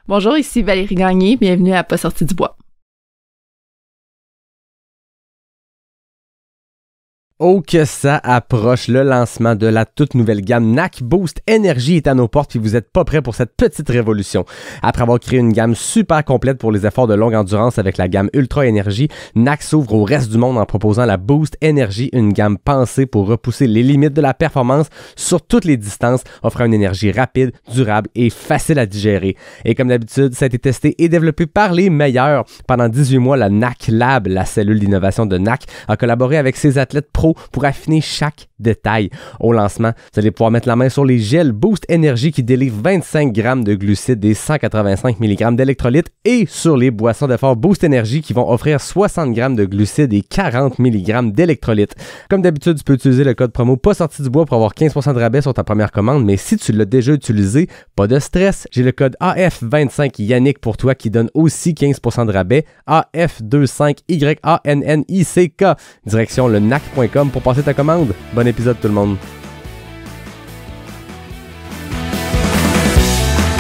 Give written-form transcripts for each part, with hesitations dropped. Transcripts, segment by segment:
Bonjour, ici Valérie Gagné, bienvenue à Pas sorti du bois. Oh que ça approche, le lancement de la toute nouvelle gamme NAC Boost Énergie est à nos portes puis vous êtes pas prêts pour cette petite révolution. Après avoir créé une gamme super complète pour les efforts de longue endurance avec la gamme Ultra Énergie, NAC s'ouvre au reste du monde en proposant la Boost Énergie, une gamme pensée pour repousser les limites de la performance sur toutes les distances, offrant une énergie rapide, durable et facile à digérer. Et comme d'habitude, ça a été testé et développé par les meilleurs. Pendant 18 mois, la NAC Lab, la cellule d'innovation de NAC, a collaboré avec ses athlètes pro pour affiner chaque détail. Au lancement, vous allez pouvoir mettre la main sur les gels Boost Énergie qui délivrent 25 grammes de glucides et 185 mg d'électrolytes et sur les boissons d'effort Boost Énergie qui vont offrir 60 grammes de glucides et 40 mg d'électrolytes. Comme d'habitude, tu peux utiliser le code promo Pas sorti du bois pour avoir 15% de rabais sur ta première commande, mais si tu l'as déjà utilisé, pas de stress. J'ai le code AF25 Yannick pour toi qui donne aussi 15% de rabais. AF25YANNICK. Direction le nac.com pour passer ta commande. Bon épisode tout le monde.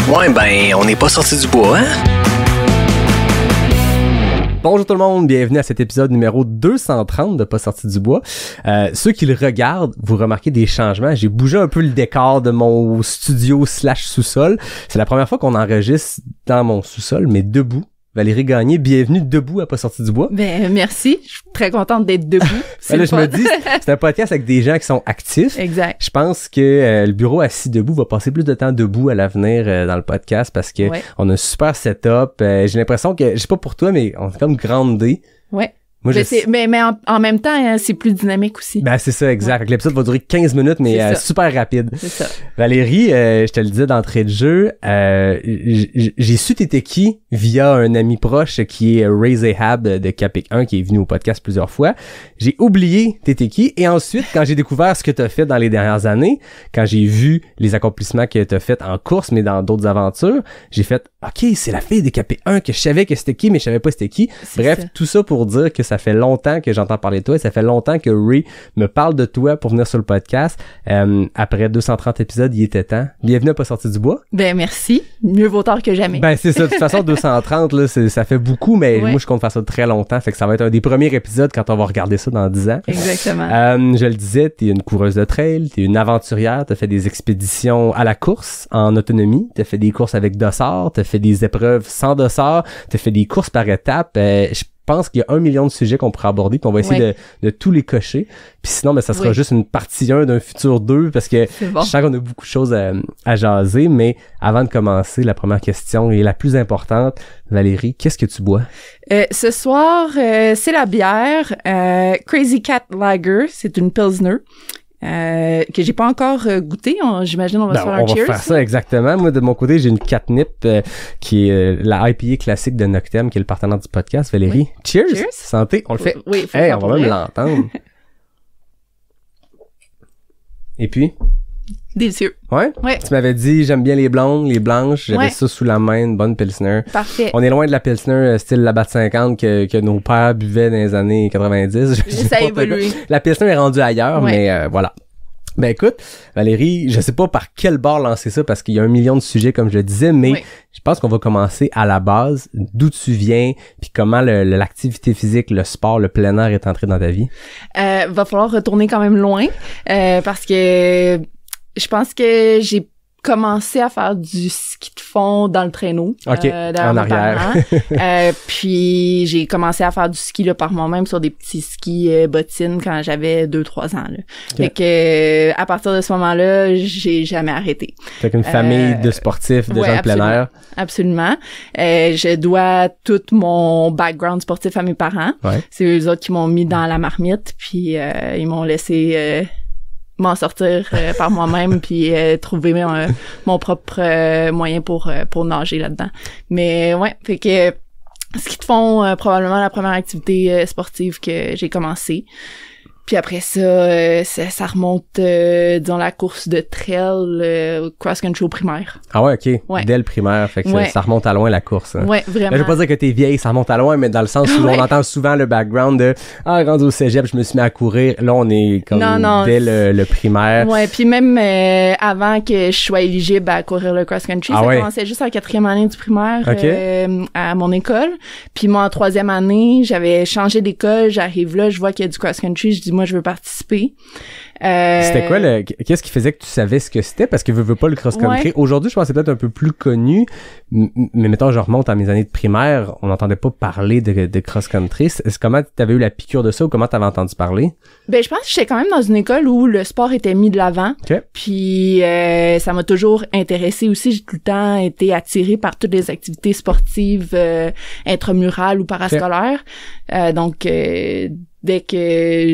Ouais, ben, on n'est pas sorti du bois, hein? Bonjour tout le monde, bienvenue à cet épisode numéro 230 de Pas sorti du bois. Ceux qui le regardent, vous remarquez des changements. J'ai bougé un peu le décor de mon studio / sous-sol. C'est la première fois qu'on enregistre dans mon sous-sol, mais debout. Valérie Gagné, bienvenue debout à Pas sorti du bois. Ben merci, je suis très contente d'être debout. Là, je me dis, c'est un podcast avec des gens qui sont actifs. Exact. Je pense que le bureau assis debout va passer plus de temps debout à l'avenir dans le podcast parce que on a un super setup. J'ai l'impression que, je sais pas pour toi, mais on est comme grandé. Ouais. Moi, mais en même temps, hein, c'est plus dynamique aussi. Ben, c'est ça, exact. Ouais. L'épisode va durer 15 minutes, mais super rapide. C'est ça. Valérie, je te le disais d'entrée de jeu, j'ai su t'étais qui via un ami proche qui est Ray Zahab de Capic 1 qui est venu au podcast plusieurs fois. J'ai oublié t'étais qui et ensuite, quand j'ai découvert ce que t'as fait dans les dernières années, quand j'ai vu les accomplissements que t'as fait en course, mais dans d'autres aventures, j'ai fait « Ok, c'est la fille de Capic 1 que je savais que c'était qui, mais je savais pas c'était qui. » Bref, tout ça pour dire que ça fait longtemps que j'entends parler de toi et ça fait longtemps que Ray me parle de toi pour venir sur le podcast. Après 230 épisodes, il était temps. Bienvenue à Pas sorti du bois. Ben merci. Mieux vaut tard que jamais. Ben c'est ça. De toute façon, 230, là, ça fait beaucoup, mais moi, je compte faire ça très longtemps. Fait que ça va être un des premiers épisodes quand on va regarder ça dans 10 ans. Exactement. Je le disais, t'es une coureuse de trail, t'es une aventurière, t'as fait des expéditions à la course en autonomie, t'as fait des courses avec dossard, t'as fait des épreuves sans dossard, t'as fait des courses par étapes. Je pense qu'il y a 1 million de sujets qu'on pourrait aborder, puis on va essayer de tous les cocher. Puis sinon, ben, ça sera juste une partie 1 d'un futur 2, parce que je sens qu'on a beaucoup de choses à jaser, mais avant de commencer, la première question et la plus importante, Valérie, qu'est-ce que tu bois? Ce soir, c'est la bière Crazy Cat Lager, c'est une Pilsner. Que j'ai pas encore goûté. J'imagine on va se faire un cheers. On va faire ça exactement. Moi, de mon côté, j'ai une Catnip qui est la IPA classique de Noctem, qui est le partenaire du podcast. Valérie, cheers! Santé! On le fait. Oui, on va même l'entendre. Et puis? Délicieux. Ouais? Tu m'avais dit, j'aime bien les blondes, les blanches. J'avais ça sous la main, une bonne Pilsner. Parfait. On est loin de la Pilsner style Labatt 50 que nos pères buvaient dans les années 90. Ça a évolué. La Pilsner est rendue ailleurs, mais voilà. Ben écoute, Valérie, je sais pas par quel bord lancer ça parce qu'il y a 1 million de sujets comme je le disais, mais je pense qu'on va commencer à la base, d'où tu viens, puis comment l'activité physique, le sport, le plein air est entré dans ta vie. Va falloir retourner quand même loin parce que je pense que j'ai commencé à faire du ski de fond dans le traîneau. OK, en arrière. Puis j'ai commencé à faire du ski là, par moi-même sur des petits skis bottines quand j'avais 2-3 ans. Là. Fait que à partir de ce moment-là, j'ai jamais arrêté. Fait qu'une famille de sportifs, de gens de plein air. Absolument. Je dois tout mon background sportif à mes parents. C'est eux autres qui m'ont mis dans la marmite, puis ils m'ont laissé m'en sortir par moi-même puis trouver mon propre moyen pour nager là-dedans. Mais fait que ski de fond probablement la première activité sportive que j'ai commencé. Puis après ça remonte, disons, la course de trail, cross-country au primaire. Ah ouais, OK. Ouais. Dès le primaire, fait que ça remonte à loin, la course. Hein. Ouais, vraiment. Là, je veux pas dire que t'es vieille, ça remonte à loin, mais dans le sens où on entend souvent le background de « Ah, rendu au cégep, je me suis mis à courir. » Là, on est comme dès le primaire. Ouais, puis même avant que je sois éligible à courir le cross-country, ça commençait juste en 4e année du primaire à mon école. Puis moi, en 3e année, j'avais changé d'école, j'arrive là, je vois qu'il y a du cross-country, je dis moi je veux participer. C'était quoi qu'est-ce qui faisait que tu savais ce que c'était? Parce que veux pas le cross-country. Aujourd'hui, je pense que c'est peut-être un peu plus connu, mais mettons, je remonte à mes années de primaire, on n'entendait pas parler de cross-country. Comment t'avais eu la piqûre de ça ou comment t'avais entendu parler? Ben, je pense que j'étais quand même dans une école où le sport était mis de l'avant. Okay. Puis ça m'a toujours intéressée aussi. J'ai tout le temps été attirée par toutes les activités sportives intramurales ou parascolaires. Donc dès que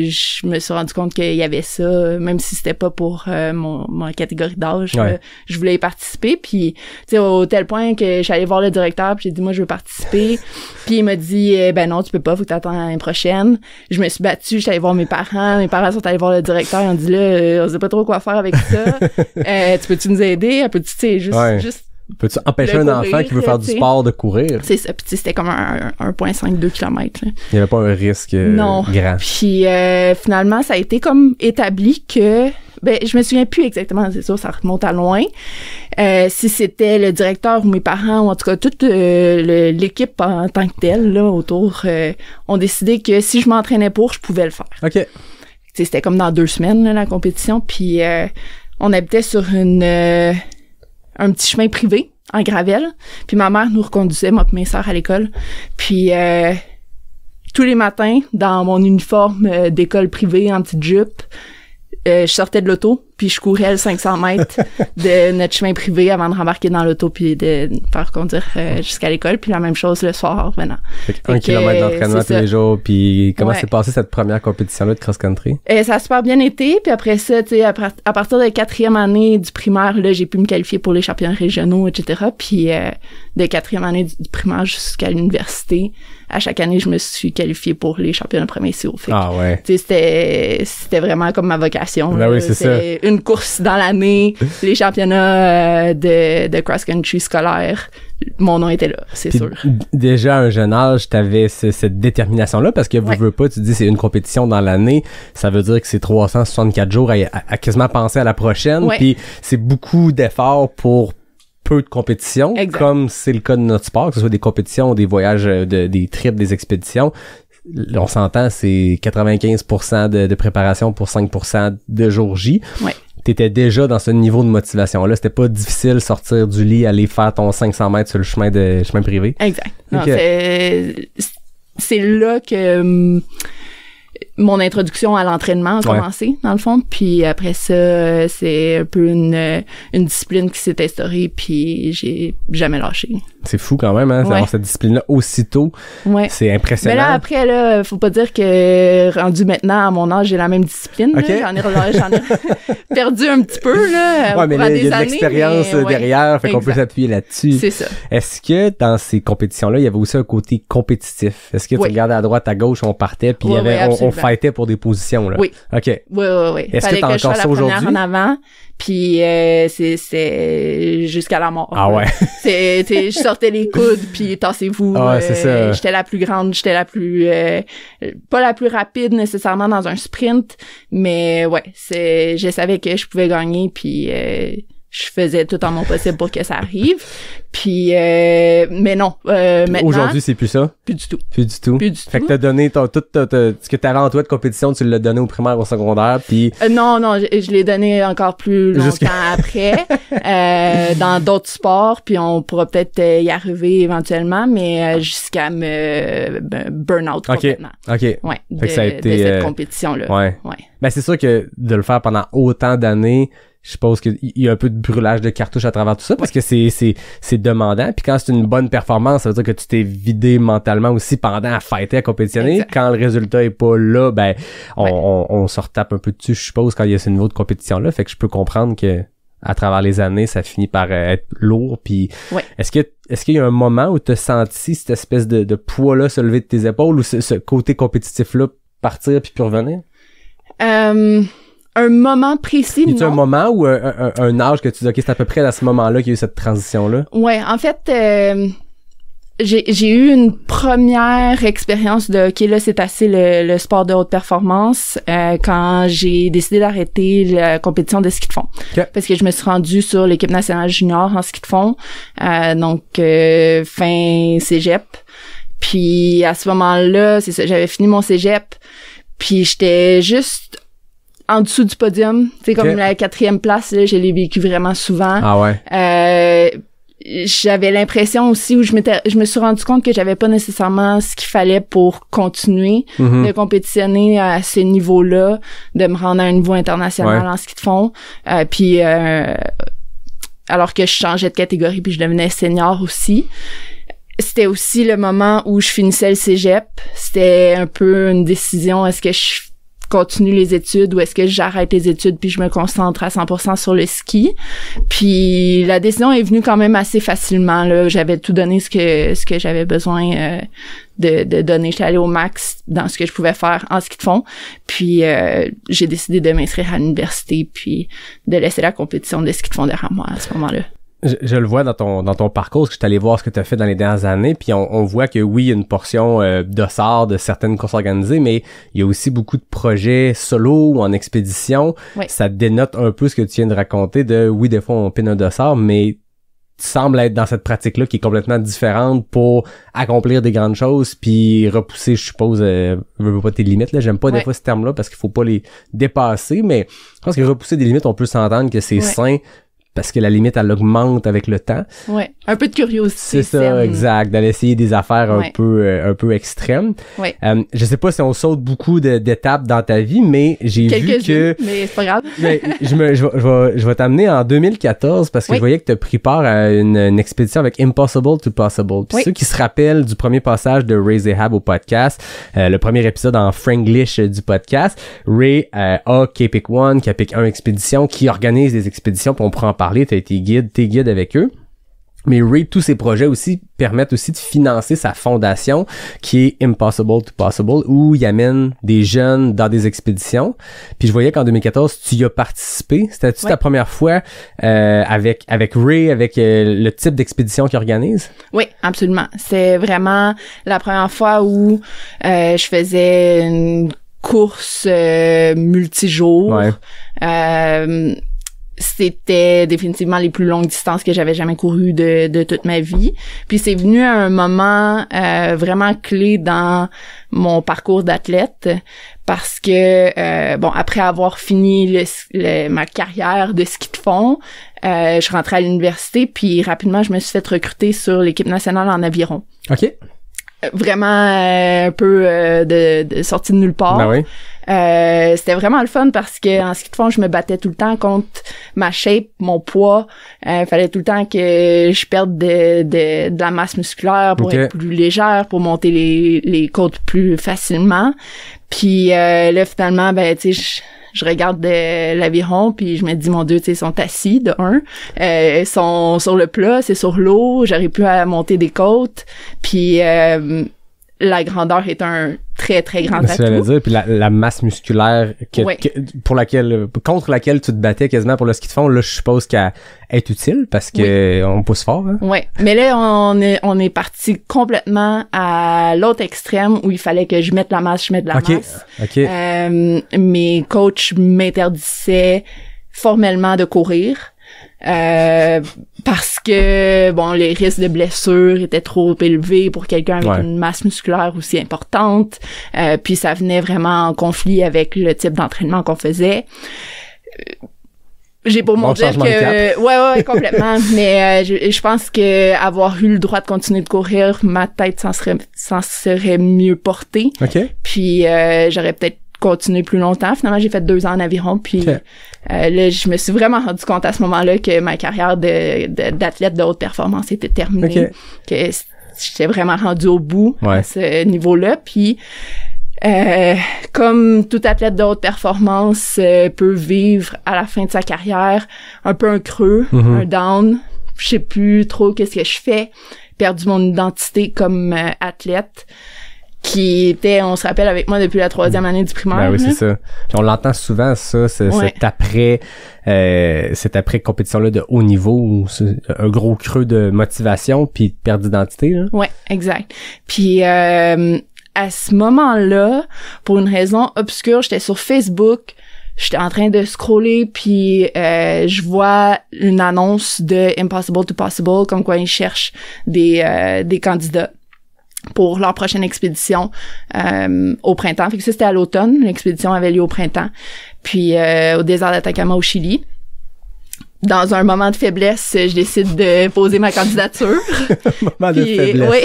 je me suis rendu compte qu'il y avait ça, même si c'était pas pour ma catégorie d'âge, je voulais y participer. Puis, tu sais, au tel point que j'allais voir le directeur, puis j'ai dit, moi, je veux participer. Puis il m'a dit, ben non, tu peux pas, faut que t'attends l'année prochaine. Je me suis battue, j'allais voir mes parents sont allés voir le directeur, ils ont dit, là, on sait pas trop quoi faire avec ça. Tu peux-tu nous aider? Peux-tu, tu sais, juste peux-tu empêcher un enfant qui veut faire du sport de courir? C'est ça. Puis c'était comme un 1,52 km. Il n'y avait pas un risque grand. Puis finalement, ça a été comme établi que... Ben, je me souviens plus exactement, c'est sûr, ça remonte à loin. Si c'était le directeur ou mes parents, ou en tout cas toute l'équipe en tant que telle, là, autour, ont décidé que si je m'entraînais je pouvais le faire. OK. C'était comme dans 2 semaines, là, la compétition. Puis on habitait sur un petit chemin privé en gravelle. Puis ma mère nous reconduisait, moi et mes sœurs, à l'école. Puis tous les matins, dans mon uniforme d'école privée en petite jupe, je sortais de l'auto, puis je courais le 500 mètres de notre chemin privé avant de rembarquer dans l'auto puis de faire conduire jusqu'à l'école. Puis la même chose le soir revenant. 1 kilomètre d'entraînement tous les jours. Puis comment s'est passée cette première compétition-là de cross-country? Ça a super bien été. Puis après ça, tu sais, à partir de 4e année du primaire, là, j'ai pu me qualifier pour les championnats régionaux, etc. Puis de 4e année du primaire jusqu'à l'université, à chaque année, je me suis qualifiée pour les championnats provinciaux. Ah ouais. Tu sais, c'était vraiment comme ma vocation. Ben oui, c'est ça. Une course dans l'année, les championnats de cross-country scolaire, mon nom était là, c'est sûr. Déjà à un jeune âge, t'avais cette détermination-là, parce que veux pas, tu dis c'est une compétition dans l'année, ça veut dire que c'est 364 jours à quasiment penser à la prochaine, puis c'est beaucoup d'efforts pour peu de compétitions, comme c'est le cas de notre sport, que ce soit des compétitions, des voyages, des trips, des expéditions. On s'entend, c'est 95% de préparation pour 5% de jour J. Ouais. T'étais déjà dans ce niveau de motivation-là. C'était pas difficile de sortir du lit, aller faire ton 500 mètres sur le chemin privé. Exact. Non, c'est là que mon introduction à l'entraînement a commencé, dans le fond. Puis après ça, c'est un peu une discipline qui s'est instaurée, puis j'ai jamais lâché. C'est fou quand même, hein, d'avoir cette discipline-là aussitôt. Ouais. C'est impressionnant. Mais là, après, là, faut pas dire que rendu maintenant, à mon âge, j'ai la même discipline. Okay. J'en ai perdu un petit peu, là. Ouais, mais là, il y a de l'expérience derrière, fait qu'on peut s'appuyer là-dessus. C'est ça. Est-ce que dans ces compétitions-là, il y avait aussi un côté compétitif? Est-ce que tu regardais à droite, à gauche, on partait, puis on fightait pour des positions, là? Oui. OK. Oui. Est-ce que t'as encore ça aujourd'hui? En avant, puis c'est jusqu'à la mort. Ah ouais. Je sortais les coudes, puis tassez-vous. Ah, c'est ça. J'étais la plus grande, j'étais la plus pas la plus rapide nécessairement dans un sprint, mais je savais que je pouvais gagner, puis je faisais tout en mon possible pour que ça arrive. Puis mais non, maintenant aujourd'hui, c'est plus ça? Plus du tout. Fait que t'as donné tout ce que t'avais en toi de compétition, tu l'as donné au primaire, au secondaire, puis non, je l'ai donné encore plus longtemps après dans d'autres sports, puis on pourra peut-être y arriver éventuellement, mais jusqu'à me burn out complètement. OK. Ouais, fait que ça a été de cette compétition-là. Ouais. Ben c'est sûr que de le faire pendant autant d'années, je suppose qu'il y a un peu de brûlage de cartouches à travers tout ça, parce que c'est demandant. Puis quand c'est une bonne performance, ça veut dire que tu t'es vidé mentalement aussi pendant à fighter, à compétitionner. Exact. Quand le résultat est pas là, ben on se retape un peu dessus, je suppose, quand il y a ce niveau de compétition-là. Fait que je peux comprendre que à travers les années, ça finit par être lourd. Puis est-ce qu'il y a un moment où tu as senti cette espèce de poids-là se lever de tes épaules, ou ce côté compétitif-là partir puis revenir? Un moment précis, non. Y a un moment ou un âge que tu dis, OK, c'est à peu près à ce moment-là qu'il y a eu cette transition-là? Ouais, en fait, j'ai eu une première expérience de OK, là, c'est assez le sport de haute performance quand j'ai décidé d'arrêter la compétition de ski de fond. Okay. Parce que je me suis rendue sur l'équipe nationale junior en ski de fond, donc fin cégep. Puis à ce moment-là, c'est ça, j'avais fini mon cégep, puis j'étais juste en dessous du podium, tu sais, comme la 4e place, là, je l'ai vécu vraiment souvent. Ah ouais. J'avais l'impression aussi où je me suis rendu compte que j'avais pas nécessairement ce qu'il fallait pour continuer de compétitionner à ce niveau-là, de me rendre à un niveau international en ski de fond. Puis alors que je changeais de catégorie puis je devenais senior aussi. C'était aussi le moment où je finissais le cégep. C'était un peu une décision, est-ce que je continue les études ou est-ce que j'arrête les études puis je me concentre à 100% sur le ski. Puis la décision est venue quand même assez facilement, là. J'avais tout donné ce que j'avais besoin de donner. J'étais allée au max dans ce que je pouvais faire en ski de fond. Puis j'ai décidé de m'inscrire à l'université puis de laisser la compétition de ski de fond derrière moi à ce moment-là. Je le vois dans ton parcours, parce que je suis allé voir ce que tu as fait dans les dernières années, puis on voit que oui, il y a une portion d'ossard de certaines courses organisées, mais il y a aussi beaucoup de projets solo ou en expédition. Oui. Ça dénote un peu ce que tu viens de raconter de, oui, des fois on pine un dossard, mais tu sembles être dans cette pratique-là qui est complètement différente pour accomplir des grandes choses puis repousser, je suppose, pas tes limites, là. J'aime pas des fois ce terme-là parce qu'il faut pas les dépasser, mais je pense que repousser des limites, on peut s'entendre que c'est sain parce que la limite, elle augmente avec le temps. Ouais, un peu de curiosité. C'est ça, exact, d'aller essayer des affaires un peu extrêmes. Ouais. Je sais pas si on saute beaucoup d'étapes dans ta vie, mais j'ai vu que... mais c'est pas grave. Mais je vais t'amener en 2014 parce que je voyais que t'as pris part à une expédition avec Impossible to Possible. Puis ceux qui se rappellent du premier passage de Ray Zahab au podcast, le premier épisode en franglish du podcast, Ray a K-Pick One, K-Pick 1 expédition, qui organise des expéditions, puis on prend en parler, t'es guide avec eux. Mais Ray, tous ses projets aussi permettent aussi de financer sa fondation qui est Impossible to Possible, où il amène des jeunes dans des expéditions. Puis je voyais qu'en 2014, tu y as participé. C'était-tu ta première fois avec Ray, avec le type d'expédition qu'il organise? Oui, absolument. C'est vraiment la première fois où je faisais une course multijour. Ouais. C'était définitivement les plus longues distances que j'avais jamais courues de toute ma vie. Puis c'est venu à un moment vraiment clé dans mon parcours d'athlète parce que après avoir fini ma carrière de ski de fond, je rentrais à l'université puis rapidement je me suis fait recruter sur l'équipe nationale en aviron. OK. Vraiment un peu de sortie de nulle part. Ben oui. C'était vraiment le fun parce que en ski de fond, je me battais tout le temps contre ma shape, mon poids. Fallait tout le temps que je perde de la masse musculaire pour être plus légère, pour monter les côtes plus facilement. Puis là, finalement, tu sais, je regarde l'aviron puis je me dis, mon Dieu, tu sais, ils sont assis de un. Ils sont sur le plat, c'est sur l'eau. J'arrive plus à monter des côtes. Puis la grandeur est un très, très grand atout. Ça veut dire, puis la masse musculaire contre laquelle tu te battais quasiment pour le ski de fond, là, je suppose qu'elle est utile parce que on pousse fort. Hein? Oui, mais là, on est parti complètement à l'autre extrême où il fallait que je mette la masse, masse. OK. Mes coachs m'interdisaient formellement de courir. Parce que les risques de blessure étaient trop élevés pour quelqu'un avec une masse musculaire aussi importante, puis ça venait vraiment en conflit avec le type d'entraînement qu'on faisait. J'ai pour mon dire que ouais complètement, mais je pense que avoir eu le droit de continuer de courir, ma tête s'en serait mieux portée. OK. Puis j'aurais peut-être continué plus longtemps. Finalement, j'ai fait 2 ans en aviron, puis là, je me suis vraiment rendu compte à ce moment-là que ma carrière d'athlète de haute performance était terminée, que j'étais vraiment rendue au bout à ce niveau-là, puis comme tout athlète de haute performance peut vivre à la fin de sa carrière un peu un creux, un down, je sais plus trop qu'est-ce que je fais, perdu mon identité comme athlète. qui était, on se rappelle, avec moi depuis la 3e année du primaire. Ben oui, c'est ça. Puis on l'entend souvent, ça, cet après compétition-là de haut niveau, où c'est un gros creux de motivation puis de perte d'identité, là. Ouais, exact. Puis à ce moment-là, pour une raison obscure, j'étais sur Facebook, j'étais en train de scroller, puis je vois une annonce de Impossible to Possible, comme quoi ils cherchent des candidats pour leur prochaine expédition au printemps. Fait que ça, c'était à l'automne. L'expédition avait lieu au printemps. Puis au désert d'Atacama, au Chili. Dans un moment de faiblesse, je décide de poser ma candidature. Un moment de faiblesse. Oui.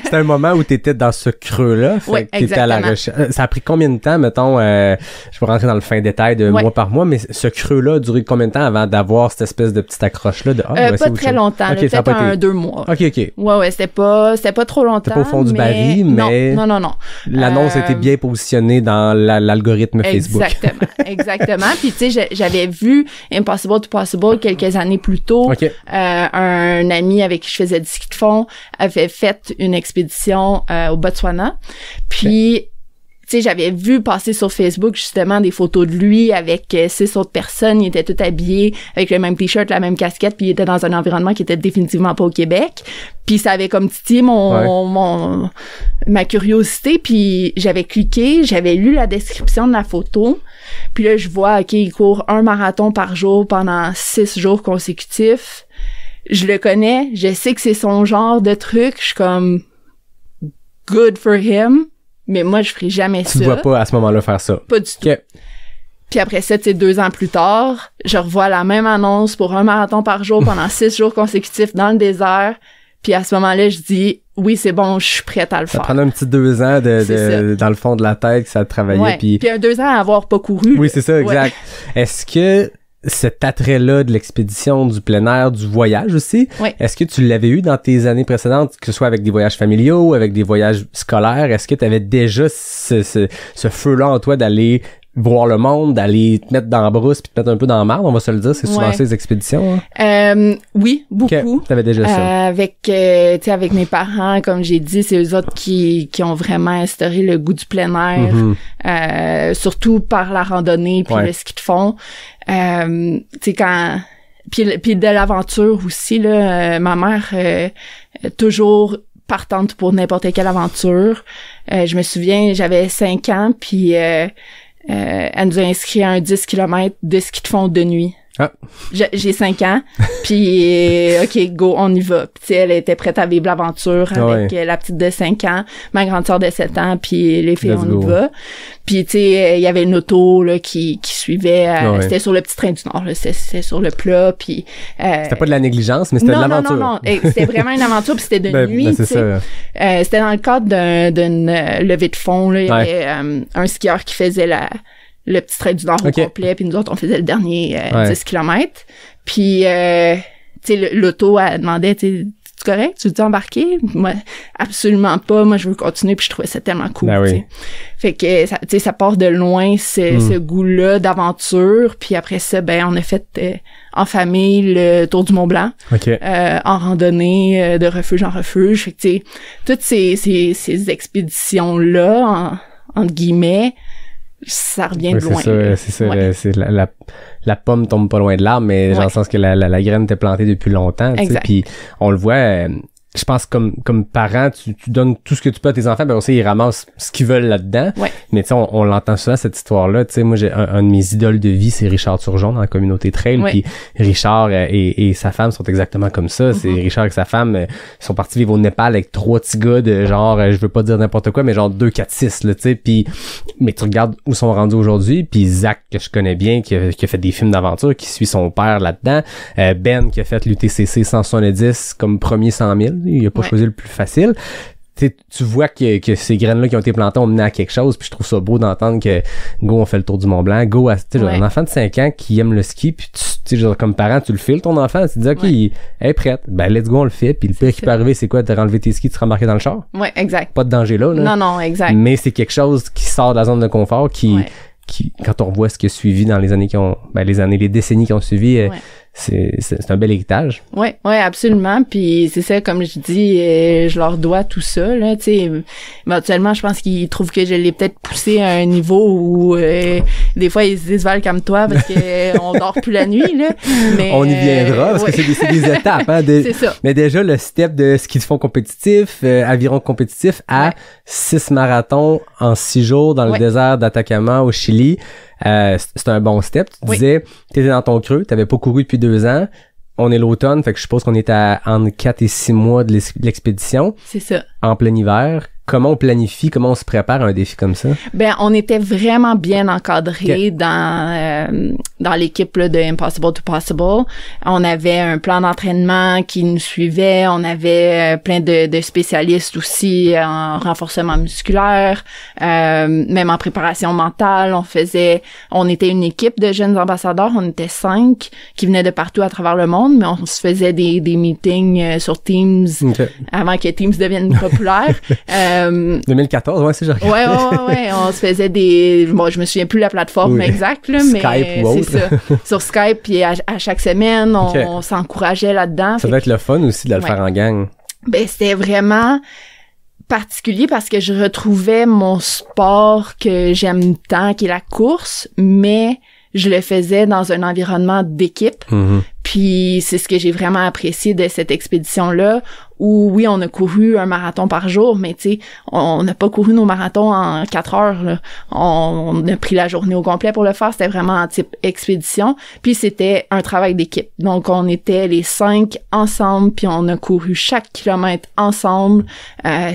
C'était un moment où tu étais dans ce creux-là. Oui, exactement. À la recherche. Ça a pris combien de temps, mettons, je peux rentrer dans le fin détail de mois par mois, mais ce creux-là a duré combien de temps avant d'avoir cette espèce de petite accroche-là de pas très longtemps, okay, là, peut-être 2 mois. OK. Ouais, c'était pas trop longtemps. C'était pas au fond du baril, mais non. L'annonce était bien positionnée dans l'algorithme Facebook. Exactement. Puis tu sais, j'avais vu Impossible to Possible quelques années plus tôt. Okay. Un ami avec qui je faisais du ski de fond avait fait une expédition au Botswana. Puis tu sais, j'avais vu passer sur Facebook justement des photos de lui avec 6 autres personnes. Ils étaient tous habillés avec le même t-shirt, la même casquette, puis ils étaient dans un environnement qui était définitivement pas au Québec. Puis ça avait comme titillé ma curiosité, puis j'avais cliqué, j'avais lu la description de la photo. Puis là, je vois, OK, il court 1 marathon par jour pendant 6 jours consécutifs. Je le connais, je sais que c'est son genre de truc. Je suis comme good for him. Mais moi, je ferai jamais ça. Tu ne vois pas à ce moment-là faire ça. Pas du tout. Puis après ça, tu sais, 2 ans plus tard, je revois la même annonce pour 1 marathon par jour pendant 6 jours consécutifs dans le désert. Puis à ce moment-là, je dis, oui, c'est bon, je suis prête à le faire. Ça prend un petit 2 ans dans le fond de la tête que ça travaillait. Ouais. Puis un 2 ans à avoir pas couru. Oui, c'est ça, exact. Ouais. Est-ce que cet attrait-là de l'expédition, du plein air, du voyage aussi, est-ce que tu l'avais eu dans tes années précédentes, que ce soit avec des voyages familiaux, avec des voyages scolaires? Est-ce que tu avais déjà ce feu-là en toi d'aller voir le monde, d'aller te mettre dans la brousse puis te mettre un peu dans la marde, on va se le dire, c'est souvent ces expéditions. Hein? Oui, beaucoup. T'avais déjà ça. Avec mes parents, comme j'ai dit, c'est eux autres qui ont vraiment instauré le goût du plein air, surtout par la randonnée puis le ski de fond. Tu sais, quand puis de l'aventure aussi là, ma mère toujours partante pour n'importe quelle aventure. Je me souviens, j'avais 5 ans puis elle nous a inscrit à un 10 km de ski de fond de nuit. Ah. J'ai 5 ans, puis OK, go, on y va. Puis elle était prête à vivre l'aventure avec la petite de 5 ans, ma grande sœur de 7 ans, puis les filles, on y va. Puis tu sais, il y avait une auto là qui suivait, c'était sur le petit train du Nord, là, c'était sur le plat, puis c'était pas de la négligence, mais c'était de l'aventure. Non, c'était vraiment une aventure, puis c'était de nuit, tu sais. C'était dans le cadre d'une levée de fonds là, il y avait un skieur qui faisait le petit trait du Nord au complet, puis nous autres, on faisait le dernier 10 km. Puis, tu sais, l'auto, elle demandait, tu es correct? Tu veux embarquer? Moi, absolument pas. Moi, je veux continuer, puis je trouvais ça tellement cool, tu sais. Fait que, tu sais, ça part de loin, ce goût-là d'aventure. Puis après ça, ben, on a fait en famille le Tour du Mont-Blanc, en randonnée, de refuge en refuge. Fait que, tu sais, toutes ces expéditions-là, entre guillemets, ça revient de loin. C'est ça. C'est la pomme tombe pas loin de l'arbre, mais dans le sens que la graine était plantée depuis longtemps. Puis on le voit, je pense comme parent, tu donnes tout ce que tu peux à tes enfants, ben aussi ils ramassent ce qu'ils veulent là-dedans. Mais tu sais, on l'entend souvent cette histoire-là. Tu sais, moi j'ai un de mes idoles de vie, c'est Richard Turgeon dans la communauté trail. Puis Richard et sa femme sont exactement comme ça. C'est Richard et sa femme sont partis vivre au Népal avec 3 petits gars de genre, je veux pas dire n'importe quoi, mais genre 2, 4, 6 là, tu sais. Puis mais tu regardes où sont rendus aujourd'hui. Puis Zach que je connais bien, qui a fait des films d'aventure, qui suit son père là-dedans. Ben qui a fait l'UTCC 170 comme premier 100 000. Il a pas choisi le plus facile. Tu vois que ces graines-là qui ont été plantées ont mené à quelque chose, puis je trouve ça beau d'entendre que go, on fait le tour du Mont-Blanc, go, un enfant de 5 ans qui aime le ski, puis tu sais, comme parent, tu le files ton enfant, tu te dis, OK, il est prêt, ben let's go, on le fait, puis le pire qui peut arriver, c'est quoi? T'as enlevé tes skis, tu seras embarqué dans le char? Ouais, exact. Pas de danger là. Non, exact. Mais c'est quelque chose qui sort de la zone de confort, qui quand on revoit ce qui a suivi dans les années les décennies qui ont suivi, c'est un bel héritage. Ouais, absolument. Puis c'est ça, comme je dis, je leur dois tout ça, là, tu sais. Éventuellement, je pense qu'ils trouvent que je l'ai peut-être poussé à un niveau où des fois ils se disent Val, calme-toi parce que on dort plus la nuit, là. Mais on y viendra parce que c'est des étapes, hein. C'est ça. Mais déjà le step de ski de fond compétitif, aviron compétitif à 6 marathons en 6 jours dans le désert d'Atacama au Chili. C'est un bon step. Tu disais, t'étais dans ton creux, t'avais pas couru depuis 2 ans. On est l'automne, fait que je suppose qu'on est entre 4 et 6 mois de l'expédition. C'est ça. En plein hiver. Comment on planifie, comment on se prépare à un défi comme ça? Ben, on était vraiment bien encadrés dans l'équipe là, de Impossible to Possible. On avait un plan d'entraînement qui nous suivait. On avait plein de spécialistes aussi en renforcement musculaire, même en préparation mentale. On était une équipe de jeunes ambassadeurs. On était 5 qui venaient de partout à travers le monde, mais on se faisait des meetings sur Teams avant que Teams devienne populaire. 2014, ouais, c'est genre. Ouais, on se faisait je me souviens plus la plateforme exacte, là, mais Skype ou autre. c'est ça. Sur Skype, puis à chaque semaine, on s'encourageait là-dedans. Ça doit être le fun aussi de le faire en gang. Ben, c'était vraiment particulier parce que je retrouvais mon sport que j'aime tant, qui est la course, mais je le faisais dans un environnement d'équipe. Mm-hmm. Puis c'est ce que j'ai vraiment apprécié de cette expédition-là, où oui, on a couru un marathon par jour, mais tu sais, on n'a pas couru nos marathons en 4 heures, là. On a pris la journée au complet pour le faire. C'était vraiment en type expédition. Puis c'était un travail d'équipe. Donc on était les 5 ensemble, puis on a couru chaque kilomètre ensemble.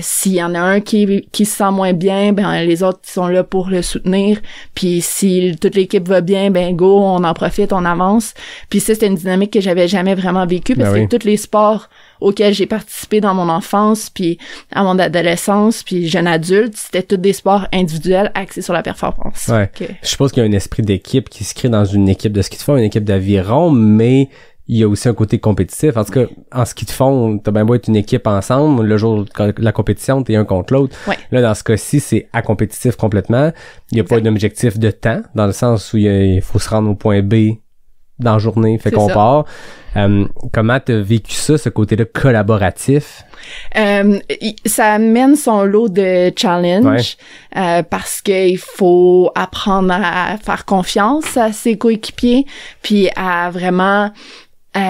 S'il y en a un qui se sent moins bien, ben les autres sont là pour le soutenir. Puis si toute l'équipe va bien, ben go, on en profite, on avance. Puis ça, c'était une dynamique que j'avais jamais vraiment vécue parce que tous les sports auxquels j'ai participé dans mon enfance, puis à mon adolescence, puis jeune adulte, c'était tous des sports individuels axés sur la performance. Ouais. Je suppose qu'il y a un esprit d'équipe qui se crée dans une équipe de ski de fond, une équipe d'aviron, mais il y a aussi un côté compétitif. En tout cas, en ski de fond, t'as bien beau être une équipe ensemble, le jour de la compétition, t'es un contre l'autre. Ouais. Là, dans ce cas-ci, c'est acompétitif complètement. Il n'y a pas d'objectif de temps, dans le sens où il faut se rendre au point B dans la journée, fait qu'on part. Comment t'as vécu ça, ce côté-là collaboratif? Ça amène son lot de challenge parce qu'il faut apprendre à faire confiance à ses coéquipiers, puis à vraiment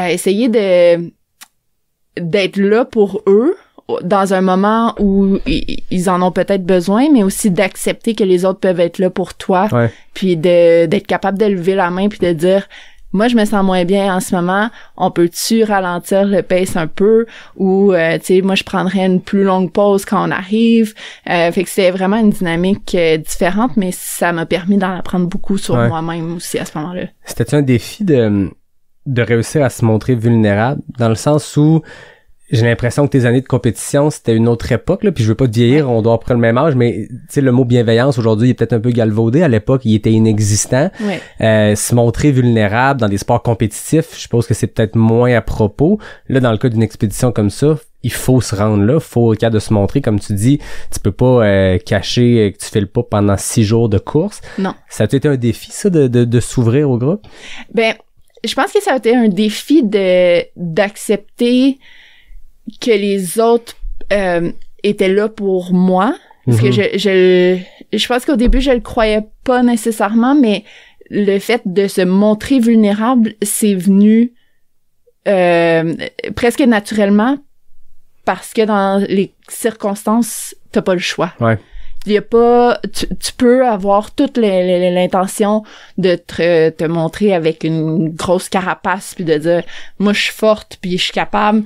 essayer d'être là pour eux dans un moment où ils en ont peut-être besoin, mais aussi d'accepter que les autres peuvent être là pour toi, puis d'être capable de lever la main puis de dire moi, je me sens moins bien en ce moment. On peut-tu ralentir le pace un peu? Ou, tu sais, moi, je prendrais une plus longue pause quand on arrive. Fait que c'est vraiment une dynamique différente, mais ça m'a permis d'en apprendre beaucoup sur moi-même aussi à ce moment-là. C'était un défi de réussir à se montrer vulnérable, dans le sens où j'ai l'impression que tes années de compétition, c'était une autre époque, là, puis je veux pas te vieillir, on doit avoir le même âge, mais tu sais, le mot bienveillance, aujourd'hui, il est peut-être un peu galvaudé. À l'époque, il était inexistant. Se montrer vulnérable dans des sports compétitifs, je suppose que c'est peut-être moins à propos. Là, dans le cas d'une expédition comme ça, il faut se rendre là, faut au cas de se montrer, comme tu dis, tu peux pas cacher que tu fais le pas pendant 6 jours de course. Non. Ça a été un défi, ça, de s'ouvrir au groupe? Ben, je pense que ça a été un défi d'accepter que les autres étaient là pour moi, parce que je pense qu'au début je le croyais pas nécessairement, mais le fait de se montrer vulnérable, c'est venu presque naturellement parce que dans les circonstances t'as pas le choix. Il y a pas, tu peux avoir toute l'intention de te montrer avec une grosse carapace puis de dire moi je suis forte puis je suis capable,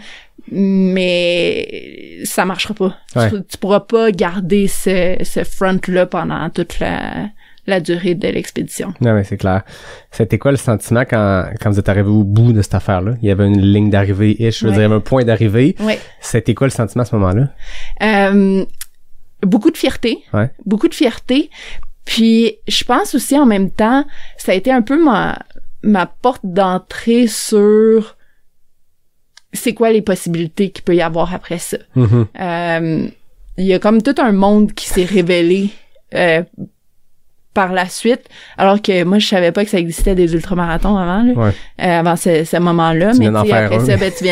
mais ça marchera pas. Tu pourras pas garder ce front-là pendant toute la durée de l'expédition. Non, mais c'est clair. C'était quoi le sentiment quand vous êtes arrivé au bout de cette affaire-là? Il y avait une ligne d'arrivée, je veux dire, il y avait un point d'arrivée. C'était quoi le sentiment à ce moment-là? Beaucoup de fierté. Beaucoup de fierté. Puis, je pense aussi en même temps, ça a été un peu ma porte d'entrée sur c'est quoi les possibilités qu'il peut y avoir après ça. Il y a comme tout un monde qui s'est révélé par la suite, alors que moi je savais pas que ça existait des ultramarathons avant là, avant ce moment-là, mais après ça tu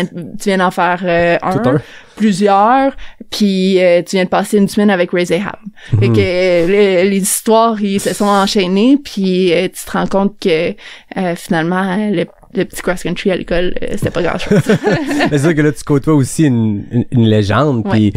viens d'en faire plusieurs, puis tu viens de passer une semaine avec Raise Ahab. Fait que les histoires ils se sont enchaînées, puis tu te rends compte que finalement le petit cross-country à l'école, c'était pas grand-chose. C'est sûr que là, tu côtoies aussi une légende, puis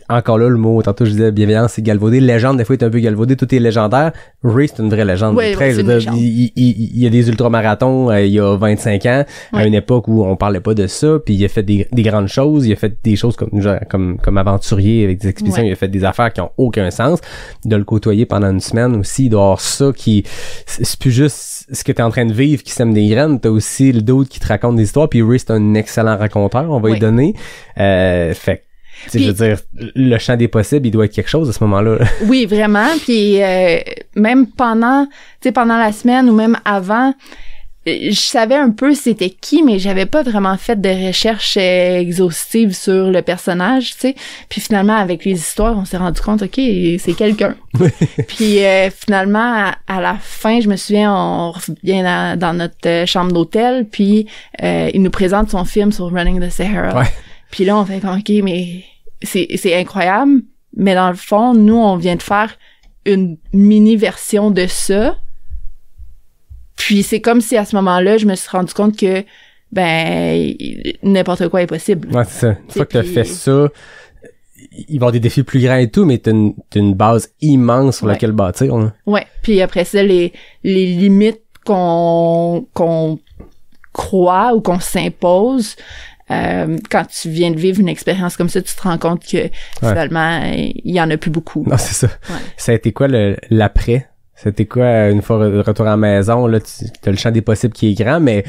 encore là, le mot, tantôt je disais bienveillance, c'est galvaudé. Légende, des fois, est un peu galvaudé. Tout est légendaire. Ray, c'est une vraie légende. Oui, il y a des ultramarathons il y a 25 ans, à une époque où on parlait pas de ça, puis il a fait des grandes choses. Il a fait des choses comme aventurier avec des expéditions. Il a fait des affaires qui ont aucun sens. De le côtoyer pendant une semaine aussi, il doit avoir ça qui... C'est plus juste ce que t'es en train de vivre qui sème des graines. T'as aussi le d'autre qui te raconte des histoires, puis Ray, c'est un excellent raconteur. On va lui donner. Fait puis, je veux dire, le champ des possibles, il doit être quelque chose à ce moment-là. Oui, vraiment. Puis même pendant la semaine ou même avant, je savais un peu c'était qui, mais j'avais pas vraiment fait de recherche exhaustive sur le personnage, tu sais. Puis finalement, avec les histoires, on s'est rendu compte, OK, c'est quelqu'un. Puis finalement, à la fin, je me souviens, on revient dans notre chambre d'hôtel, puis il nous présente son film sur Running the Sahara. Puis là, on fait OK, mais c'est incroyable. Mais dans le fond, nous, on vient de faire une mini-version de ça. Puis c'est comme si à ce moment-là, je me suis rendu compte que n'importe quoi est possible. Ouais, c'est ça. Une fois que t'as fait ça, il va y avoir des défis plus grands et tout, mais t'as une base immense sur laquelle bâtir. Hein. Ouais. Puis après ça, les limites qu'on croit ou qu'on s'impose, quand tu viens de vivre une expérience comme ça, tu te rends compte que finalement, il y en a plus beaucoup. Non, c'est ça. Ouais. Ça a été quoi l'après? C'était quoi, une fois retour à la maison, là, t'as le champ des possibles qui est grand, mais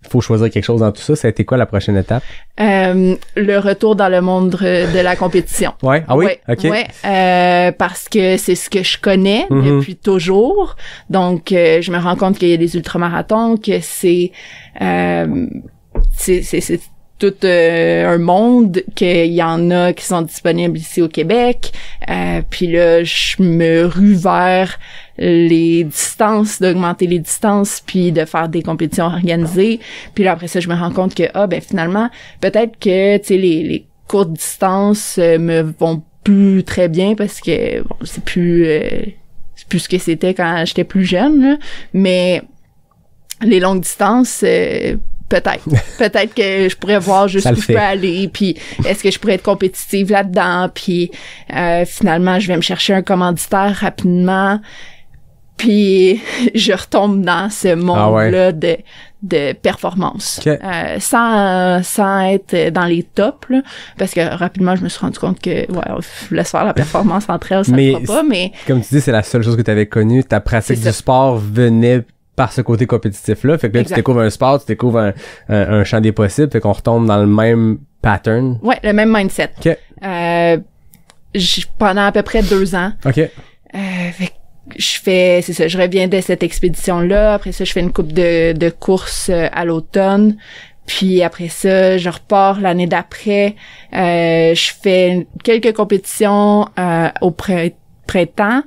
il faut choisir quelque chose dans tout ça. Ça a été quoi la prochaine étape? Le retour dans le monde de la compétition. Ouais. Ah oui? OK. Ouais. Parce que c'est ce que je connais depuis toujours. Donc, je me rends compte qu'il y a des ultramarathons, que c'est tout un monde, qu'il y en a qui sont disponibles ici au Québec. Puis là, je me rue vers les distances, d'augmenter les distances, puis de faire des compétitions organisées. Puis là, après ça, je me rends compte que, finalement, peut-être que, tu sais, les courtes distances me vont plus très bien parce que, bon, c'est plus ce que c'était quand j'étais plus jeune, là. Mais les longues distances, peut-être que je pourrais voir jusqu'où je peux aller, puis est-ce que je pourrais être compétitive là-dedans, puis finalement je vais me chercher un commanditaire rapidement, puis je retombe dans ce monde-là de performance, sans être dans les tops, là, parce que rapidement je me suis rendu compte que laisse faire la performance entre elles, ça ne fera pas, mais comme tu dis, c'est la seule chose que tu avais connue, ta pratique du sport venait par ce côté compétitif-là. Fait que là, tu découvres un sport, tu découvres un champ des possibles, fait qu'on retombe dans le même pattern. Ouais, le même mindset. OK. Pendant à peu près 2 ans. OK. Fait que je reviens de cette expédition-là. Après ça, je fais une couple de courses à l'automne. Puis après ça, je repars l'année d'après. Je fais quelques compétitions au printemps.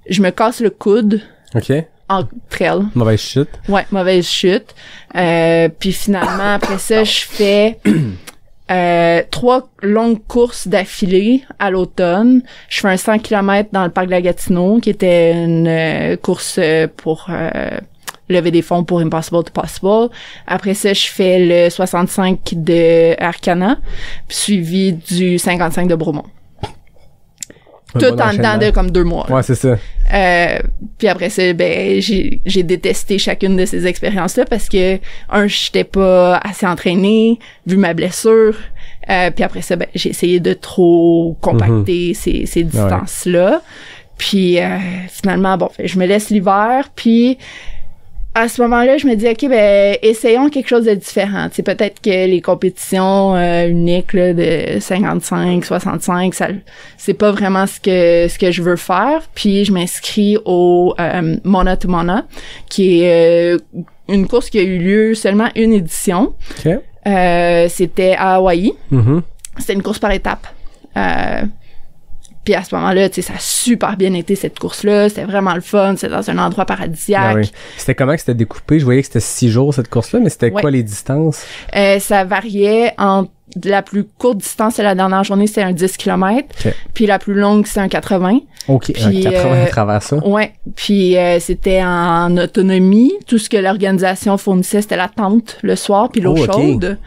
Je me casse le coude. OK. Entre elles. Mauvaise chute. Ouais, mauvaise chute. Puis finalement, après ça, je fais 3 longues courses d'affilée à l'automne. Je fais un 100 km dans le parc de la Gatineau, qui était une course pour lever des fonds pour Impossible to Possible. Après ça, je fais le 65 de Arcana, puis suivi du 55 de Bromont. Tout en dedans de comme 2 mois. Ouais, c'est ça. Puis après ça, j'ai détesté chacune de ces expériences-là parce que, j'étais pas assez entraînée, vu ma blessure. Puis après ça, j'ai essayé de trop compacter ces distances-là. Puis finalement, je me laisse l'hiver, puis à ce moment-là, je me dis, OK, essayons quelque chose de différent. C'est peut-être que les compétitions uniques là, de 55, 65, ça, c'est pas vraiment ce que je veux faire. Puis je m'inscris au Mona to Mona, qui est une course qui a eu lieu seulement une édition. Okay. C'était à Hawaï. Mm-hmm. C'était une course par étapes. Puis à ce moment-là, tu sais, ça a super bien été cette course-là. C'était vraiment le fun. C'était dans un endroit paradisiaque. Ben oui. C'était comment que c'était découpé? Je voyais que c'était 6 jours cette course-là, mais c'était quoi les distances? Ça variait entre la plus courte distance de la dernière journée, c'était un 10 km. Okay. Puis la plus longue, c'était un 80. OK, puis, un 80 à travers ça. Ouais. Puis c'était en autonomie. Tout ce que l'organisation fournissait, c'était la tente le soir, puis l'eau chaude.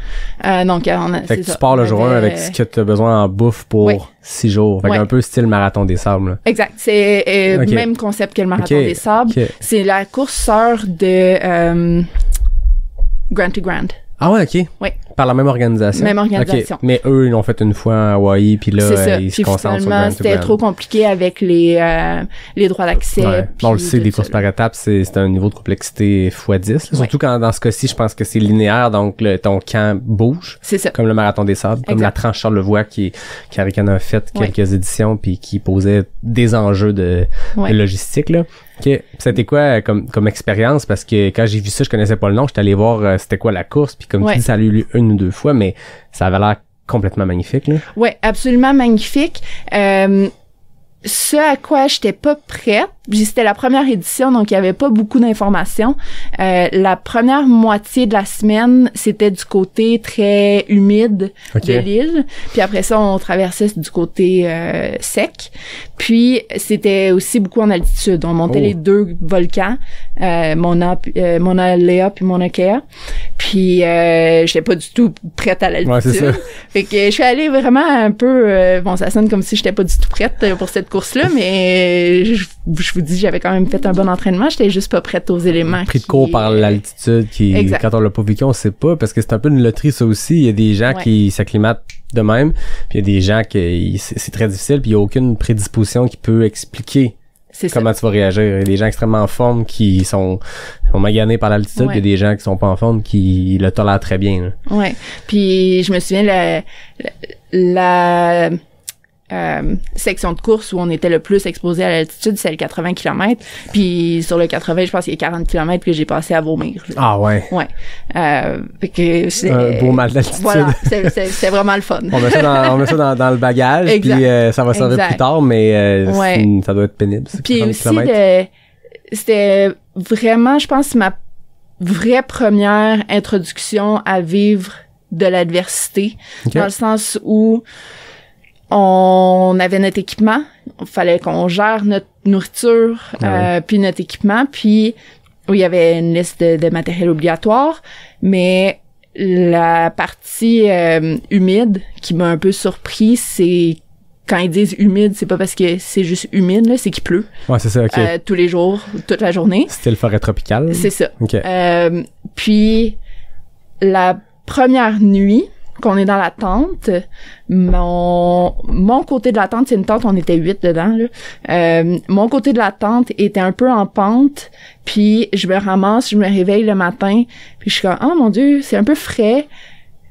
Donc, fait que tu pars le jour 1 avec ce que tu as besoin en bouffe pour 6 jours. Fait un peu style marathon des sables. Là. Exact. C'est même concept que le marathon des sables. C'est la course sœur de Grand to Grand. Ah ouais, OK. Oui. Par la même organisation. Même organisation. Okay. Mais eux, ils l'ont fait une fois à Hawaï, puis là, ils se concentrent sur Grand to Grand. C'était trop compliqué avec les droits d'accès. Ouais. On le sait, des courses par étapes, c'est un niveau de complexité x10. Surtout quand, dans ce cas-ci, je pense que c'est linéaire, donc ton camp bouge. C'est ça. Comme le marathon des sables, comme la tranche Charlevoix qui Arikan a fait quelques éditions, puis qui posait des enjeux de logistique, là. OK. C'était quoi comme expérience? Parce que quand j'ai vu ça, je connaissais pas le nom. J'étais allé voir c'était quoi la course. Puis comme tu dis, ça a eu lieu 1 ou 2 fois, mais ça avait l'air complètement magnifique, là. Ouais, absolument magnifique. Ce à quoi j'étais pas prête, c'était la première édition, donc il y avait pas beaucoup d'informations. La première moitié de la semaine, c'était du côté très humide de l'île. Puis après ça, on traversait du côté sec. Puis c'était aussi beaucoup en altitude. On montait les 2 volcans, Mauna Lea puis Mauna Kea. Puis j'étais pas du tout prête à l'altitude. Ouais, c'est ça. Fait que je suis allée vraiment un peu bon, ça sonne comme si j'étais pas du tout prête pour cette course-là, mais je vous dis, j'avais quand même fait un bon entraînement. J'étais juste pas prête aux éléments. Pris de court par l'altitude quand on l'a pas vécu, on sait pas, parce que c'est un peu une loterie, ça aussi. Il y a des gens qui s'acclimatent de même, puis il y a des gens qui c'est très difficile, puis il y a aucune prédisposition qui peut expliquer comment tu vas réagir. Il y a des gens extrêmement en forme qui sont maganés par l'altitude, puis il y a des gens qui sont pas en forme qui le tolèrent très bien. Là. Ouais. Puis je me souviens la section de course où on était le plus exposé à l'altitude, c'est le 80 km. Puis sur le 80, je pense qu'il y a 40 km que j'ai passé à vomir. Ah ouais? Ouais. Fait que c'est... Un beau mal d'altitude. Voilà, c'est vraiment le fun. On met ça dans le bagage, puis ça va servir plus tard, mais ça doit être pénible. Puis aussi, c'était vraiment, je pense, ma vraie première introduction à vivre de l'adversité. Dans le sens où on avait notre équipement, il fallait qu'on gère notre nourriture, puis notre équipement, puis il y avait une liste de matériel obligatoire, mais la partie humide qui m'a un peu surpris, c'est quand ils disent humide, c'est pas parce que c'est juste humide, là, c'est qu'il pleut. Ouais, c'est ça, OK. Tous les jours, toute la journée. C'était le forêt tropicale. C'est ça. OK. Puis la première nuit qu'on est dans la tente, mon côté de la tente, c'est une tente, on était 8 dedans, là. Mon côté de la tente était un peu en pente, puis je me ramasse, je me réveille le matin, puis je suis comme, oh mon Dieu, c'est un peu frais.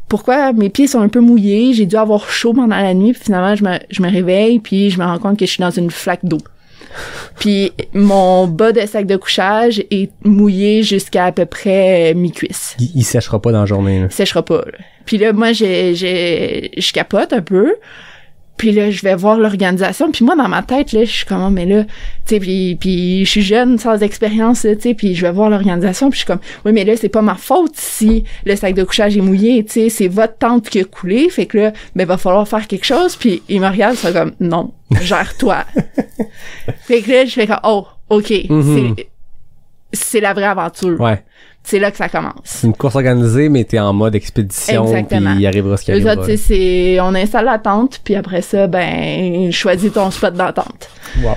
Pourquoi mes pieds sont un peu mouillés? J'ai dû avoir chaud pendant la nuit, puis finalement, je me réveille, puis je me rends compte que je suis dans une flaque d'eau. Puis mon bas de sac de couchage est mouillé jusqu'à à peu près mi-cuisse. Il séchera pas dans la journée. Là. Il séchera pas. Là. Puis là, moi, je capote un peu. Puis là, je vais voir l'organisation. Puis moi, dans ma tête, là, je suis comme, mais là, tu sais, puis je suis jeune, sans expérience, tu sais, puis je vais voir l'organisation. Puis je suis comme, oui, mais là, c'est pas ma faute si le sac de couchage est mouillé, tu sais, c'est votre tente qui a coulé. Fait que là, ben, va falloir faire quelque chose. Puis ils me regardent, ils sont comme, non, gère-toi. Fait que là, je fais comme, oh, OK, c'est la vraie aventure. Ouais. C'est là que ça commence. C'est une course organisée, mais t'es en mode expédition. Exactement. Puis il arrivera ce qui arrivera. Eux autres, on installe la tente, puis après ça, ben, choisis ton spot dans la tente. Wow.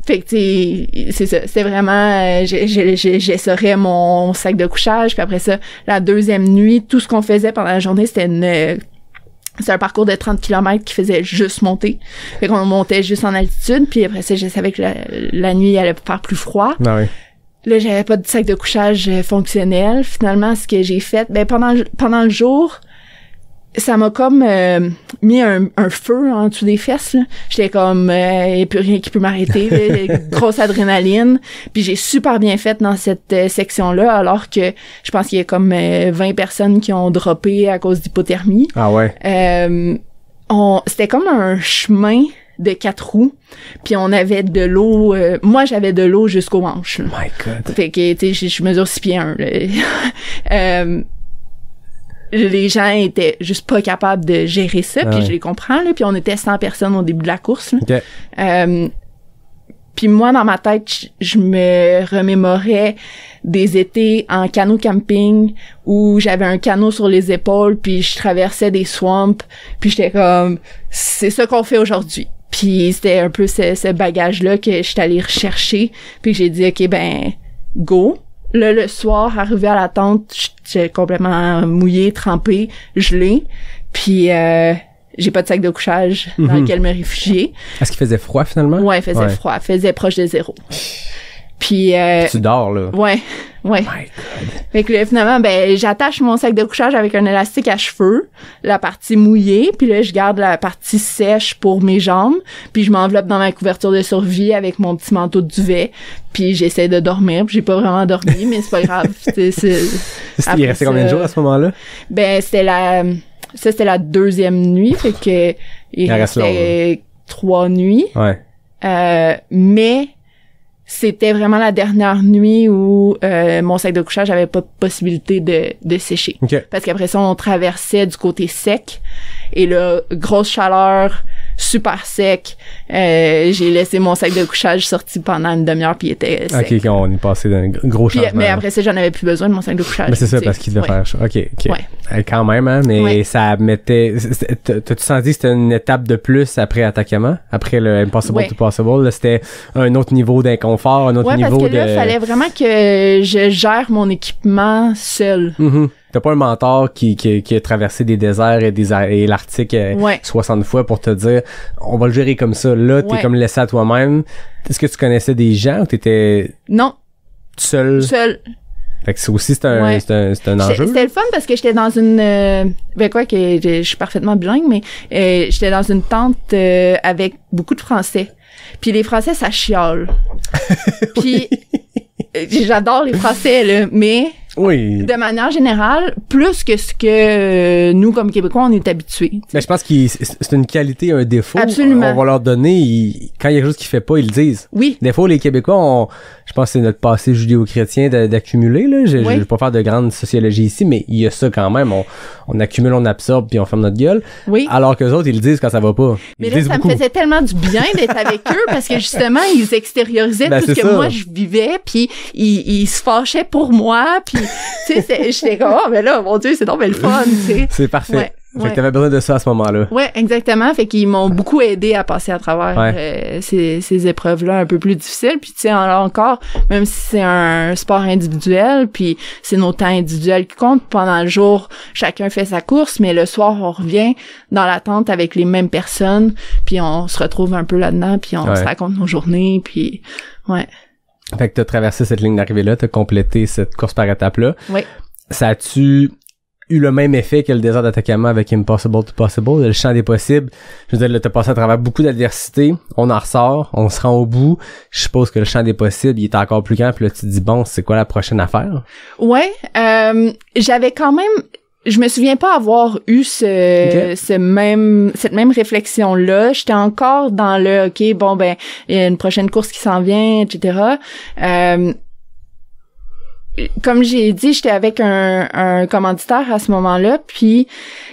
Fait que, c'est ça. C'était vraiment, j'essorais mon sac de couchage, puis après ça, la deuxième nuit, tout ce qu'on faisait pendant la journée, c'est un parcours de 30 km qui faisait juste monter. Fait qu'on montait juste en altitude, puis après ça, je savais que la nuit, il allait faire plus froid. Ah oui. Là, j'avais pas de sac de couchage fonctionnel. Finalement, ce que j'ai fait, ben pendant le jour, ça m'a comme mis un feu en dessous des fesses. Là. J'étais comme, il n'y a plus rien qui peut m'arrêter. Grosse adrénaline. Puis j'ai super bien fait dans cette section-là, alors que je pense qu'il y a comme 20 personnes qui ont droppé à cause d'hypothermie. Ah ouais. C'était comme un chemin de 4 roues, puis on avait de l'eau, moi j'avais de l'eau jusqu'aux hanches. Là. My God. Fait que, tu sais, je mesure 6 pieds 1. Les gens étaient juste pas capables de gérer ça, puis je les comprends, là, puis on était 100 personnes au début de la course. Okay. Puis moi, dans ma tête, je me remémorais des étés en canot camping où j'avais un canot sur les épaules, puis je traversais des swamps, puis j'étais comme, c'est ça qu'on fait aujourd'hui. Puis c'était un peu ce bagage-là que j'étais allée rechercher, puis j'ai dit, OK, ben, go. Là, le soir, arrivé à la tente, j'étais complètement mouillée, trempée, gelée, puis j'ai pas de sac de couchage dans lequel me réfugier. Est-ce qu'il faisait froid, finalement? Ouais, il faisait froid. Il faisait proche de 0. Puis tu dors, là. Ouais. My God. Fait que là, finalement, ben, j'attache mon sac de couchage avec un élastique à cheveux, la partie mouillée, puis là, je garde la partie sèche pour mes jambes, puis je m'enveloppe dans ma couverture de survie avec mon petit manteau de duvet, puis j'essaie de dormir, puis j'ai pas vraiment dormi, mais c'est pas grave. Il restait combien de jours à ce moment-là? Ben, c'était la 2e nuit, fait que il restait 3 nuits. Ouais. Mais c'était vraiment la dernière nuit où mon sac de couchage avait pas de possibilité de sécher. Okay. Parce qu'après ça, on traversait du côté sec. Et là, grosse chaleur, super sec. J'ai laissé mon sac de couchage sorti pendant une demi-heure, puis il était sec. OK, on est passé d'un gros changement. Mais après ça, j'en avais plus besoin de mon sac de couchage. Mais c'est ça, parce qu'il devait faire chaud. OK. Ouais. Quand même, hein, mais ça mettait... T'as-tu senti que c'était une étape de plus après Atacama? Après le Impossible to Possible? Là, c'était un autre niveau d'inconfort, un autre niveau de... Ouais, parce que là, il fallait vraiment que je gère mon équipement seul. T'as pas un mentor qui a traversé des déserts et l'Arctique 60 fois pour te dire on va le gérer comme ça. Là, t'es comme laissé à toi-même. Est-ce que tu connaissais des gens ou t'étais... Non. Seul? Fait que c'est aussi c'est un enjeu. C'était le fun parce que j'étais dans une je suis parfaitement bilingue, mais j'étais dans une tente avec beaucoup de Français. Puis les Français, ça chiale. Puis j'adore les Français, là, mais oui. De manière générale, plus que ce que nous, comme Québécois, on est habitués. Mais je pense que c'est une qualité, un défaut. Absolument. On va leur donner, quand il y a quelque chose qu'ils ne fait pas, ils le disent. Oui. Des fois, les Québécois, je pense que c'est notre passé judéo-chrétien d'accumuler, là. Je vais pas faire de grande sociologie ici, mais il y a ça quand même. On accumule, on absorbe, puis on ferme notre gueule. Oui. Alors qu'eux autres, ils le disent quand ça va pas. Mais là, ça me faisait tellement du bien d'être avec eux parce que justement, ils extériorisaient tout ce que moi je vivais, puis ils se fâchaient pour moi, puis tu sais, j'étais comme, oh, mais là, mon Dieu, c'est donc le fun, tu sais. C'est parfait. Fait que t'avais besoin de ça à ce moment-là. Ouais, exactement. Fait qu'ils m'ont beaucoup aidé à passer à travers ces épreuves-là un peu plus difficiles. Puis tu sais, encore, même si c'est un sport individuel, puis c'est nos temps individuels qui comptent, pendant le jour, chacun fait sa course, mais le soir, on revient dans la tente avec les mêmes personnes, puis on se retrouve un peu là-dedans, puis on se raconte nos journées, puis Fait que t'as traversé cette ligne d'arrivée-là, t'as complété cette course par étape-là. Oui. Ça a-tu eu le même effet que le désert d'Atacama avec Impossible to Possible, le champ des possibles? Je veux dire, là, t'as passé à travers beaucoup d'adversités, on en ressort, on se rend au bout. Je suppose que le champ des possibles, il est encore plus grand, puis là, tu te dis, bon, c'est quoi la prochaine affaire? Ouais, j'avais quand même... Je me souviens pas avoir eu cette même réflexion-là. J'étais encore dans le, OK, bon, ben, il y a une prochaine course qui s'en vient, etc. Comme j'ai dit, j'étais avec un commanditaire à ce moment-là, puis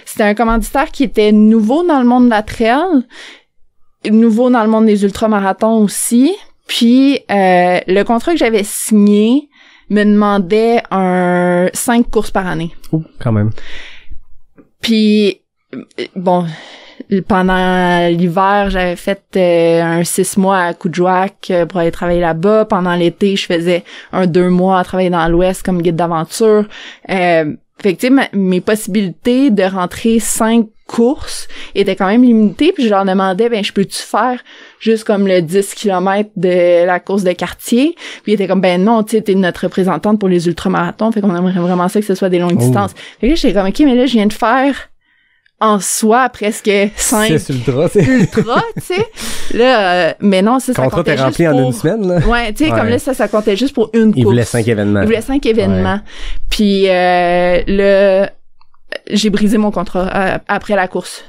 c'était un commanditaire qui était nouveau dans le monde de la trail, nouveau dans le monde des ultramarathons aussi, puis le contrat que j'avais signé me demandait 5 courses par année. Oh, quand même. Puis, bon, pendant l'hiver, j'avais fait un 6 mois à Coudjouac pour aller travailler là-bas. Pendant l'été, je faisais 2 mois à travailler dans l'Ouest comme guide d'aventure. Fait que, tu sais, mes possibilités de rentrer 5 courses étaient quand même limitées. Puis je leur demandais, ben, je peux-tu faire juste comme le 10 km de la course de quartier? Puis ils étaient comme, ben non, tu sais, t'es notre représentante pour les ultramarathons. Fait qu'on aimerait vraiment ça que ce soit des longues distances. Fait que là, j'étais comme, OK, mais là, je viens de faire en soi presque 5 ultra, tu sais. Là, mais non, ça comptait juste rempli en une semaine, là. Ouais, tu sais, comme là, ça comptait juste pour une course. Il voulait 5 événements. Ouais. Puis là, j'ai brisé mon contrat après la course.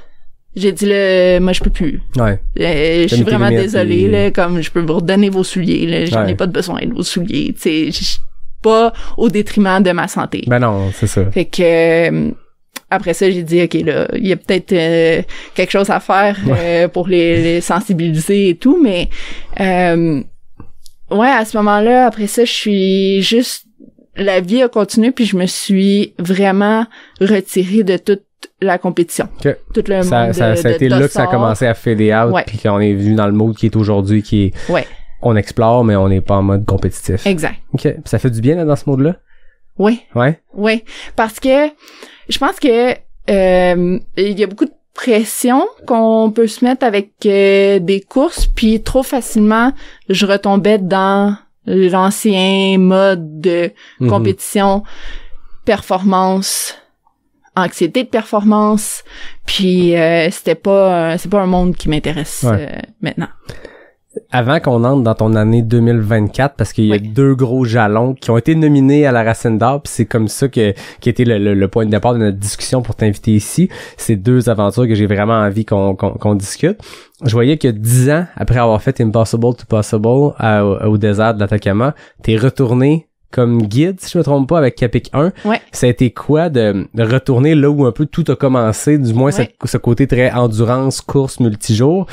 J'ai dit, là, moi, je peux plus. Ouais. Je suis vraiment désolée, là, comme je peux vous redonner vos souliers, là, j'en ai pas de besoin de vos souliers, tu sais, pas au détriment de ma santé. Ben non, c'est ça. Fait que après ça, j'ai dit, OK, là, il y a peut-être quelque chose à faire pour les sensibiliser et tout, mais ouais, à ce moment-là, après ça, je suis juste... La vie a continué, puis je me suis vraiment retirée de toute la compétition. Okay. Tout le ça monde a été là que ça a commencé à fader out, puis qu'on est venu dans le mode qui est aujourd'hui, qui est... Ouais. On explore, mais on n'est pas en mode compétitif. Exact. OK. Puis ça fait du bien, là, dans ce mode-là? Oui. Ouais? Oui. Parce que je pense que il y a beaucoup de pression qu'on peut se mettre avec des courses, puis trop facilement, je retombais dans l'ancien mode de compétition, performance, anxiété de performance, puis c'est pas un monde qui m'intéresse maintenant. Avant qu'on entre dans ton année 2024, parce qu'il y a 2 gros jalons qui ont été nominés à la Racine d'Or, puis c'est comme ça qui était le point de départ de notre discussion pour t'inviter ici. C'est 2 aventures que j'ai vraiment envie qu'on discute. Je voyais que 10 ans après avoir fait Impossible to Possible au désert de l'Atacama, t'es retourné comme guide, si je me trompe pas, avec Capic 1. Ouais. Ça a été quoi de retourner là où un peu tout a commencé, du moins ce côté très endurance, course, multijour,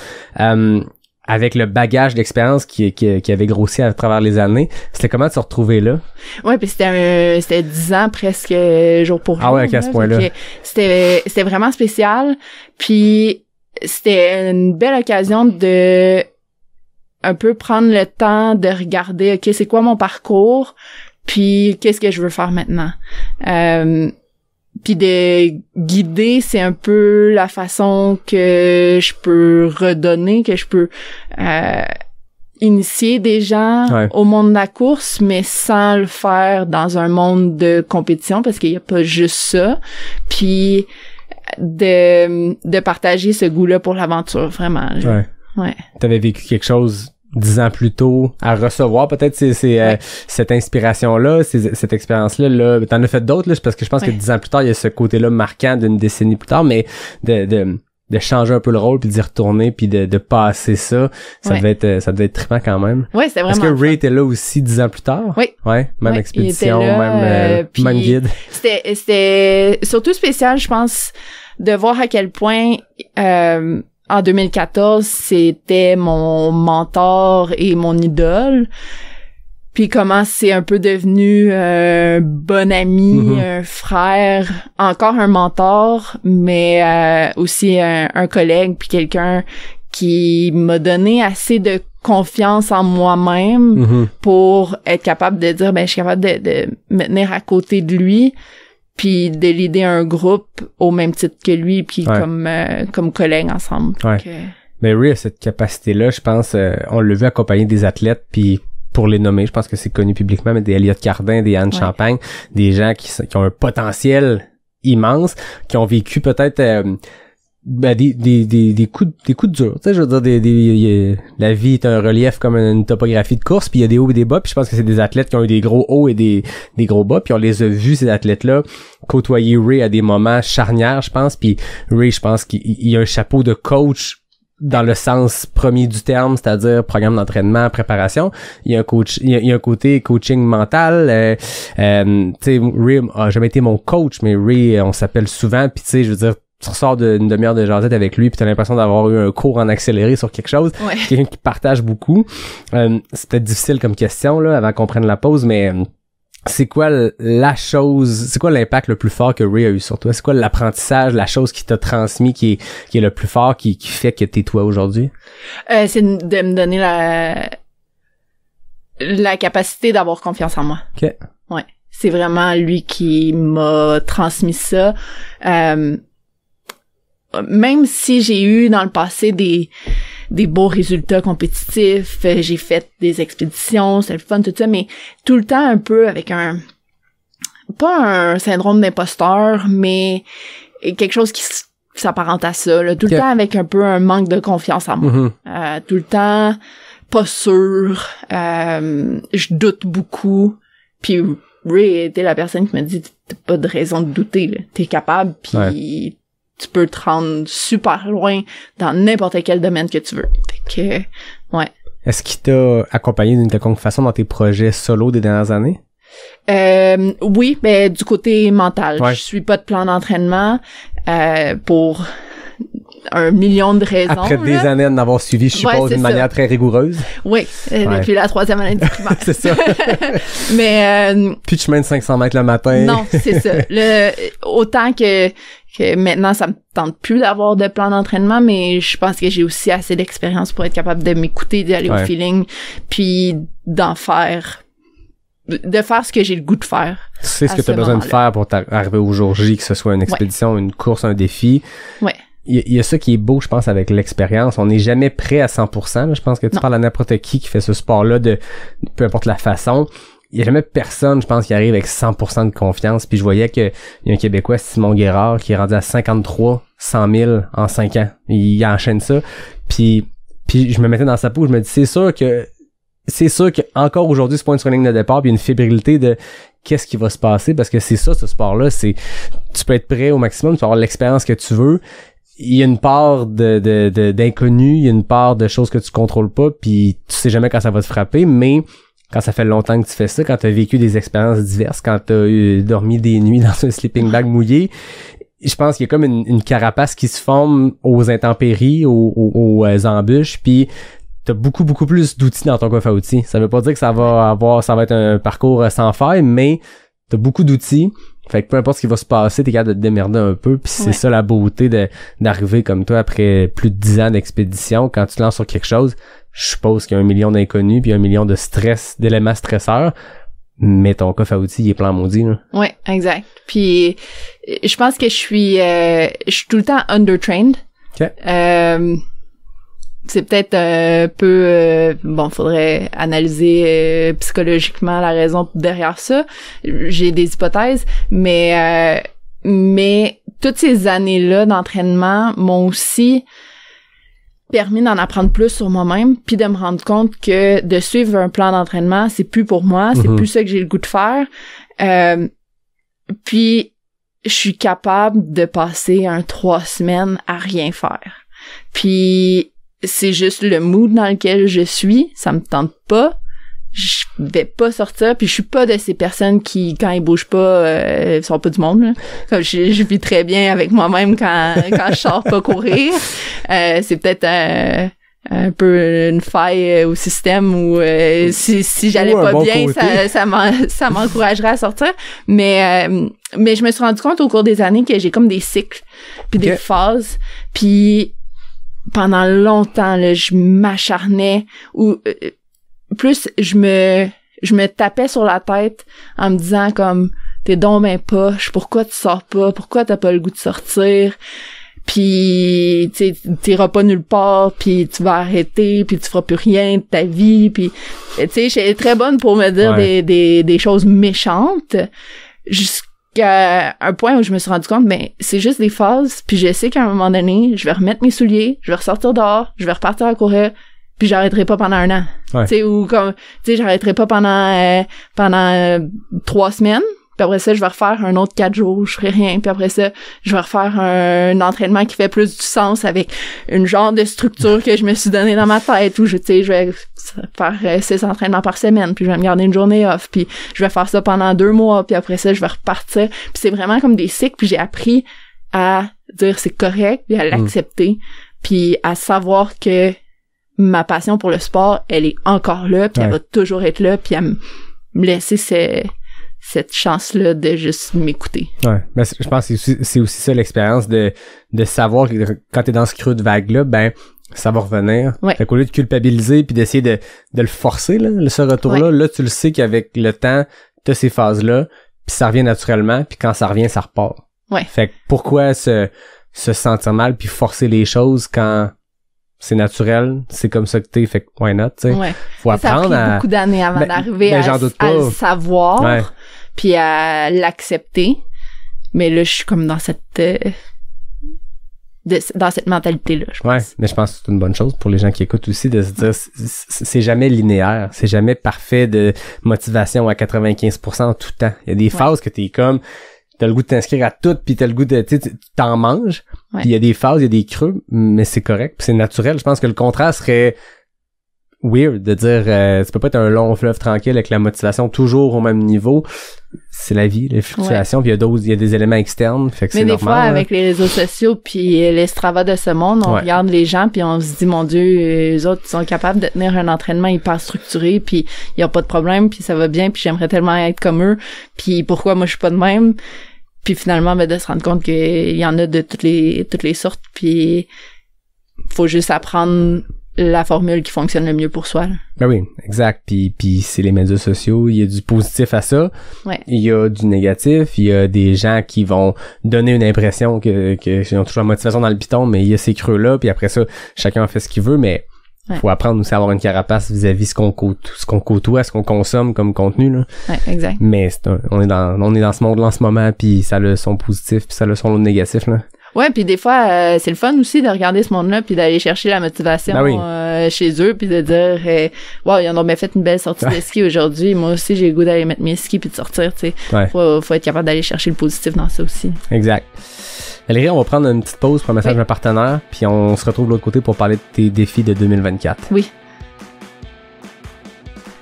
avec le bagage d'expérience qui avait grossi à travers les années. C'était comment de se retrouver là? Ouais, puis c'était 10 ans presque jour pour jour. Ah ouais, à ce point-là. C'était vraiment spécial. Puis c'était une belle occasion de un peu prendre le temps de regarder, OK, c'est quoi mon parcours? Puis qu'est-ce que je veux faire maintenant? Puis de guider, c'est un peu la façon que je peux redonner, que je peux initier des gens au monde de la course, mais sans le faire dans un monde de compétition, parce qu'il y a pas juste ça. Puis de partager ce goût-là pour l'aventure, vraiment. Ouais. T'avais vécu quelque chose 10 ans plus tôt à recevoir peut-être cette inspiration-là, cette expérience-là. Là. T'en as fait d'autres, là, parce que je pense que 10 ans plus tard, il y a ce côté-là marquant d'une décennie plus tard, mais de changer un peu le rôle puis d'y retourner puis de passer ça devait être trippant quand même. Ouais, c'est vraiment. Est-ce que Ray était là aussi 10 ans plus tard? Oui. Ouais, même expédition, là, même guide. C'était surtout spécial, je pense, de voir à quel point en 2014, c'était mon mentor et mon idole. Puis comment c'est un peu devenu un bon ami, un frère, encore un mentor, mais aussi un collègue, puis quelqu'un qui m'a donné assez de confiance en moi-même pour être capable de dire, ben je suis capable de me tenir à côté de lui, puis de l'aider un groupe au même titre que lui, puis comme collègues ensemble. Ouais. Mais Ray a cette capacité-là, je pense, on l'a vu accompagner des athlètes, puis pour les nommer, je pense que c'est connu publiquement, mais des Elliot Cardin, des Anne Champagne, des gens qui ont un potentiel immense, qui ont vécu peut-être des coups durs. Tu sais, je veux dire, la vie est un relief comme une topographie de course, puis il y a des hauts et des bas, puis je pense que c'est des athlètes qui ont eu des gros hauts et des gros bas, puis on les a vus, ces athlètes-là, côtoyer Ray à des moments charnières, je pense, puis Ray, je pense qu'il a un chapeau de coach dans le sens premier du terme, c'est-à-dire programme d'entraînement, préparation. Il y a un côté coaching mental. Tu sais, Ray a jamais été mon coach, mais Ray, on s'appelle souvent, puis tu sais, je veux dire, tu ressors d'une demi-heure de jasette avec lui, puis t'as l'impression d'avoir eu un cours en accéléré sur quelque chose. Ouais. Quelqu'un qui partage beaucoup. C'est peut-être difficile comme question, là, avant qu'on prenne la pause, mais c'est quoi c'est quoi l'impact le plus fort que Ray a eu sur toi? C'est quoi l'apprentissage, la chose qui t'a transmis qui est le plus fort, qui fait que t'es toi aujourd'hui? C'est de me donner la capacité d'avoir confiance en moi. OK. Ouais. C'est vraiment lui qui m'a transmis ça. Même si j'ai eu dans le passé des beaux résultats compétitifs, j'ai fait des expéditions, c'était le fun, tout ça, mais tout le temps un peu avec pas un syndrome d'imposteur, mais quelque chose qui s'apparente à ça, là. Tout le temps avec un peu un manque de confiance en moi. Tout le temps pas sûr, je doute beaucoup, puis Ray était la personne qui m'a dit t'as pas de raison de douter, là. T'es capable, puis tu peux te rendre super loin dans n'importe quel domaine que tu veux. Fait que, ouais. Est-ce qu'il t'a accompagné d'une quelconque façon dans tes projets solo des dernières années? Oui, ben du côté mental. Ouais. Je suis pas de plan d'entraînement pour 1 million de raisons. Après des années d'en avoir suivi, je suppose, d'une manière très rigoureuse. Oui, depuis la 3e année du primaire. C'est ça. Mais puis de chemin de 500 mètres le matin. Non, c'est ça. Autant que maintenant, ça me tente plus d'avoir de plan d'entraînement, mais je pense que j'ai aussi assez d'expérience pour être capable de m'écouter, d'y aller au feeling, puis de faire ce que j'ai le goût de faire. Tu sais ce que tu as besoin de faire pour arriver au jour J, que ce soit une expédition, une course, un défi. Ouais. Il y a ça qui est beau, je pense, avec l'expérience. On n'est jamais prêt à 100%. Là. Je pense que tu parles à n'importe qui fait ce sport-là de peu importe la façon. Il y a jamais personne, je pense, qui arrive avec 100% de confiance. Puis je voyais qu'il y a un Québécois, Simon Guérard, qui est rendu à 53 100 000 en 5 ans. Il enchaîne ça. Puis je me mettais dans sa peau, je me dis, c'est sûr que encore aujourd'hui, ce point sur la ligne de départ, puis il y a une fébrilité de qu'est-ce qui va se passer, parce que c'est ça, ce sport-là, c'est tu peux être prêt au maximum, tu peux avoir l'expérience que tu veux. Il y a une part d'inconnu, il y a une part de choses que tu contrôles pas, puis tu sais jamais quand ça va te frapper, mais quand ça fait longtemps que tu fais ça, quand tu as vécu des expériences diverses, quand tu as dormi des nuits dans un sleeping bag mouillé, je pense qu'il y a comme une carapace qui se forme aux intempéries, aux embûches, puis t'as beaucoup plus d'outils dans ton coffre à outils. Ça veut pas dire que ça va être un parcours sans faille, mais t'as beaucoup d'outils. Fait que peu importe ce qui va se passer, t'es capable de te démerder un peu, puis c'est ça la beauté d'arriver comme toi après plus de 10 ans d'expédition. Quand tu te lances sur quelque chose, je suppose qu'il y a 1 million d'inconnus puis 1 million d'éléments stresseurs, mais ton coffre à outils il est plein maudit, là. Ouais, exact. Puis je pense que je suis tout le temps undertrained. OK. C'est peut-être un peu faudrait analyser psychologiquement la raison derrière ça. J'ai des hypothèses, mais toutes ces années-là d'entraînement m'ont aussi permis d'en apprendre plus sur moi-même, puis de me rendre compte que de suivre un plan d'entraînement, c'est plus pour moi, c'est plus ça que j'ai le goût de faire. Puis je suis capable de passer 3 semaines à rien faire. Puis c'est juste le mood dans lequel je suis, ça me tente pas, je vais pas sortir, puis je suis pas de ces personnes qui, quand ils bougent pas, ils sont pas du monde, là. Comme je vis très bien avec moi-même quand je sors pas courir. C'est peut-être un peu une faille au système où si j'allais pas bien, ça m'encouragerait à sortir. Mais je me suis rendu compte au cours des années que j'ai comme des cycles, puis des phases, puis pendant longtemps, là, je m'acharnais ou plus je me tapais sur la tête en me disant comme t'es donc ben poche, pourquoi tu sors pas, pourquoi t'as pas le goût de sortir, puis tu t'iras pas nulle part, puis tu vas arrêter, puis tu feras plus rien de ta vie, puis tu sais, j'étais très bonne pour me dire des choses méchantes jusqu'à un point où je me suis rendu compte, mais c'est juste des phases, puis je sais qu'à un moment donné, je vais remettre mes souliers, je vais ressortir dehors, je vais repartir à courir, puis j'arrêterai pas pendant 1 an. Tu sais, ou comme, tu sais, j'arrêterai pas pendant 3 semaines, puis après ça, je vais refaire un autre 4 jours, je ferai rien, puis après ça, je vais refaire un entraînement qui fait plus du sens avec une genre de structure que je me suis donnée dans ma tête, où je vais faire 6 entraînements par semaine, puis je vais me garder une journée off, puis je vais faire ça pendant 2 mois, puis après ça, je vais repartir. Puis c'est vraiment comme des cycles, puis j'ai appris à dire c'est correct, puis à l'accepter, puis à savoir que ma passion pour le sport, elle est encore là, puis elle va toujours être là, puis à me laisser cette chance-là de juste m'écouter. Ouais, mais je pense que c'est aussi ça l'expérience de savoir que quand t'es dans ce creux de vague-là, ben ça va revenir. Ouais. Fait qu'au lieu de culpabiliser puis d'essayer de le forcer, là, ce retour-là, là, tu le sais qu'avec le temps, t'as ces phases-là, puis ça revient naturellement, puis quand ça revient, ça repart. Ouais. Fait que pourquoi se sentir mal puis forcer les choses quand c'est naturel, c'est comme ça que t'es, fait que why not, tu sais. Ouais. Faut apprendre ça a pris beaucoup d'années avant d'arriver à le savoir, puis à l'accepter. Mais là, je suis comme dans cette mentalité-là, je pense. Ouais, mais je pense que c'est une bonne chose pour les gens qui écoutent aussi de se dire c'est jamais linéaire, c'est jamais parfait de motivation à 95% en tout temps. Il y a des phases que t'es comme t'as le goût de t'inscrire à tout, puis t'as le goût de, tu t'en manges, puis il y a des phases, il y a des creux, mais c'est correct, puis c'est naturel. Je pense que le contraire serait weird de dire tu peux pas être un long fleuve tranquille avec la motivation toujours au même niveau. C'est la vie, les fluctuations, puis il y a des éléments externes, fait que c'est normal. Mais des fois, avec les réseaux sociaux puis les Strava de ce monde, on regarde les gens puis on se dit, mon Dieu, eux autres, ils sont capables de tenir un entraînement hyper structuré puis il y a pas de problème puis ça va bien puis j'aimerais tellement être comme eux puis pourquoi moi je suis pas de même? Puis finalement, de se rendre compte qu'il y en a de toutes les sortes puis faut juste apprendre la formule qui fonctionne le mieux pour soi. Là. Ben oui, exact. Puis c'est les médias sociaux, il y a du positif à ça. Ouais. Il y a du négatif, il y a des gens qui vont donner une impression que ils ont toujours la motivation dans le piton, mais il y a ces creux-là, puis après ça, chacun fait ce qu'il veut, mais faut apprendre aussi à avoir une carapace vis-à-vis ce qu'on côtoie, ce qu'on consomme comme contenu, là. Ouais, exact. Mais on est dans ce monde-là en ce moment, puis ça a son positif, puis ça a son lot négatif, là. Ouais, puis des fois c'est le fun aussi de regarder ce monde-là puis d'aller chercher la motivation chez eux puis de dire wow, ils en ont bien fait une belle sortie de ski aujourd'hui, moi aussi j'ai le goût d'aller mettre mes skis puis de sortir, tu sais. Faut être capable d'aller chercher le positif dans ça aussi. Exact. Valérie, on va prendre une petite pause pour un message d'un partenaire puis on se retrouve de l'autre côté pour parler de tes défis de 2024. Oui.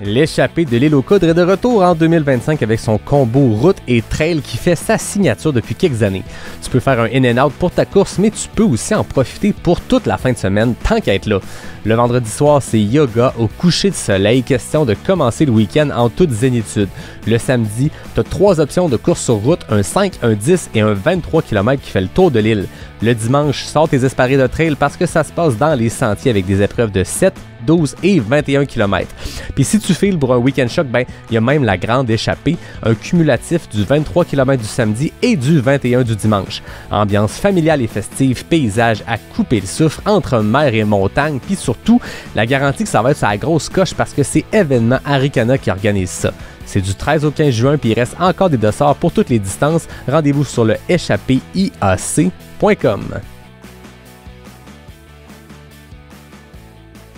L'échappée de l'île aux Coudres est de retour en 2025 avec son combo route et trail qui fait sa signature depuis quelques années. Tu peux faire un in-and-out pour ta course, mais tu peux aussi en profiter pour toute la fin de semaine, tant qu'à être là. Le vendredi soir, c'est yoga au coucher de soleil, question de commencer le week-end en toute zénitude. Le samedi, tu as 3 options de course sur route, un 5, un 10 et un 23 km qui fait le tour de l'île. Le dimanche, sors tes espadrilles de trail parce que ça se passe dans les sentiers avec des épreuves de 7, 12 et 21 km. Puis si tu files pour un week-end choc, il y a même la grande échappée, un cumulatif du 23 km du samedi et du 21 du dimanche. Ambiance familiale et festive, paysage à couper le souffle entre mer et montagne, puis surtout, la garantie que ça va être sa grosse coche parce que c'est événement Arikana qui organise ça. C'est du 13 au 15 juin, puis il reste encore des dossards pour toutes les distances. Rendez-vous sur le échappéiac.com.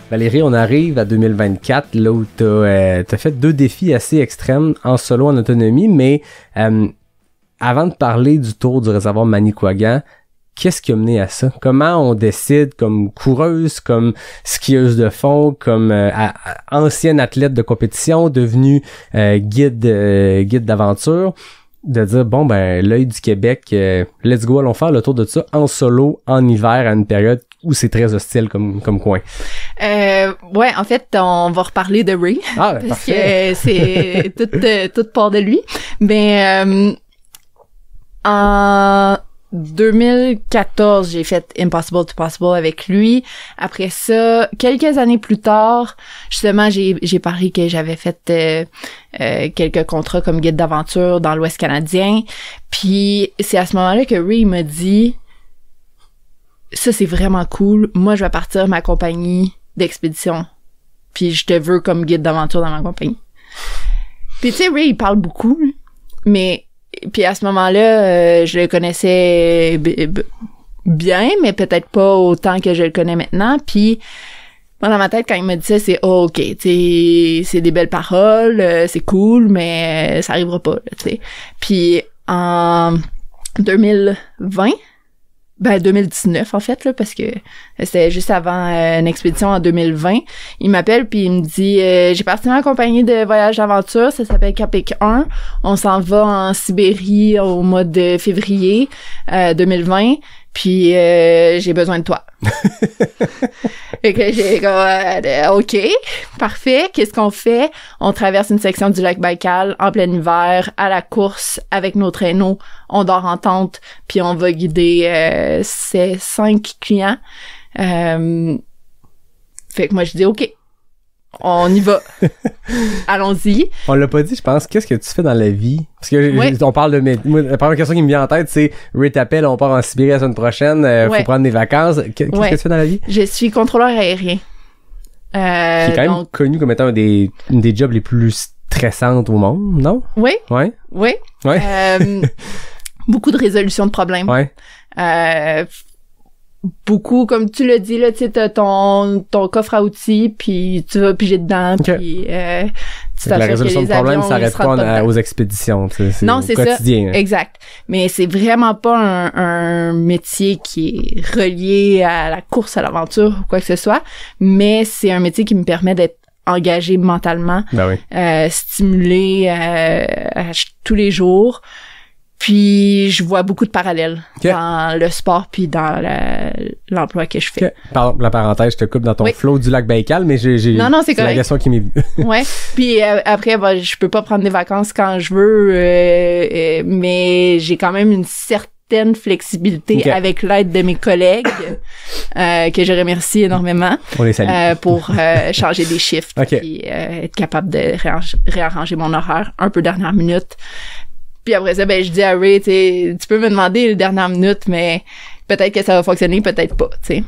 Valérie, on arrive à 2024, là où t'as fait 2 défis assez extrêmes en solo, en autonomie, mais avant de parler du tour du réservoir Manicouagan, qu'est-ce qui a mené à ça? Comment on décide, comme coureuse, comme skieuse de fond, comme ancienne athlète de compétition, devenue guide d'aventure, de dire, l'œil du Québec, let's go, allons faire le tour de ça en solo, en hiver, à une période où c'est très hostile comme coin. Ouais, en fait, on va reparler de Ray. Parce parfait. Que c'est tout part de lui. Mais en 2014, j'ai fait Impossible to Possible avec lui. Après ça, quelques années plus tard, justement, j'ai parlé que j'avais fait quelques contrats comme guide d'aventure dans l'Ouest canadien. Puis c'est à ce moment-là que Ray m'a dit, ça c'est vraiment cool, moi je vais partir ma compagnie d'expédition. Puis je te veux comme guide d'aventure dans ma compagnie. Puis tu sais, Ray il parle beaucoup, mais puis à ce moment-là, je le connaissais bien, mais peut-être pas autant que je le connais maintenant. Puis moi, dans ma tête, quand il me dit ça, c'est OK, tu sais, c'est des belles paroles, c'est cool, mais ça arrivera pas, tu sais. Puis en 2019 en fait, là, parce que c'était juste avant une expédition en 2020. Il m'appelle puis il me dit j'ai parti en compagnie de voyage d'aventure, ça s'appelle Capic 1. On s'en va en Sibérie au mois de février 2020. Puis j'ai besoin de toi. Et que j'ai OK, parfait. Qu'est-ce qu'on fait? On traverse une section du lac Baïkal en plein hiver, à la course, avec nos traîneaux. On dort en tente, puis on va guider ces 5 clients. Fait que moi, je dis OK. On y va. Allons-y. On l'a pas dit, je pense. Qu'est-ce que tu fais dans la vie? Parce que on parle de moi, la première question qui me vient en tête, c'est Ray t'appelle, on part en Sibérie la semaine prochaine, faut prendre des vacances. Qu'est-ce que tu fais dans la vie? Je suis contrôleur aérien. Qui est quand même connu comme étant une des jobs les plus stressantes au monde, non? Oui. Ouais. Oui. Ouais. Beaucoup de résolution de problèmes. Ouais. beaucoup, comme tu l'as dit, là, tu sais, t'as ton coffre à outils, puis tu vas piger dedans, puis tu la résolution de problème s'arrête pas aux expéditions. Non, c'est quotidien, ça. Exact. Mais c'est vraiment pas un métier qui est relié à la course à l'aventure ou quoi que ce soit, mais c'est un métier qui me permet d'être engagé mentalement, stimulé tous les jours. Puis je vois beaucoup de parallèles dans le sport puis dans l'emploi que je fais. Pardon, la parenthèse, je te coupe dans ton flow du lac Baïkal, mais non, c'est la question qui m'est venue. Ouais. Puis après, je peux pas prendre des vacances quand je veux, mais j'ai quand même une certaine flexibilité avec l'aide de mes collègues que je remercie énormément. On les salue. Pour changer des shifts puis être capable de réarranger mon horaire un peu dernière minute. Puis après ça, je dis à Ray, tu peux me demander les dernières minutes, mais peut-être que ça va fonctionner, peut-être pas, tu sais.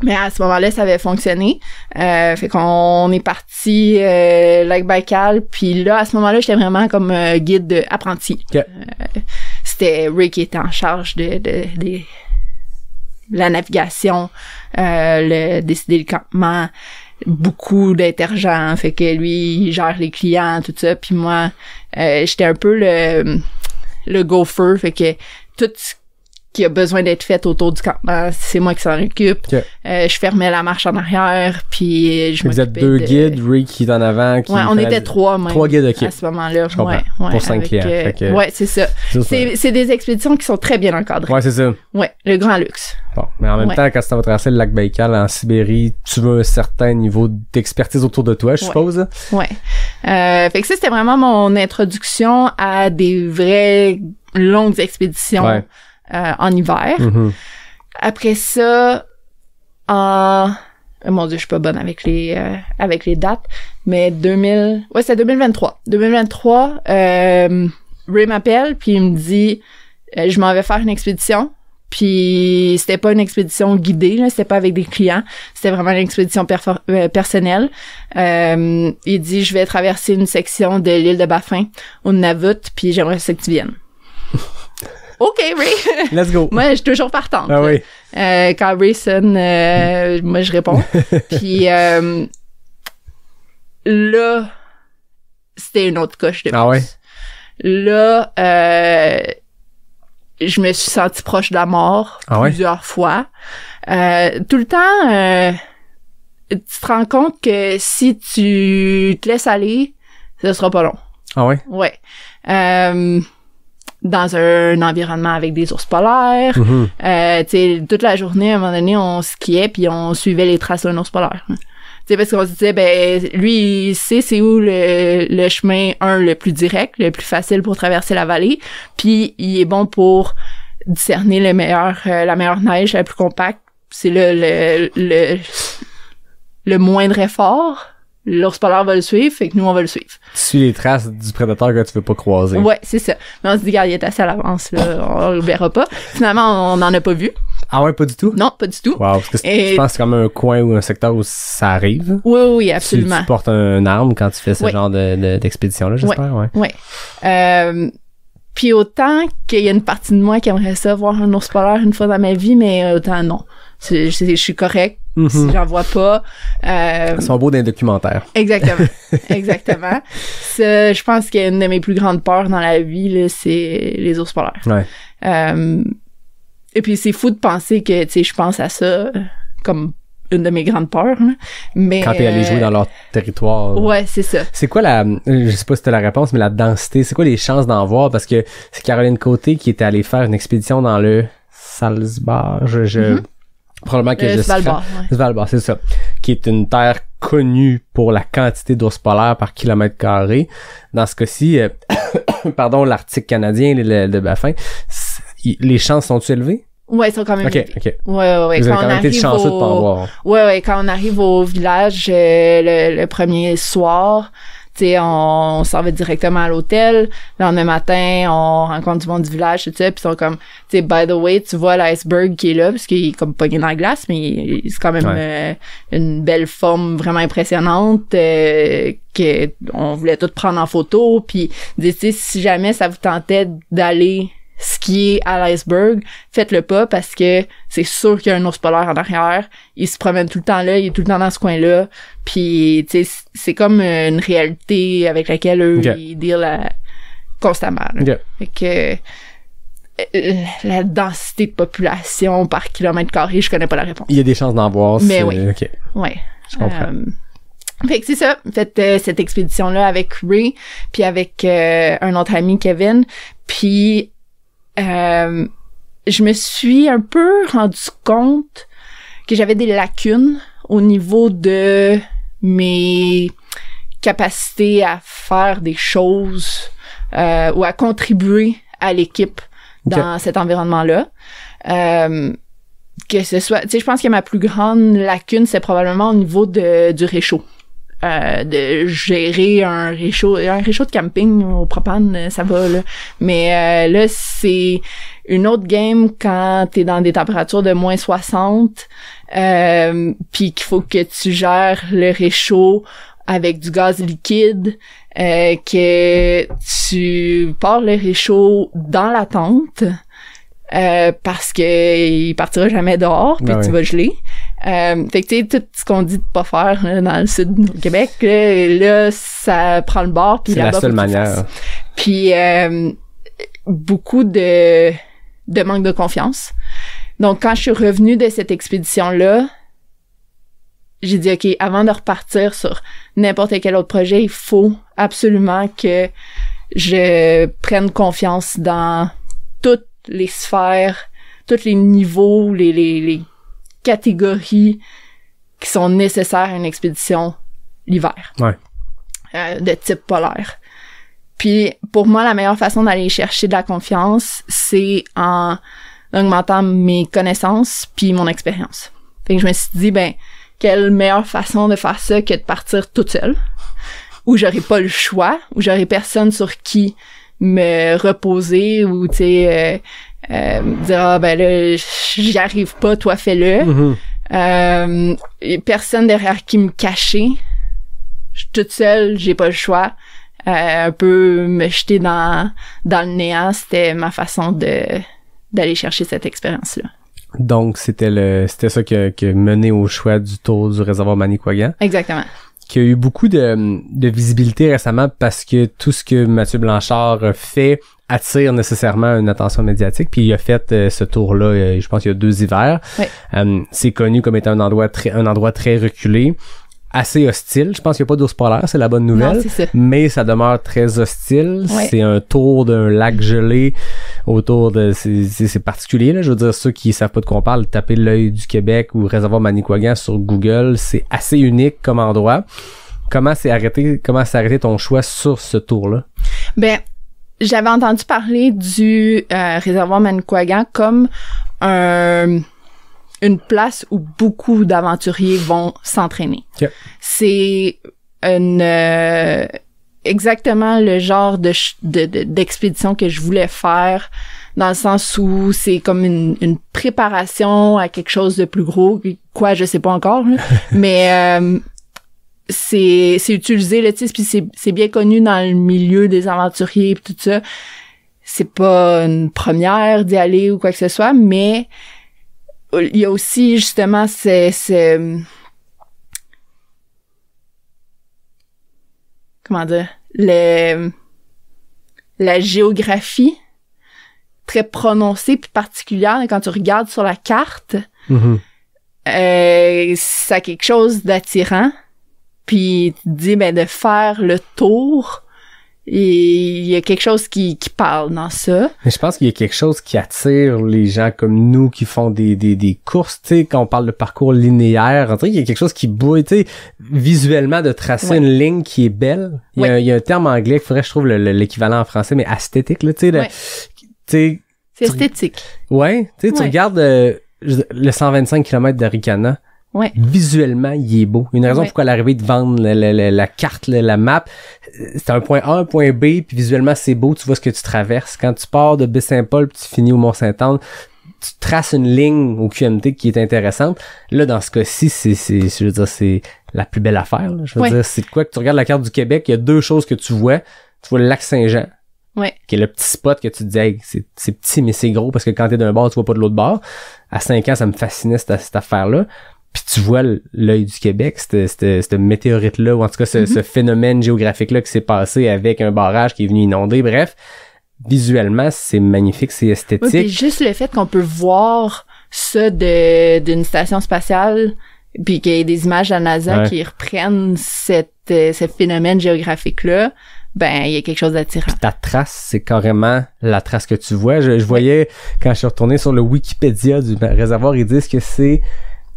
Mais à ce moment-là, ça avait fonctionné. Fait qu'on est parti Lac Baïkal, puis là, à ce moment-là, j'étais vraiment comme guide apprenti. C'était Ray qui était en charge de la navigation, décider le campement, beaucoup d'intergents, fait que lui il gère les clients, tout ça, puis moi j'étais un peu le gopher, fait que tout ce qui a besoin d'être fait autour du campement, c'est moi qui s'en occupe. Je fermais la marche en arrière, puis je m'occupais. Vous êtes deux guides, Rick qui est en avant, qui on était trois même. 3 guides, à ce moment-là. Pour 5 clients. Ouais, c'est ça. C'est des expéditions qui sont très bien encadrées. Ouais, c'est ça. Ouais, le grand luxe. Bon, mais en même temps, quand tu vas traverser le lac Baïkal en Sibérie, tu veux un certain niveau d'expertise autour de toi, je suppose. Ouais. Fait que ça, c'était vraiment mon introduction à des vraies longues expéditions en hiver. Après ça, mon Dieu, je suis pas bonne avec les dates, mais c'était 2023. 2023, Ray m'appelle, puis il me dit je m'en vais faire une expédition. Puis c'était pas une expédition guidée, là, c'était pas avec des clients, c'était vraiment une expédition personnelle. Il dit je vais traverser une section de l'île de Baffin au Nunavut, puis j'aimerais ça que tu viennes. OK, Ray. Let's go. Moi, je suis toujours partante. Ah oui. Quand Ray sonne, moi je réponds. Puis là, c'était une autre coche de plus. Ah ouais. Là, je me suis sentie proche de la mort plusieurs fois. Tout le temps, tu te rends compte que si tu te laisses aller, ce sera pas long. Ah ouais? Ouais. Dans un environnement avec des ours polaires. Tu sais, toute la journée, à un moment donné, on skiait puis on suivait les traces d'un ours polaire. Tu sais, parce qu'on se disait, lui, il sait c'est où le chemin, le plus direct, le plus facile pour traverser la vallée, puis il est bon pour discerner la meilleure neige, la plus compacte. C'est le moindre effort. L'ours polaire va le suivre, fait que nous, on va le suivre. Tu suis les traces du prédateur que tu veux pas croiser. Ouais, c'est ça. Mais on se dit, regarde, il est assez à l'avance, là, on le verra pas. Finalement, on n'en a pas vu. Ah ouais, pas du tout? Non, pas du tout. Wow, parce que je pense que c'est comme un coin ou un secteur où ça arrive. Oui, absolument. Tu portes un arme quand tu fais ce genre d'expédition-là, j'espère, ouais. Puis autant qu'il y a une partie de moi qui aimerait ça voir un ours polaire une fois dans ma vie, mais autant non. Je suis correct. Si j'en vois pas. Ils sont beaux dans les documentaires. Exactement. Exactement. Ça, je pense qu'une de mes plus grandes peurs dans la vie, là, c'est les ours polaires. Ouais. Et puis c'est fou de penser que, tu sais, je pense à ça comme une de mes grandes peurs, hein, mais quand t'es allé jouer dans leur territoire. Ouais, c'est ça. C'est quoi je sais pas si t'as la réponse, mais la densité, c'est quoi les chances d'en voir? Parce que c'est Caroline Côté qui était allée faire une expédition dans le Salzbar, probablement que je Svalbard, Svalbard, c'est ça. Qui est une terre connue pour la quantité d'ours polaires par kilomètre carré. Dans ce cas-ci, l'Arctique canadien, de Baffin, les chances sont-elles élevées? Ouais, ils sont quand même élevés. OK. Ouais. Vous avez quand même été chanceux de pas en voir. Ouais, quand on arrive au village le premier soir, tu sais, on s'en va directement à l'hôtel. Le lendemain matin, on rencontre du monde du village, tout ça, puis ils sont comme, tu sais, by the way, tu vois l'iceberg qui est là, parce qu'il est comme pogné dans la glace, mais c'est quand même une belle forme vraiment impressionnante que on voulait tout prendre en photo, puis tu sais, si jamais ça vous tentait d'aller skier à l'iceberg, faites-le pas parce que c'est sûr qu'il y a un ours polaire en arrière. Il se promène tout le temps là, il est tout le temps dans ce coin-là. Puis, tu sais, c'est comme une réalité avec laquelle eux, ils dealent constamment. Fait que la densité de population par kilomètre carré, je connais pas la réponse. Il y a des chances d'en voir. Mais oui. OK. Ouais. Je comprends. Fait que c'est ça. Fait cette expédition-là avec Ray, puis avec un autre ami, Kevin. Puis je me suis un peu rendu compte que j'avais des lacunes au niveau de mes capacités à faire des choses ou à contribuer à l'équipe dans cet environnement-là. Que ce soit, tu sais, je pense que ma plus grande lacune, c'est probablement au niveau du réchaud. De gérer un réchaud de camping au propane, ça va, là. Mais là, c'est une autre game quand t'es dans des températures de moins 60, puis qu'il faut que tu gères le réchaud avec du gaz liquide, que tu pars le réchaud dans la tente, parce que il partira jamais dehors, puis tu vas geler. Fait que tu sais, tout ce qu'on dit de pas faire là, dans le sud du Québec, là, ça prend le bord, puis là-bas, c'est la seule manière. Puis beaucoup de manque de confiance. Donc quand je suis revenue de cette expédition-là, j'ai dit, OK, avant de repartir sur n'importe quel autre projet, il faut absolument que je prenne confiance dans toutes les sphères, tous les niveaux, les catégories qui sont nécessaires à une expédition l'hiver. De type polaire. Puis, pour moi, la meilleure façon d'aller chercher de la confiance, c'est en augmentant mes connaissances puis mon expérience. Fait que je me suis dit, quelle meilleure façon de faire ça que de partir toute seule, où j'aurais pas le choix, où j'aurais personne sur qui me reposer ou, tu sais, dire, là, j'y arrive pas, toi, fais-le. Personne derrière qui me cachait. Je suis toute seule, j'ai pas le choix. Un peu me jeter dans le néant, c'était ma façon d'aller chercher cette expérience-là. Donc, c'était ça qui a mené au choix du tour du réservoir Manicouagan. Exactement. Qui a eu beaucoup de visibilité récemment parce que tout ce que Mathieu Blanchard fait attire nécessairement une attention médiatique. Puis il a fait ce tour-là, je pense qu'il y a 2 hivers. Oui. C'est connu comme étant un endroit très reculé, assez hostile. Je pense qu'il n'y a pas d'ours polaire, c'est la bonne nouvelle. Non, c'est ça. Mais ça demeure très hostile. Oui. C'est un tour d'un lac gelé autour de... C'est particulier, là. Je veux dire, ceux qui savent pas de quoi on parle, taper l'œil du Québec ou réservoir Manicouagan sur Google, c'est assez unique comme endroit. Comment s'est arrêté ton choix sur ce tour-là? J'avais entendu parler du réservoir Manicouagan comme une place où beaucoup d'aventuriers vont s'entraîner. Okay. C'est exactement le genre d'expédition que je voulais faire, dans le sens où c'est comme une préparation à quelque chose de plus gros, quoi, je sais pas encore, là. Mais c'est utilisé, là, tu sais, puis c'est bien connu dans le milieu des aventuriers et tout ça. C'est pas une première d'y aller ou quoi que ce soit, mais il y a aussi justement comment dire, la géographie très prononcée puis particulière quand tu regardes sur la carte. Ça a quelque chose d'attirant, puis tu te dis de faire le tour. Et il y a quelque chose qui parle dans ça. Mais je pense qu'il y a quelque chose qui attire les gens comme nous qui font des courses, tu sais, quand on parle de parcours linéaire, il y a quelque chose qui bouille, tu sais, visuellement de tracer une ligne qui est belle. Il y a un terme anglais, il faudrait que je trouve l'équivalent en français, mais esthétique, là, tu sais. C'est esthétique. Ouais, tu sais, tu regardes le 125 km d'Arikana. Ouais. Visuellement, il est beau. Une raison pourquoi l'arrivée de vendre la carte, la map, c'est un point A, un point B, puis visuellement, c'est beau, tu vois ce que tu traverses. Quand tu pars de Baie-Saint-Paul puis tu finis au Mont-Saint-Anne, tu traces une ligne au QMT qui est intéressante. Là, dans ce cas-ci, je veux dire, c'est la plus belle affaire, là. Je veux dire, c'est quoi que tu regardes la carte du Québec, il y a 2 choses que tu vois. Tu vois le lac Saint-Jean, Ouais. Qui est le petit spot que tu te dis, hey, c'est petit, mais c'est gros, parce que quand t'es d'un bord, tu vois pas de l'autre bord. À 5 ans, ça me fascinait, cette affaire-là. Puis tu vois l'œil du Québec, cette météorite-là, ou en tout cas, ce phénomène géographique-là qui s'est passé avec un barrage qui est venu inonder. Bref, visuellement, c'est magnifique, c'est esthétique. Oui, puis juste le fait qu'on peut voir ça d'une station spatiale, puis qu'il y ait des images de la NASA qui reprennent ce phénomène géographique-là, ben, il y a quelque chose d'attirant. Puis ta trace, c'est carrément la trace que tu vois. Je voyais, quand je suis retourné sur le Wikipédia du réservoir, ils disent que c'est,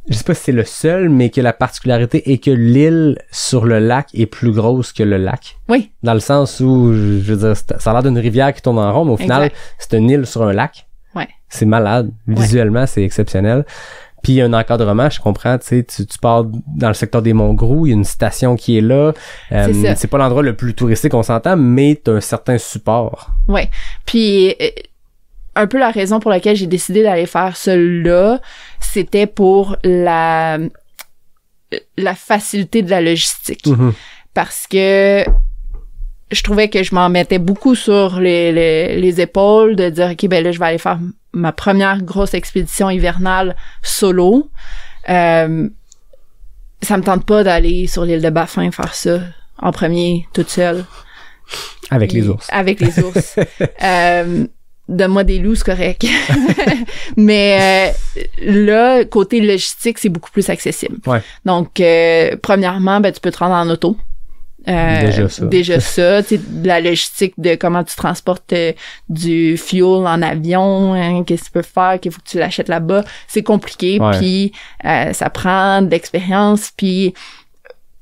je sais pas si c'est le seul, mais que la particularité est que l'île sur le lac est plus grosse que le lac. Oui. Dans le sens où, je veux dire, ça a l'air d'une rivière qui tourne en rond, mais au final, c'est une île sur un lac. Ouais. C'est malade. Visuellement, c'est exceptionnel. Puis il y a un encadrement, je comprends, tu sais, tu pars dans le secteur des Monts-Gros, il y a une station qui est là. C'est pas l'endroit le plus touristique, on s'entend, mais t'as un certain support. Ouais. Puis un peu la raison pour laquelle j'ai décidé d'aller faire ça là, c'était pour la facilité de la logistique. Mm-hmm. Parce que je trouvais que je m'en mettais beaucoup sur les épaules de dire, OK, ben là, je vais aller faire ma première grosse expédition hivernale solo. Ça me tente pas d'aller sur l'île de Baffin faire ça en premier, toute seule. Avec les ours. Avec les ours. Donne-moi des loups, c'est correct. Mais là, côté logistique, c'est beaucoup plus accessible. Ouais. Donc, premièrement, ben tu peux te rendre en auto. Déjà ça, tu sais, la logistique de comment tu transportes du fuel en avion, hein, qu'est-ce que tu peux faire, qu'il faut que tu l'achètes là-bas, c'est compliqué, puis ça prend de l'expérience, puis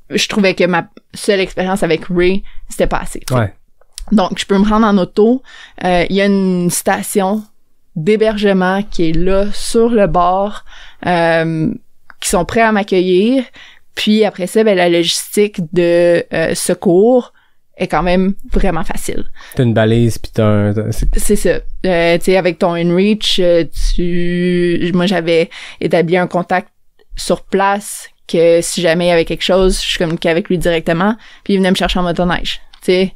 je trouvais que ma seule expérience avec Ray, c'était pas assez. Ouais. Donc, je peux me rendre en auto, il y a une station d'hébergement qui est là, sur le bord, qui sont prêts à m'accueillir. Puis après ça, ben la logistique de secours est quand même vraiment facile. T'as une balise puis c'est ça. Tu sais, avec ton InReach, moi j'avais établi un contact sur place que si jamais il y avait quelque chose, je communiquais avec lui directement, puis il venait me chercher en motoneige. Tu sais,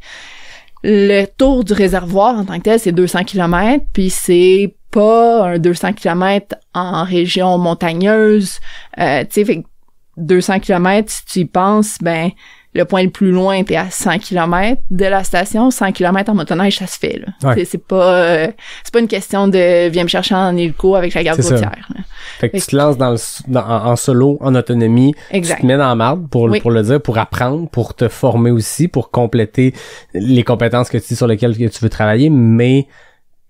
le tour du réservoir en tant que tel, c'est 200 km, puis c'est pas un 200 km en région montagneuse. Tu sais, fait 200 km, si tu y penses, ben le point le plus loin, t'es à 100 km de la station. 100 km en motoneige, ça se fait, là. Ouais. C'est pas une question de viens me chercher en hélico avec la garde routière. Fait que tu te lances en solo, en autonomie. Exact. Tu te mets dans la marde, pour le dire, pour apprendre, pour te former aussi, pour compléter les compétences sur lesquelles tu veux travailler, mais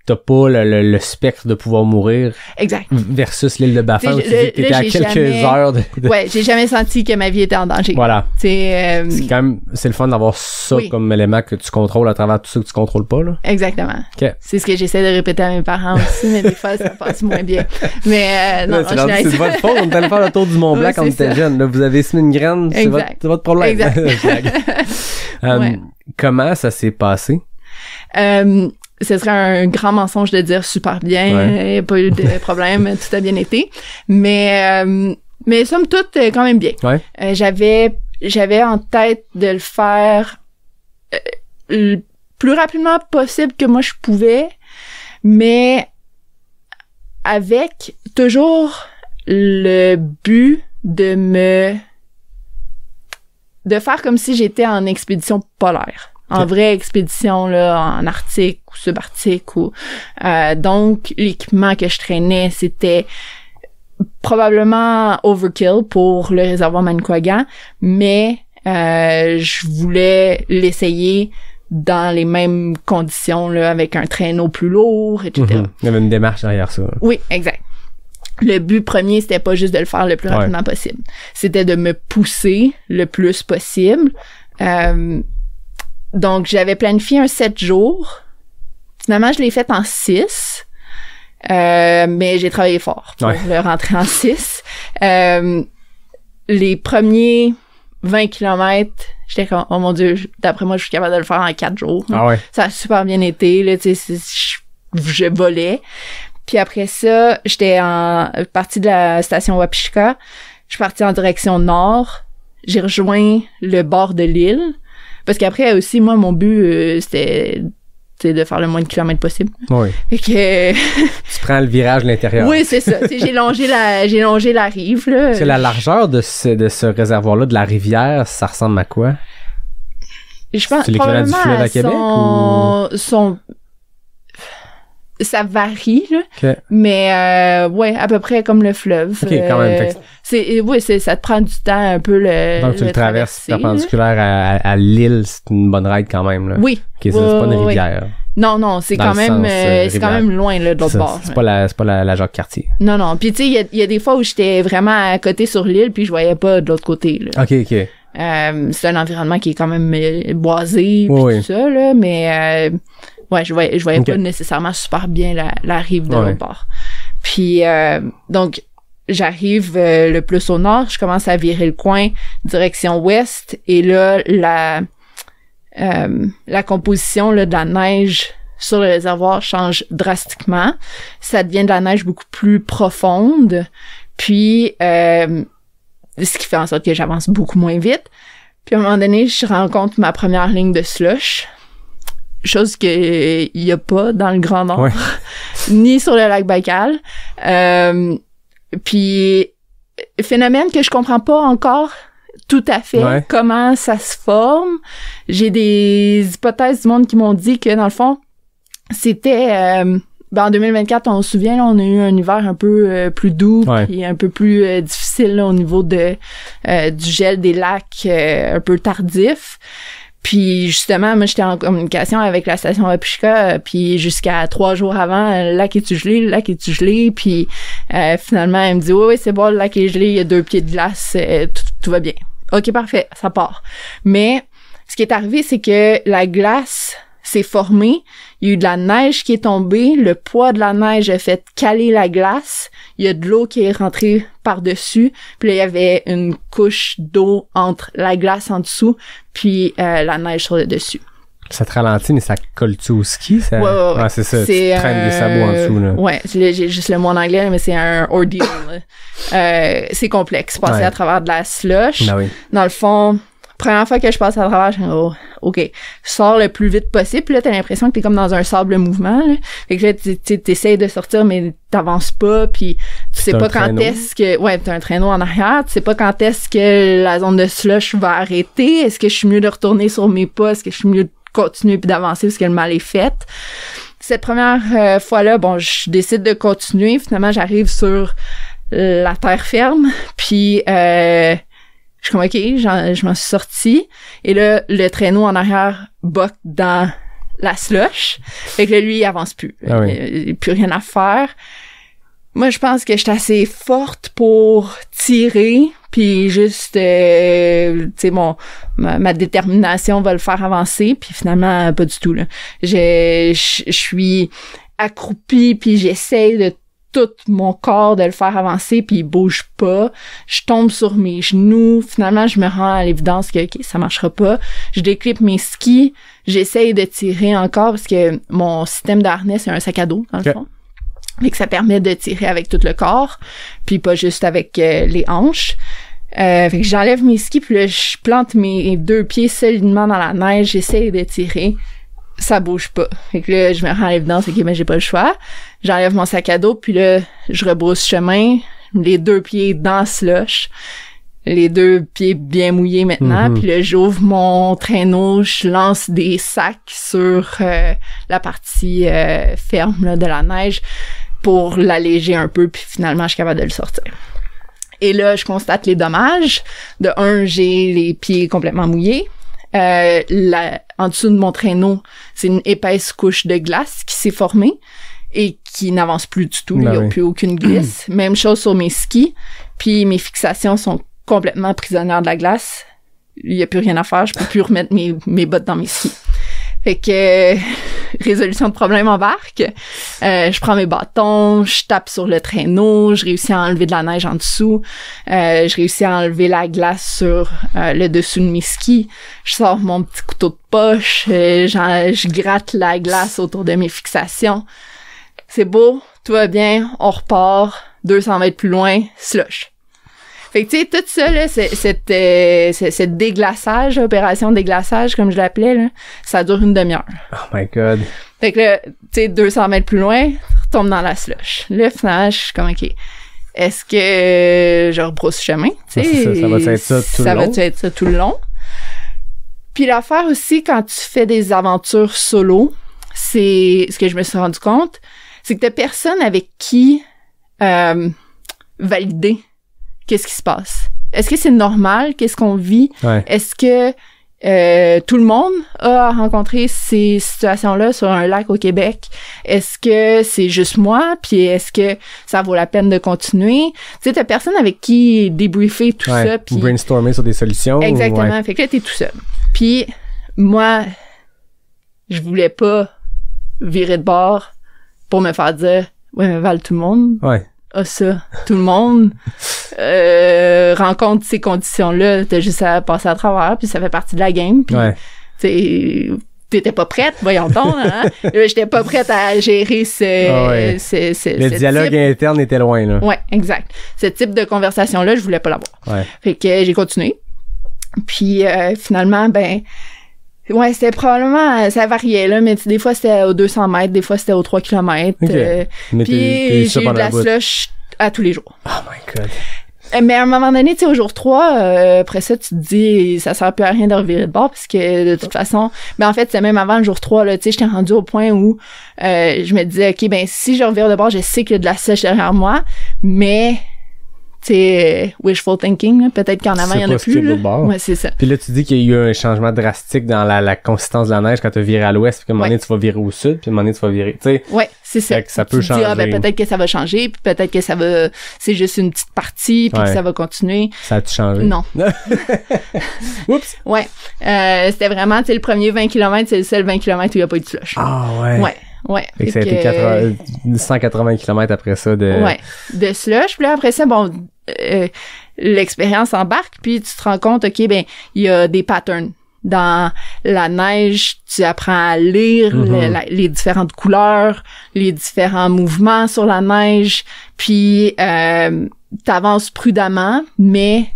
t'as pas le spectre de pouvoir mourir. Exact. Versus l'île de Baffin où tu dis que t'étais à quelques heures de... Ouais, j'ai jamais senti que ma vie était en danger. Voilà. C'est quand même, c'est le fun d'avoir ça comme élément que tu contrôles à travers tout ça que tu contrôles pas, là. Exactement. Okay. C'est ce que j'essaie de répéter à mes parents aussi, mais des fois, ça passe moins bien. Mais, non, c'est votre faute. On est allé faire le tour du Mont-Blanc quand on était jeune. Là, vous avez semé une graine. C'est votre problème. Exact. Comment ça s'est passé? Ce serait un grand mensonge de dire super bien, il n'y a pas eu de problème, tout a bien été. Mais somme toute, quand même bien. Ouais. J'avais en tête de le faire le plus rapidement possible que moi je pouvais, mais avec toujours le but de faire comme si j'étais en expédition polaire. En vraie expédition, là, en Arctique ou subarctique ou, donc, l'équipement que je traînais, c'était probablement overkill pour le réservoir Manicouagan, mais, je voulais l'essayer dans les mêmes conditions, là, avec un traîneau plus lourd, etc. Mm-hmm. Il y avait une démarche derrière ça. Oui, exact. Le but premier, c'était pas juste de le faire le plus rapidement possible. C'était de me pousser le plus possible. Donc, j'avais planifié un 7 jours. Finalement, je l'ai fait en 6. Mais j'ai travaillé fort pour le rentrer en 6. Les premiers 20 km, j'étais comme, oh mon Dieu, d'après moi, je suis capable de le faire en 4 jours. Ah ouais. Ça a super bien été, là, tu sais, je volais. Puis après ça, j'étais partie de la station Wapishka. Je suis partie en direction nord. J'ai rejoint le bord de l'île. Parce qu'après aussi, moi, mon but, c'était de faire le moins de kilomètres possible. Oui. Fait que... Tu prends le virage de l'intérieur. Oui, c'est ça. J'ai longé la rive, là. C'est la largeur de ce réservoir-là, de la rivière, ça ressemble à quoi? Je pense c'est l'équivalent du fleuve à Québec ou... Ça varie, là. Okay. Mais, ouais, à peu près comme le fleuve. OK, quand même. Ça te prend du temps un peu donc, tu le traverses perpendiculaire à l'île, c'est une bonne ride quand même, là. Oui. OK, c'est pas une rivière. Non, c'est quand même loin, là, de l'autre bord. C'est pas la Jacques-Cartier. Non. Puis, tu sais, il y a des fois où j'étais vraiment à côté sur l'île, puis je voyais pas de l'autre côté, là. OK. C'est un environnement qui est quand même boisé, puis tout ça, là, mais... ouais, je voyais pas nécessairement super bien la rive de l'autre bord. Puis, donc, j'arrive le plus au nord, je commence à virer le coin, direction ouest, et là, la composition là, de la neige sur le réservoir change drastiquement. Ça devient de la neige beaucoup plus profonde, puis ce qui fait en sorte que j'avance beaucoup moins vite. Puis à un moment donné, je rencontre ma première ligne de slush, chose que il y a pas dans le Grand Nord, ni sur le lac Baïkal. Puis phénomène que je comprends pas encore tout à fait comment ça se forme. J'ai des hypothèses du monde qui m'ont dit que dans le fond, c'était en 2024, on se souvient, là, on a eu un hiver un peu plus doux puis un peu plus difficile là, au niveau de du gel des lacs un peu tardif. Puis justement, moi, j'étais en communication avec la station Wapishka, puis jusqu'à 3 jours avant, le lac est-tu gelé? Puis finalement, elle me dit « Oui, c'est bon, le lac est gelé, il y a 2 pieds de glace, tout va bien. » OK, parfait, ça part. Mais ce qui est arrivé, c'est que la glace s'est formée, il y a eu de la neige qui est tombée, le poids de la neige a fait caler la glace, il y a de l'eau qui est rentrée par-dessus, puis là, il y avait une couche d'eau entre la glace en dessous, puis la neige sur le dessus. Ça te ralentit, mais ça colle-tu au ski? Ça... Ouais, c'est ça, tu traînes des sabots en dessous, là. Ouais, j'ai juste le mot en anglais, mais c'est un ordeal, c'est complexe, passer à travers de la slush. Ben oui. Dans le fond, première fois que je passe à travers, je dis OK, je sors le plus vite possible, puis là, t'as l'impression que t'es comme dans un sable mouvement, là. Fait que là, t'essayes de sortir, mais t'avances pas, puis tu sais pas quand est-ce que... Ouais, t'as un traîneau en arrière, tu sais pas quand est-ce que la zone de slush va arrêter, est-ce que je suis mieux de retourner sur mes pas, est-ce que je suis mieux de continuer puis d'avancer parce que le mal est fait. Cette première fois-là, bon, je décide de continuer, finalement, j'arrive sur la terre ferme, puis... je suis comme, OK, je m'en suis sortie. Et là, le traîneau en arrière boque dans la slush. Fait que là, lui, il avance plus. Il n'y a plus rien à faire. Moi, je pense que j'étais assez forte pour tirer. Puis juste, tu sais, ma détermination va le faire avancer. Puis finalement, pas du tout, là. Je suis accroupie, puis j'essaie de tout mon corps de le faire avancer, puis il bouge pas. Je tombe sur mes genoux. Finalement, je me rends à l'évidence que OK, ça marchera pas. Je déclipe mes skis. J'essaye de tirer encore parce que mon système d'harnais, c'est un sac à dos, dans le fond. Fait que ça permet de tirer avec tout le corps, puis pas juste avec les hanches. Fait que j'enlève mes skis, puis là, je plante mes 2 pieds solidement dans la neige. J'essaye de tirer. Ça bouge pas. Fait que là, je me rends à l'évidence, OK, mais j'ai pas le choix. J'enlève mon sac à dos, puis là, je rebrousse chemin, les 2 pieds dans le slush, les 2 pieds bien mouillés maintenant, puis là, j'ouvre mon traîneau, je lance des sacs sur la partie ferme là, de la neige pour l'alléger un peu, puis finalement, je suis capable de le sortir. Et là, je constate les dommages. De un, j'ai les pieds complètement mouillés. En dessous de mon traîneau, c'est une épaisse couche de glace qui s'est formée et qui n'avance plus du tout. Il n'y a plus aucune glisse. Même chose sur mes skis. Puis mes fixations sont complètement prisonnières de la glace. Il n'y a plus rien à faire. Je peux plus remettre mes bottes dans mes skis. Fait que résolution de problème embarque. Je prends mes bâtons, je tape sur le traîneau, je réussis à enlever de la neige en dessous, je réussis à enlever la glace sur le dessous de mes skis. Je sors mon petit couteau de poche, je gratte la glace autour de mes fixations. C'est beau, tout va bien, on repart, 200 mètres plus loin, slush. Fait que, tu sais, tout ça, là, cette déglaçage, opération déglaçage, comme je l'appelais, là, ça dure une demi-heure. Oh my God. Fait que là, tu sais, 200 mètres plus loin, je retombe dans la slush. Là, finalement, je suis comme, OK, est-ce que je rebrousse chemin? Ça va être ça tout le long? Ça va être ça tout le long? Puis l'affaire aussi, quand tu fais des aventures solo, c'est ce que je me suis rendu compte, c'est que t'as personne avec qui valider qu'est-ce qui se passe. Est-ce que c'est normal? Qu'est-ce qu'on vit? Ouais. Est-ce que tout le monde a rencontré ces situations-là sur un lac au Québec? Est-ce que c'est juste moi? Puis est-ce que ça vaut la peine de continuer? Tu sais, t'as personne avec qui débriefer tout ça. Puis brainstormer sur des solutions. Exactement. Ouais. Fait que là, t'es tout seul. Puis moi, je voulais pas virer de bord pour me faire dire « Ouais, mais Val, tout le monde a ça. Tout le monde rencontre ces conditions-là. T'as juste à passer à travers, puis ça fait partie de la game. Puis t'étais pas prête, voyons donc. Hein? J'étais pas prête à gérer le dialogue interne était loin, là. Ouais, exact. Ce type de conversation-là, je voulais pas l'avoir. Ouais. Fait que j'ai continué. Puis finalement, ouais, c'était probablement, ça variait, là, mais des fois c'était aux 200 mètres, des fois c'était aux 3 km. Okay. Puis j'ai eu de la slush à tous les jours. Oh my God. Mais à un moment donné, tu sais, au jour 3, après ça, tu te dis, ça sert plus à rien de revirer de bord, parce que de toute façon, en fait, c'est même avant le jour 3, là, tu sais, j'étais rendue au point où je me disais, OK, si je revire de bord, je sais qu'il y a de la slush derrière moi, mais c'est wishful thinking, là. Peut-être qu'en avant, il y en a plus. Là. Ouais, c'est ça. Puis là, tu dis qu'il y a eu un changement drastique dans la consistance de la neige quand tu virais à l'ouest, puis qu'à un moment donné, tu vas virer au sud, puis à un moment donné, tu vas virer, tu sais. Ouais, c'est ça. Que ça peut changer. Dis, peut-être que ça va changer, puis peut-être que ça va, c'est juste une petite partie, puis que ça va continuer. Ça a-tu changé? Non. Oups! Ouais. C'était vraiment, tu sais, le premier 20 km, c'est le seul 20 km où il n'y a pas eu de slush. Ah, ouais. Ouais. Ouais. Fait que ça a été 180 km après ça de... Ouais. De slush. Puis là, après ça, l'expérience embarque, puis tu te rends compte, OK, il y a des patterns. Dans la neige, tu apprends à lire les différentes couleurs, les différents mouvements sur la neige, puis t'avances prudemment, mais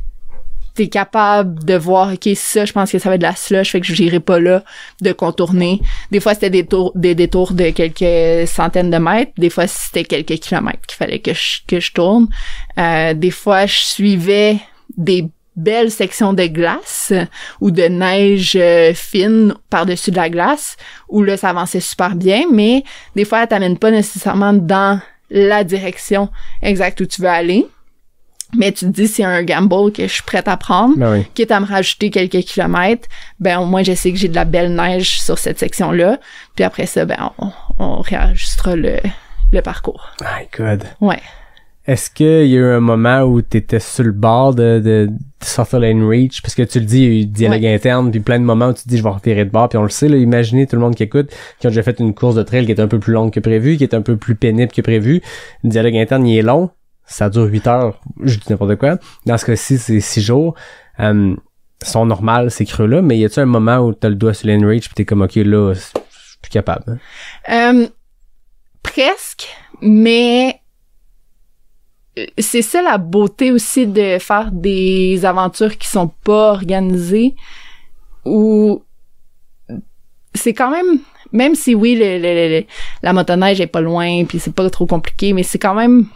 t'es capable de voir, OK, ça, je pense que ça va être de la slush, fait que je n'irai pas là, de contourner. Des fois, c'était des détours de quelques centaines de mètres. Des fois, c'était quelques kilomètres qu'il fallait que je tourne. Des fois, je suivais des belles sections de glace ou de neige fine par-dessus de la glace, où là, ça avançait super bien, mais des fois, elle t'amène pas nécessairement dans la direction exacte où tu veux aller. Mais tu te dis, c'est un gamble que je suis prête à prendre, quitte à me rajouter quelques kilomètres, au moins je sais que j'ai de la belle neige sur cette section-là, puis après ça, on réajustera le parcours. My God. Ouais. Est-ce qu'il y a eu un moment où t'étais sur le bord de sortir l'N-Reach? Parce que tu le dis, il y a eu dialogue interne, puis plein de moments où tu te dis, je vais revirer de bord, puis on le sait, là, imaginez tout le monde qui écoute, qui ont déjà fait une course de trail qui est un peu plus longue que prévu, qui est un peu plus pénible que prévu. Le dialogue interne, il est long. Ça dure 8 heures, je dis n'importe quoi. Dans ce cas-ci, c'est 6 jours. Sont normales, ces creux-là, mais y a-tu un moment où t'as le doigt sur l'N-Reach pis t'es comme, OK, là, je suis plus capable? Presque, mais c'est ça la beauté aussi de faire des aventures qui sont pas organisées, où c'est quand même si oui, la motoneige est pas loin puis c'est pas trop compliqué, mais c'est quand même,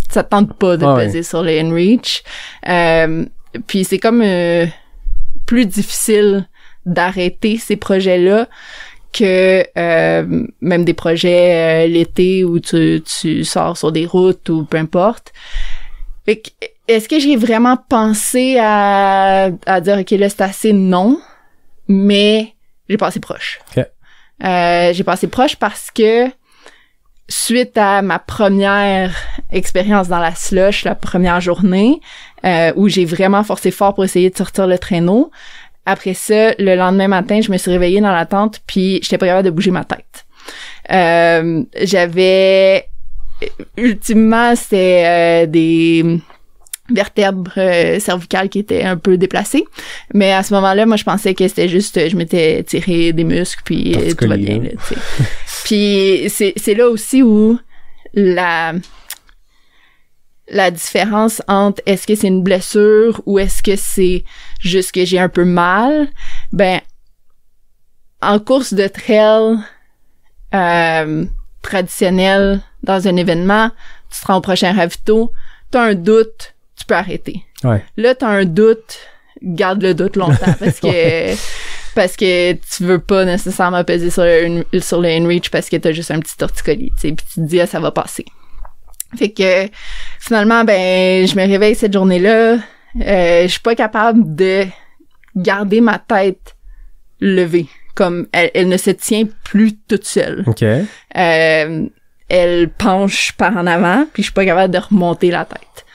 ça te tente pas de peser sur le N-Reach. Puis c'est comme plus difficile d'arrêter ces projets-là que même des projets l'été où tu sors sur des routes ou peu importe. Fait que, est-ce que j'ai vraiment pensé à dire OK, là c'est assez? Non, mais j'ai passé proche. Okay. J'ai passé proche parce que suite à ma première expérience dans la slush, la première journée, où j'ai vraiment forcé fort pour essayer de sortir le traîneau, après ça, le lendemain matin, je me suis réveillée dans la tente, puis j'étais pas capable de bouger ma tête. Ultimement, c'était des vertèbres cervicales qui étaient un peu déplacées. Mais à ce moment-là, moi, je pensais que c'était juste, je m'étais tiré des muscles, puis tout va bien, là, tu sais. Puis c'est là aussi où la différence entre est-ce que c'est une blessure ou est-ce que c'est juste que j'ai un peu mal, ben, en course de trail traditionnelle dans un événement, tu te rends au prochain ravito, t'as un doute, tu peux arrêter. Ouais. Là, t'as un doute, garde le doute longtemps parce que tu veux pas nécessairement peser sur le InReach parce que t'as juste un petit torticolis, tu sais, puis tu te dis ça va passer. Fait que finalement, ben, je me réveille cette journée-là, je suis pas capable de garder ma tête levée. Comme elle ne se tient plus toute seule. OK. Elle penche par en avant, puis je suis pas capable de remonter la tête.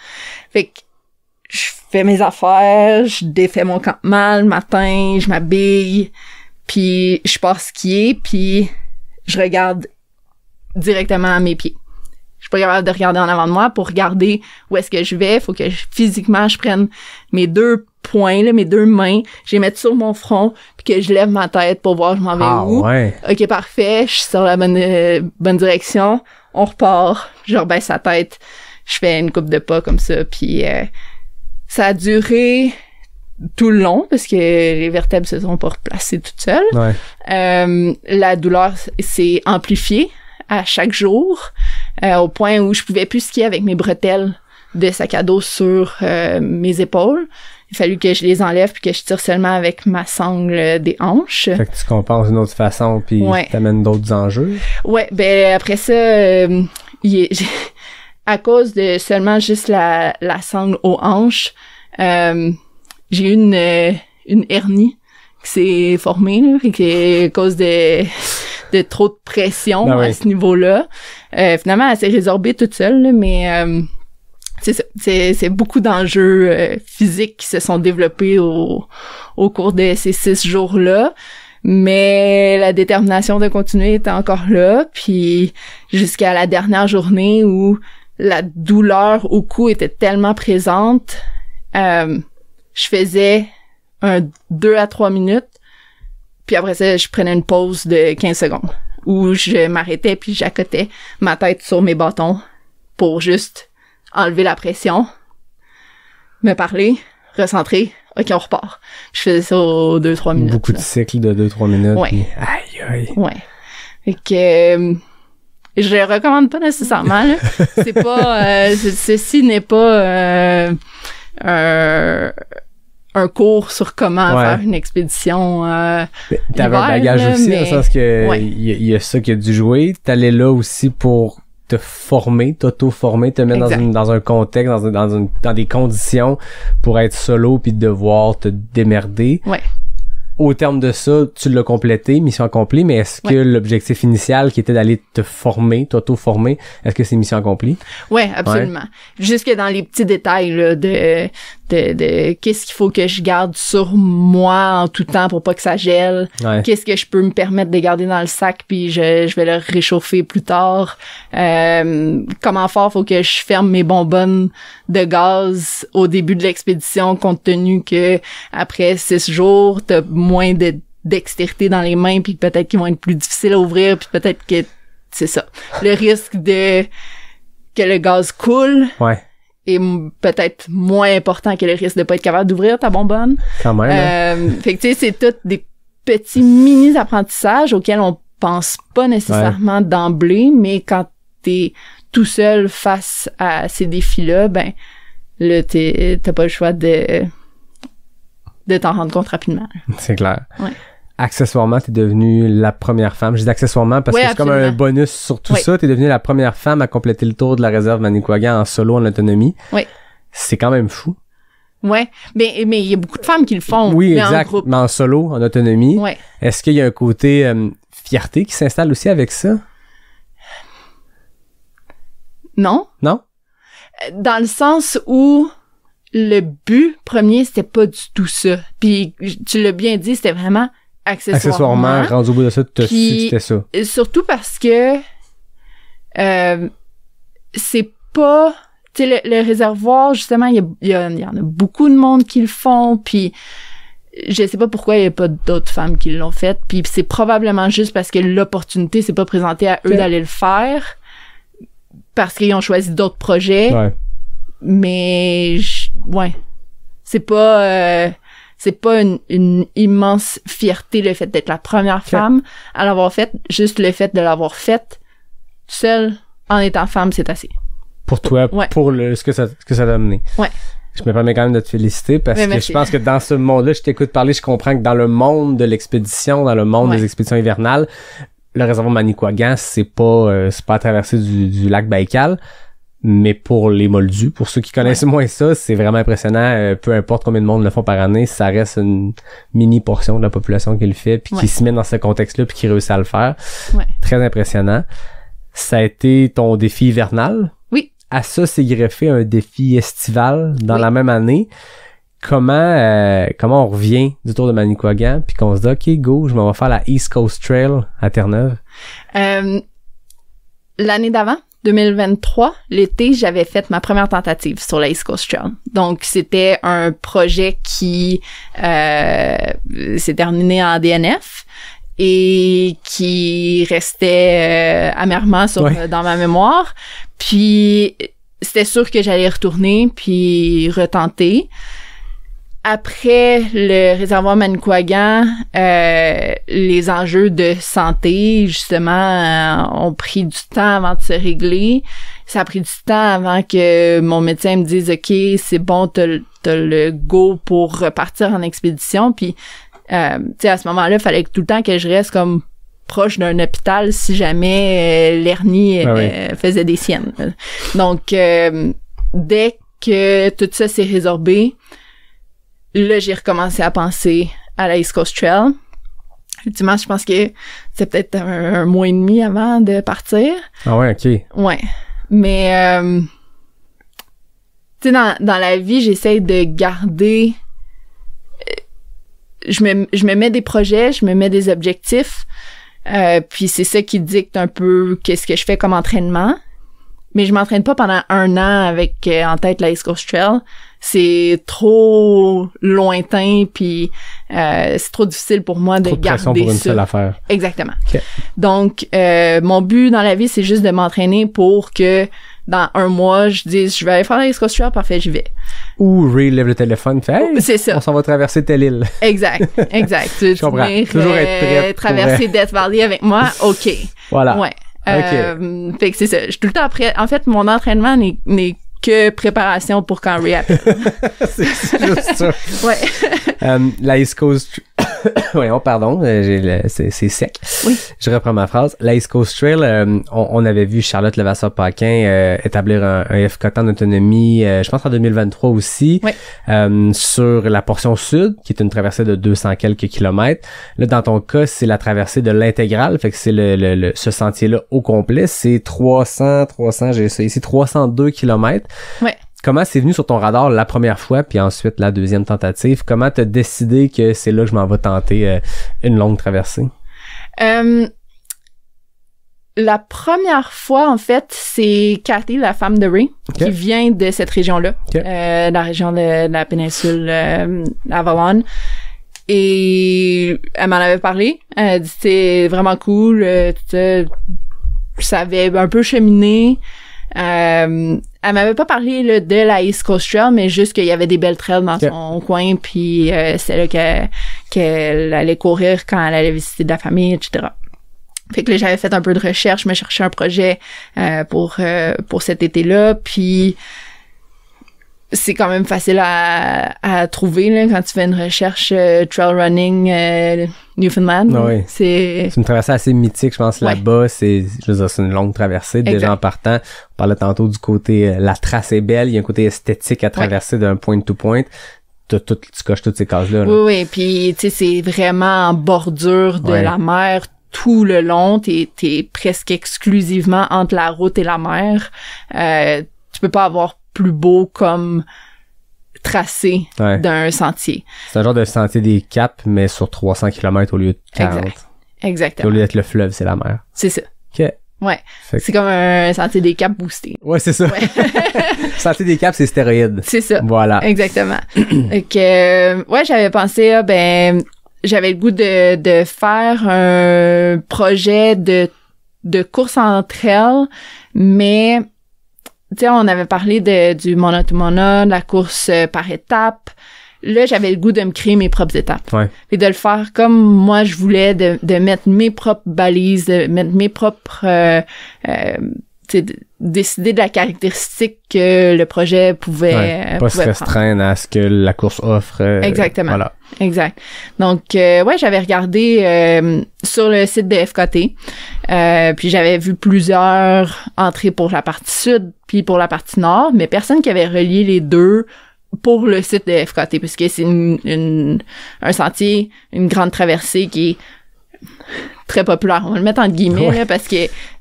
Fait que je fais mes affaires, je défais mon campement le matin, je m'habille, puis je pars skier, puis je regarde directement à mes pieds. Je suis pas capable de regarder en avant de moi. Pour regarder où est-ce que je vais, faut que physiquement je prenne mes 2 poings, là, mes 2 mains, je les mette sur mon front, puis que je lève ma tête pour voir je m'en vais où. Ouais. OK, parfait, je suis sur la bonne direction, on repart, je rebaisse la tête, je fais une coupe de pas comme ça, puis ça a duré tout le long, parce que les vertèbres se sont pas replacées toutes seules. Ouais. La douleur s'est amplifiée à chaque jour, au point où je pouvais plus skier avec mes bretelles de sac à dos sur mes épaules. Il a fallu que je les enlève puis que je tire seulement avec ma sangle des hanches. Fait que tu compenses d'une autre façon puis t'amènes d'autres enjeux. Ouais, ben après ça, à cause de seulement juste la sangle aux hanches, j'ai eu une hernie qui s'est formée, là, fait que à cause de trop de pression à ce niveau-là. Finalement, elle s'est résorbée toute seule, là, mais c'est beaucoup d'enjeux physiques qui se sont développés au cours de ces 6 jours-là. Mais la détermination de continuer était encore là, puis jusqu'à la dernière journée où la douleur au cou était tellement présente, je faisais un 2 à 3 minutes, puis après ça, je prenais une pause de 15 secondes où je m'arrêtais puis j'accotais ma tête sur mes bâtons pour juste enlever la pression, me parler, recentrer, OK, on repart. Je faisais ça aux 2-3 minutes. Beaucoup de cycles de 2-3 minutes. Ouais. Puis, aïe, aïe. Ouais. Fait que je le recommande pas nécessairement, là. C'est pas ceci n'est pas un cours sur comment faire une expédition t'avais un bagage là, aussi, dans le sens que il y a ça qui a dû jouer. T'allais là aussi pour te former, t'auto-former, te mettre dans un contexte, dans des conditions pour être solo puis devoir te démerder. Ouais. Au terme de ça, tu l'as complété, mission accomplie, mais est-ce que l'objectif initial qui était d'aller te former, t'auto-former, est-ce que c'est mission accomplie? Ouais, absolument. Ouais. Jusque dans les petits détails là, de qu'est-ce qu'il faut que je garde sur moi en tout temps pour pas que ça gèle. Ouais. Qu'est-ce que je peux me permettre de garder dans le sac puis je vais le réchauffer plus tard. Comment fort faut que je ferme mes bonbonnes de gaz au début de l'expédition compte tenu que après 6 jours, t'as moins de dextérité dans les mains puis peut-être qu'ils vont être plus difficiles à ouvrir puis peut-être que c'est ça. Le risque de que le gaz coule. Ouais. est peut-être moins important que le risque de pas être capable d'ouvrir ta bonbonne. Quand même. Fait que tu sais, c'est tous des petits mini-apprentissages auxquels on pense pas nécessairement d'emblée, mais quand t'es tout seul face à ces défis-là, ben là, t'as pas le choix de t'en rendre compte rapidement. C'est clair. Ouais. Accessoirement, t'es devenue la première femme. Je dis accessoirement parce que c'est comme un bonus sur tout ça. T'es devenue la première femme à compléter le tour de la réserve Manicouagan en solo, en autonomie. Oui. C'est quand même fou. Ouais. Mais il y a beaucoup de femmes qui le font. Oui, mais exact. En groupe. Mais en solo, en autonomie. Ouais. Est-ce qu'il y a un côté fierté qui s'installe aussi avec ça? Non. Non? Dans le sens où le but premier, c'était pas du tout ça. Puis tu l'as bien dit, c'était vraiment accessoirement, rendu au bout de ça, tu as su que c'était ça. Surtout parce que c'est pas... Tu sais, le réservoir, justement, il y en a beaucoup de monde qui le font, puis je sais pas pourquoi il y a pas d'autres femmes qui l'ont fait, puis c'est probablement juste parce que l'opportunité s'est pas présentée à eux d'aller le faire, parce qu'ils ont choisi d'autres projets. Ouais. mais ouais, c'est pas une immense fierté le fait d'être la première femme à l'avoir fait. Juste le fait de l'avoir faite seule en étant femme, c'est assez. Pour toi, pour ce que ça t'a amené. Ouais. Je me permets quand même de te féliciter parce que je pense que dans ce monde-là, je t'écoute parler, je comprends que dans le monde de l'expédition, dans le monde des expéditions hivernales, le réservoir Manicouagan, c'est pas à traverser du lac Baïkal. Mais pour les Moldus, pour ceux qui connaissent moins ça, c'est vraiment impressionnant. Peu importe combien de monde le font par année, ça reste une mini portion de la population qui le fait, puis qui se met dans ce contexte-là, puis qui réussit à le faire. Ouais. Très impressionnant. Ça a été ton défi hivernal. Oui. À ça, c'est greffé un défi estival dans la même année. Comment on revient du Tour de Manicouagan, puis qu'on se dit, OK, go, je m'en vais faire la East Coast Trail à Terre-Neuve? L'année d'avant, 2023, l'été, j'avais fait ma première tentative sur la East Coast Trail. Donc, c'était un projet qui s'est terminé en DNF et qui restait amèrement dans ma mémoire. Puis, c'était sûr que j'allais retourner puis retenter. Après le réservoir Manicouagan, les enjeux de santé, justement, ont pris du temps avant de se régler. Ça a pris du temps avant que mon médecin me dise « OK, c'est bon, t'as le go pour repartir en expédition. » Puis, tu sais, à ce moment-là, il fallait tout le temps que je reste comme proche d'un hôpital si jamais l'hernie faisait des siennes. Donc, dès que tout ça s'est résorbé, là, j'ai recommencé à penser à la East Coast Trail. Ultimement, je pense que c'est peut-être un mois et demi avant de partir. Ah ouais, OK. Ouais. Mais, tu sais, dans la vie, j'essaie de garder... Je me mets des projets, je me mets des objectifs, puis c'est ça qui dicte un peu qu'est-ce que je fais comme entraînement. Mais je m'entraîne pas pendant 1 an avec en tête la East Coast Trail. C'est trop lointain, puis c'est trop difficile pour moi de garder ça. Trop de pression pour une seule affaire. Exactement. Okay. Donc, mon but dans la vie, c'est juste de m'entraîner pour que dans 1 mois, je dise, je vais aller faire la East Coast Trail, parfait, j'y vais. Ou Ray lève le téléphone, fait hey, c'est ça. On s'en va traverser telle île. Exact. Je comprends. Toujours être prête. Traverser Death Valley avec moi, OK. Voilà. Ouais. Fait que c'est ça. Je suis tout le temps prêt. En fait, mon entraînement n'est que préparation pour quand Ray appelle. C'est juste ça. Ouais. La East Coast... Voyons, pardon, c'est sec. Oui. Je reprends ma phrase. La East Coast Trail, on avait vu Charlotte Levasseur-Paquin établir un FKT en autonomie, je pense en 2023 aussi, sur la portion sud, qui est une traversée de 200 quelques kilomètres. Là, dans ton cas, c'est la traversée de l'intégrale, fait que c'est ce sentier-là au complet. C'est 302 kilomètres. Ouais. Comment c'est venu sur ton radar la première fois, puis ensuite la deuxième tentative? Comment t'as décidé que c'est là que je m'en vais tenter une longue traversée? La première fois, en fait, c'est Cathy, la femme de Ray, qui vient de cette région-là, la région de la péninsule Avalon. Et elle m'en avait parlé. Elle dit c'est vraiment cool. Ça avait un peu cheminé. Elle m'avait pas parlé là, de la East Coast Trail, mais juste qu'il y avait des belles trails dans son coin, puis c'est là qu'elle allait courir quand elle allait visiter de la famille, etc. Fait que là, j'avais fait un peu de recherche, me cherchais un projet pour cet été-là, puis c'est quand même facile à trouver là, quand tu fais une recherche trail running Newfoundland. Oui. C'est une traversée assez mythique, je pense, là-bas. C'est une longue traversée. Déjà en partant, on parlait tantôt du côté la trace est belle, il y a un côté esthétique à traverser d'un point to point. Tu coches toutes ces cases-là. Là. Oui, puis tu sais, c'est vraiment en bordure de la mer tout le long. T'es presque exclusivement entre la route et la mer. Tu peux pas avoir plus beau comme tracé d'un sentier. C'est un genre de sentier des Caps, mais sur 300 km au lieu de 40. Exactement. Au lieu d'être le fleuve, c'est la mer. C'est ça. OK. Ouais. C'est comme un sentier des Caps boosté. Ouais, c'est ça. Ouais. Sentier des Caps, c'est stéroïde. C'est ça. Voilà. Exactement. Donc, j'avais pensé, j'avais le goût de faire un projet de course en trail, mais tu sais, on avait parlé du Mona to Mona, de la course par étapes. Là, j'avais le goût de me créer mes propres étapes. Ouais. Et de le faire comme moi, je voulais, de mettre mes propres balises, de mettre mes propres... décider de la caractéristique que le projet pouvait pas se restreindre à ce que la course offre. Exactement. Voilà. Exact. Donc, j'avais regardé sur le site de FKT, puis j'avais vu plusieurs entrées pour la partie sud puis pour la partie nord, mais personne qui avait relié les deux pour le site de FKT, parce que c'est un sentier, une grande traversée qui est très populaire. On va le mettre entre guillemets, là, parce que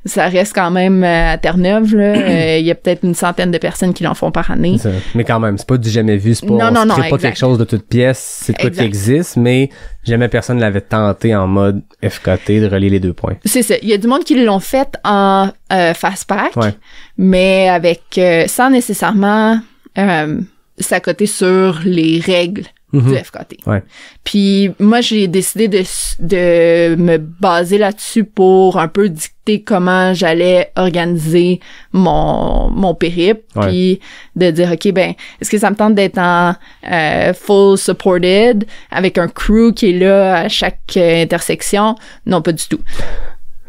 ça reste quand même à Terre-Neuve. Il y a peut-être une centaine de personnes qui l'en font par année. Mais quand même, c'est pas du jamais vu. C'est pas, non, pas quelque chose de toute pièce. C'est quoi qui existe, mais jamais personne l'avait tenté en mode FKT de relier les deux points. C'est ça. Il y a du monde qui l'ont fait en fast-pack, mais avec sans nécessairement s'accoter sur les règles du FKT. Ouais. Puis moi, j'ai décidé de me baser là-dessus pour un peu dicter comment j'allais organiser mon périple, puis de dire, OK, ben, est-ce que ça me tente d'être en full supported avec un crew qui est là à chaque intersection? Non, pas du tout.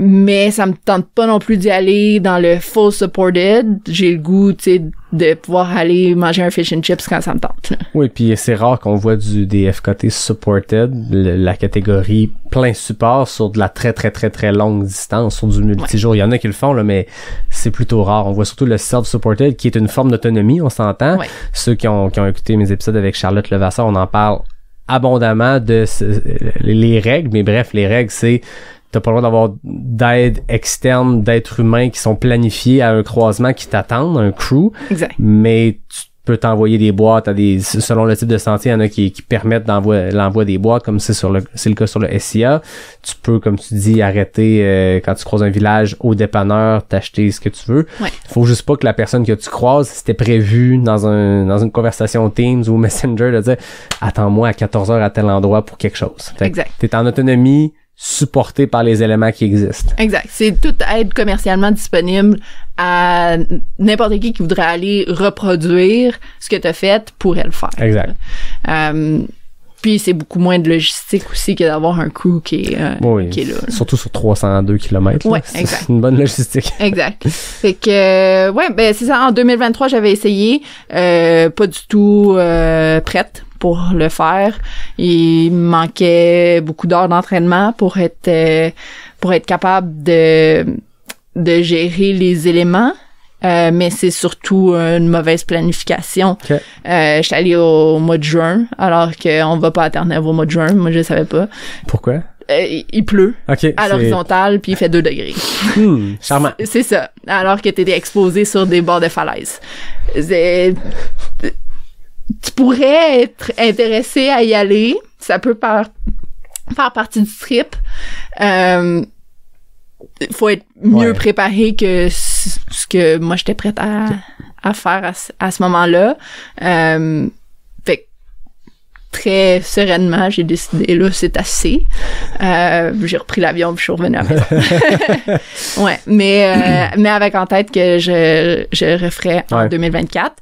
Mais ça me tente pas non plus d'y aller dans le full supported. J'ai le goût, tu sais, de pouvoir aller manger un fish and chips quand ça me tente. Là. Oui, puis c'est rare qu'on voit des FKT supported, la catégorie plein support sur de la très, très, très, très longue distance, sur du multijour. Il y en a qui le font, là, mais c'est plutôt rare. On voit surtout le self-supported, qui est une forme d'autonomie, on s'entend. Ouais. Ceux qui ont écouté mes épisodes avec Charlotte Levasseur, on en parle abondamment de les règles, mais bref, les règles, c'est t'as pas le droit d'avoir d'aide externe d'êtres humains qui sont planifiés à un croisement qui t'attendent, un crew. Exact. Mais tu peux t'envoyer des boîtes selon le type de sentier, il y en a qui permettent l'envoi des boîtes, comme c'est le cas sur le SIA. Tu peux, comme tu dis, arrêter quand tu croises un village au dépanneur, t'acheter ce que tu veux. Ouais. Faut juste pas que la personne que tu croises, c'était prévu dans une conversation Teams ou Messenger, de dire attends-moi à 14h à tel endroit pour quelque chose. Exact. T'es en autonomie, supporté par les éléments qui existent. Exact. C'est toute aide commercialement disponible à n'importe qui voudrait aller reproduire ce que tu as fait pourrait le faire. Exact. Puis c'est beaucoup moins de logistique aussi que d'avoir un crew qui est là. Surtout sur 302 km. Ouais, exact. C'est une bonne logistique. Exact. Fait que ben c'est ça. En 2023, j'avais essayé, pas du tout prête pour le faire. Il me manquait beaucoup d'heures d'entraînement pour être capable de gérer les éléments. Mais c'est surtout une mauvaise planification. Okay. Je suis allée au mois de juin, alors qu'on va pas à Terre-Neuve au mois de juin. Moi, je savais pas. Pourquoi? Il pleut à l'horizontale, puis il fait 2 degrés. Charmant. C'est ça. Alors que t'étais exposé sur des bords de falaise. Tu pourrais être intéressé à y aller. Ça peut faire partie du trip. Faut être mieux préparé que ce que moi j'étais prête à faire à ce moment-là. Fait que très sereinement, j'ai décidé, là, c'est assez. J'ai repris l'avion puis je suis revenue à la maison. mais avec en tête que je referais en 2024.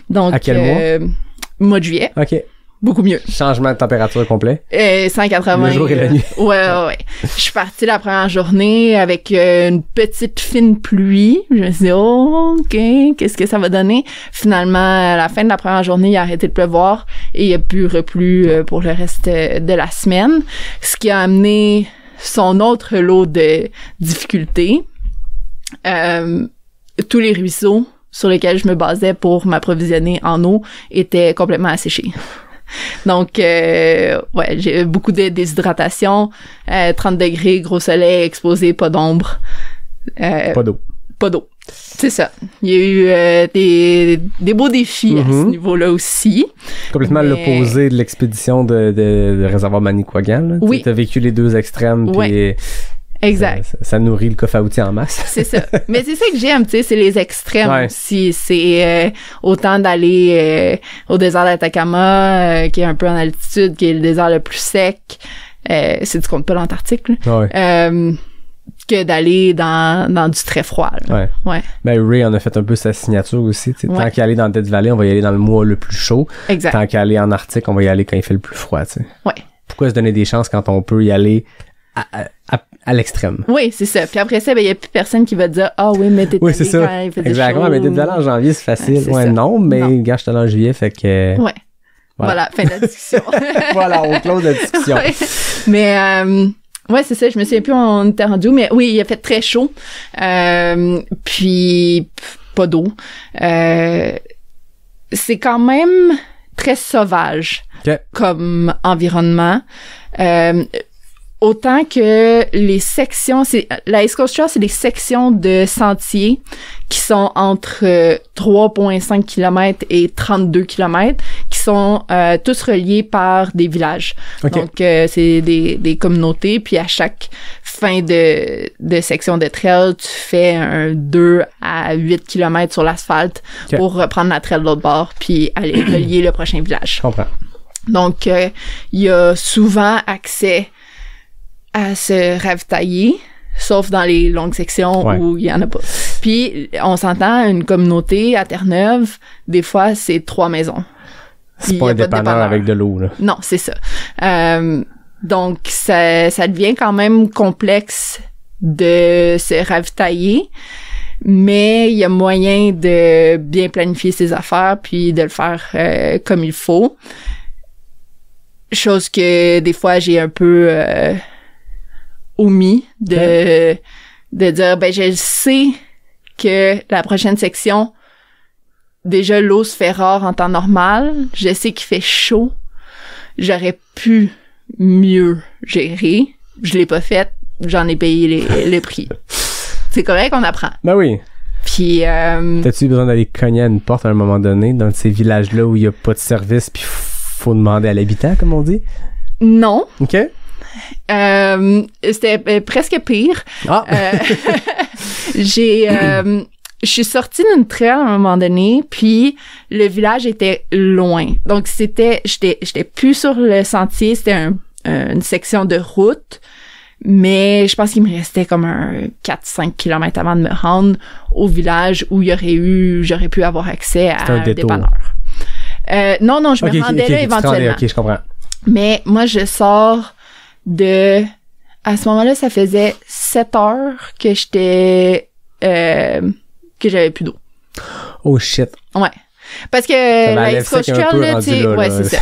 Donc, à quel mois de juillet. OK. Beaucoup mieux. Changement de température complet. 180. Le jour et la nuit. Ouais. Je suis partie la première journée avec une petite fine pluie. Je me suis dit, OK, qu'est-ce que ça va donner? Finalement, à la fin de la première journée, il a arrêté de pleuvoir et il a plus replu pour le reste de la semaine. Ce qui a amené son autre lot de difficultés. Tous les ruisseaux sur lesquels je me basais pour m'approvisionner en eau étaient complètement asséchés. Donc, j'ai eu beaucoup de déshydratation, 30 degrés, gros soleil, exposé, pas d'ombre. Pas d'eau. Pas d'eau. C'est ça. Il y a eu des beaux défis à ce niveau-là aussi. Complètement l'opposé de l'expédition de réservoir Manicouagan. Oui. Tu as vécu les deux extrêmes. Oui. Exact. Ça nourrit le coffre à outils en masse. C'est ça. Mais c'est ça que j'aime, tu sais, c'est les extrêmes aussi. C'est autant d'aller au désert d'Atacama, qui est un peu en altitude, qui est le désert le plus sec. C'est du compte pas l'Antarctique, là. que d'aller dans du très froid. Là. Ouais. Ben, Ray en a fait un peu sa signature aussi. Tant qu'à aller dans Death Valley, on va y aller dans le mois le plus chaud. Exact. Tant qu'à aller en Arctique, on va y aller quand il fait le plus froid. T'sais. Ouais. Pourquoi se donner des chances quand on peut y aller à l'extrême? Oui, c'est ça. Puis après ça, il n'y a plus personne qui va te dire « Ah oui, mais t'es allé quand il faisait exactement, chaud. » mais Death Valley en janvier, c'est facile. Non, mais gars, je suis allé en juillet, fait que... Ouais. Voilà, fin de la discussion. Voilà, on close la discussion. Ouais. Mais... ouais, c'est ça, je me souviens plus où on était rendu, mais oui, il a fait très chaud. Puis pas d'eau. C'est quand même très sauvage comme environnement. Autant que les sections, la East Coast Trail, c'est des sections de sentiers qui sont entre 3,5 km et 32 km, qui sont tous reliés par des villages. Okay. Donc, c'est des communautés, puis à chaque fin de section de trail, tu fais un 2 à 8 km sur l'asphalte pour reprendre la trail de l'autre bord, puis aller relier le prochain village. Je comprends. Donc, il y a souvent accès à se ravitailler, sauf dans les longues sections où il y en a pas. Puis, on s'entend, une communauté à Terre-Neuve, des fois, c'est 3 maisons. C'est pas un dépanneur avec de l'eau, là. Non, c'est ça. Donc, ça devient quand même complexe de se ravitailler, mais il y a moyen de bien planifier ses affaires puis de le faire comme il faut. Chose que, des fois, j'ai un peu... omis de dire ben je sais que la prochaine section déjà l'eau se fait rare en temps normal, je sais qu'il fait chaud, j'aurais pu mieux gérer, je l'ai pas fait, j'en ai payé les prix. C'est correct, on apprend. Ben oui. Puis t'as-tu besoin d'aller cogner à une porte à un moment donné dans ces villages là où il y a pas de service puis faut demander à l'habitant comme on dit? Non. OK. C'était presque pire. Ah. Je suis sortie d'une trail à un moment donné, puis le village était loin. Donc j'étais plus sur le sentier, c'était une section de route, mais je pense qu'il me restait comme un 4-5 km avant de me rendre au village où j'aurais pu avoir accès à un dépanneur. Non, je me rendais là éventuellement. OK, je comprends. Mais moi, je sors à ce moment-là, ça faisait 7 heures que que j'avais plus d'eau. Oh shit. Ouais. Parce que la East Coast Trail, là, tu sais, ouais, c'est ça.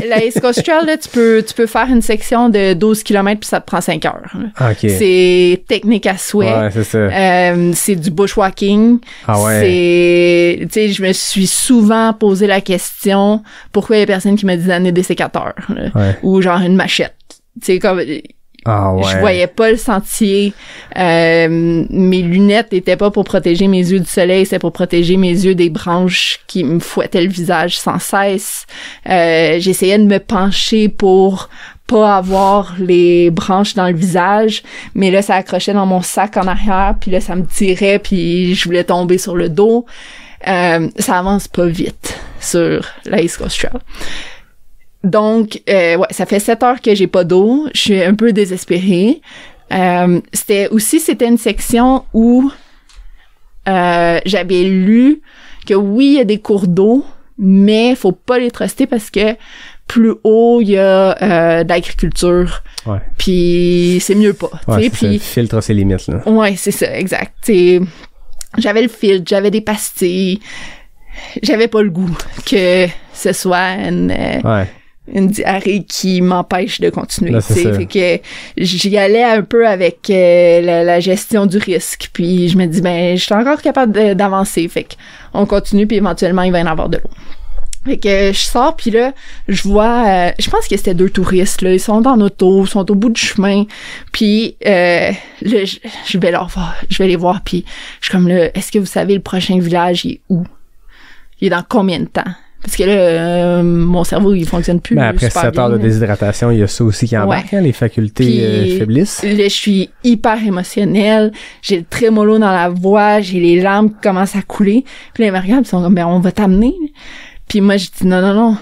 La East Coast Trail, là, tu peux faire une section de 12 km puis ça te prend 5 heures. OK. C'est technique à souhait. Ouais, c'est ça. C'est du bushwalking. Ah ouais. Tu sais, je me suis souvent posé la question pourquoi il y a personne qui me dit d'amener des sécateurs, là, ou genre une machette. Tu sais, comme... Ah ouais. Je voyais pas le sentier. Mes lunettes étaient pas pour protéger mes yeux du soleil, c'était pour protéger mes yeux des branches qui me fouettaient le visage sans cesse. J'essayais de me pencher pour pas avoir les branches dans le visage, mais là, ça accrochait dans mon sac en arrière, puis là, ça me tirait, puis je voulais tomber sur le dos. Ça avance pas vite sur la East Coast Trail. Donc, ça fait 7 heures que j'ai pas d'eau. Je suis un peu désespérée. C'était une section où j'avais lu que oui, il y a des cours d'eau, mais faut pas les truster parce que plus haut, il y a d'agriculture. Ouais. Puis c'est mieux pas. Ouais, puis filtre ses limites, là. Ouais, c'est ça, exact. J'avais le filtre, j'avais des pastilles. J'avais pas le goût que ce soit une diarrhée qui m'empêche de continuer. Là, fait que j'y allais un peu avec la gestion du risque. Puis je me dis, ben, je suis encore capable d'avancer. Fait que on continue, puis éventuellement, il va y en avoir de l'eau. Fait que je sors, puis là, je vois... je pense que c'était 2 touristes, là. Ils sont en auto, ils sont au bout du chemin. Puis là, je vais les voir, puis je suis comme là, est-ce que vous savez le prochain village, il est où? Il est dans combien de temps? Parce que là, mon cerveau, il fonctionne plus. Mais après 7 heures de déshydratation, il y a ça aussi qui embarque, les facultés faiblissent. Là, je suis hyper émotionnelle. J'ai le trémolo dans la voix, j'ai les larmes qui commencent à couler. Puis là, ils me regardent, ils sont comme, ben, on va t'amener. Puis moi, je dis, non.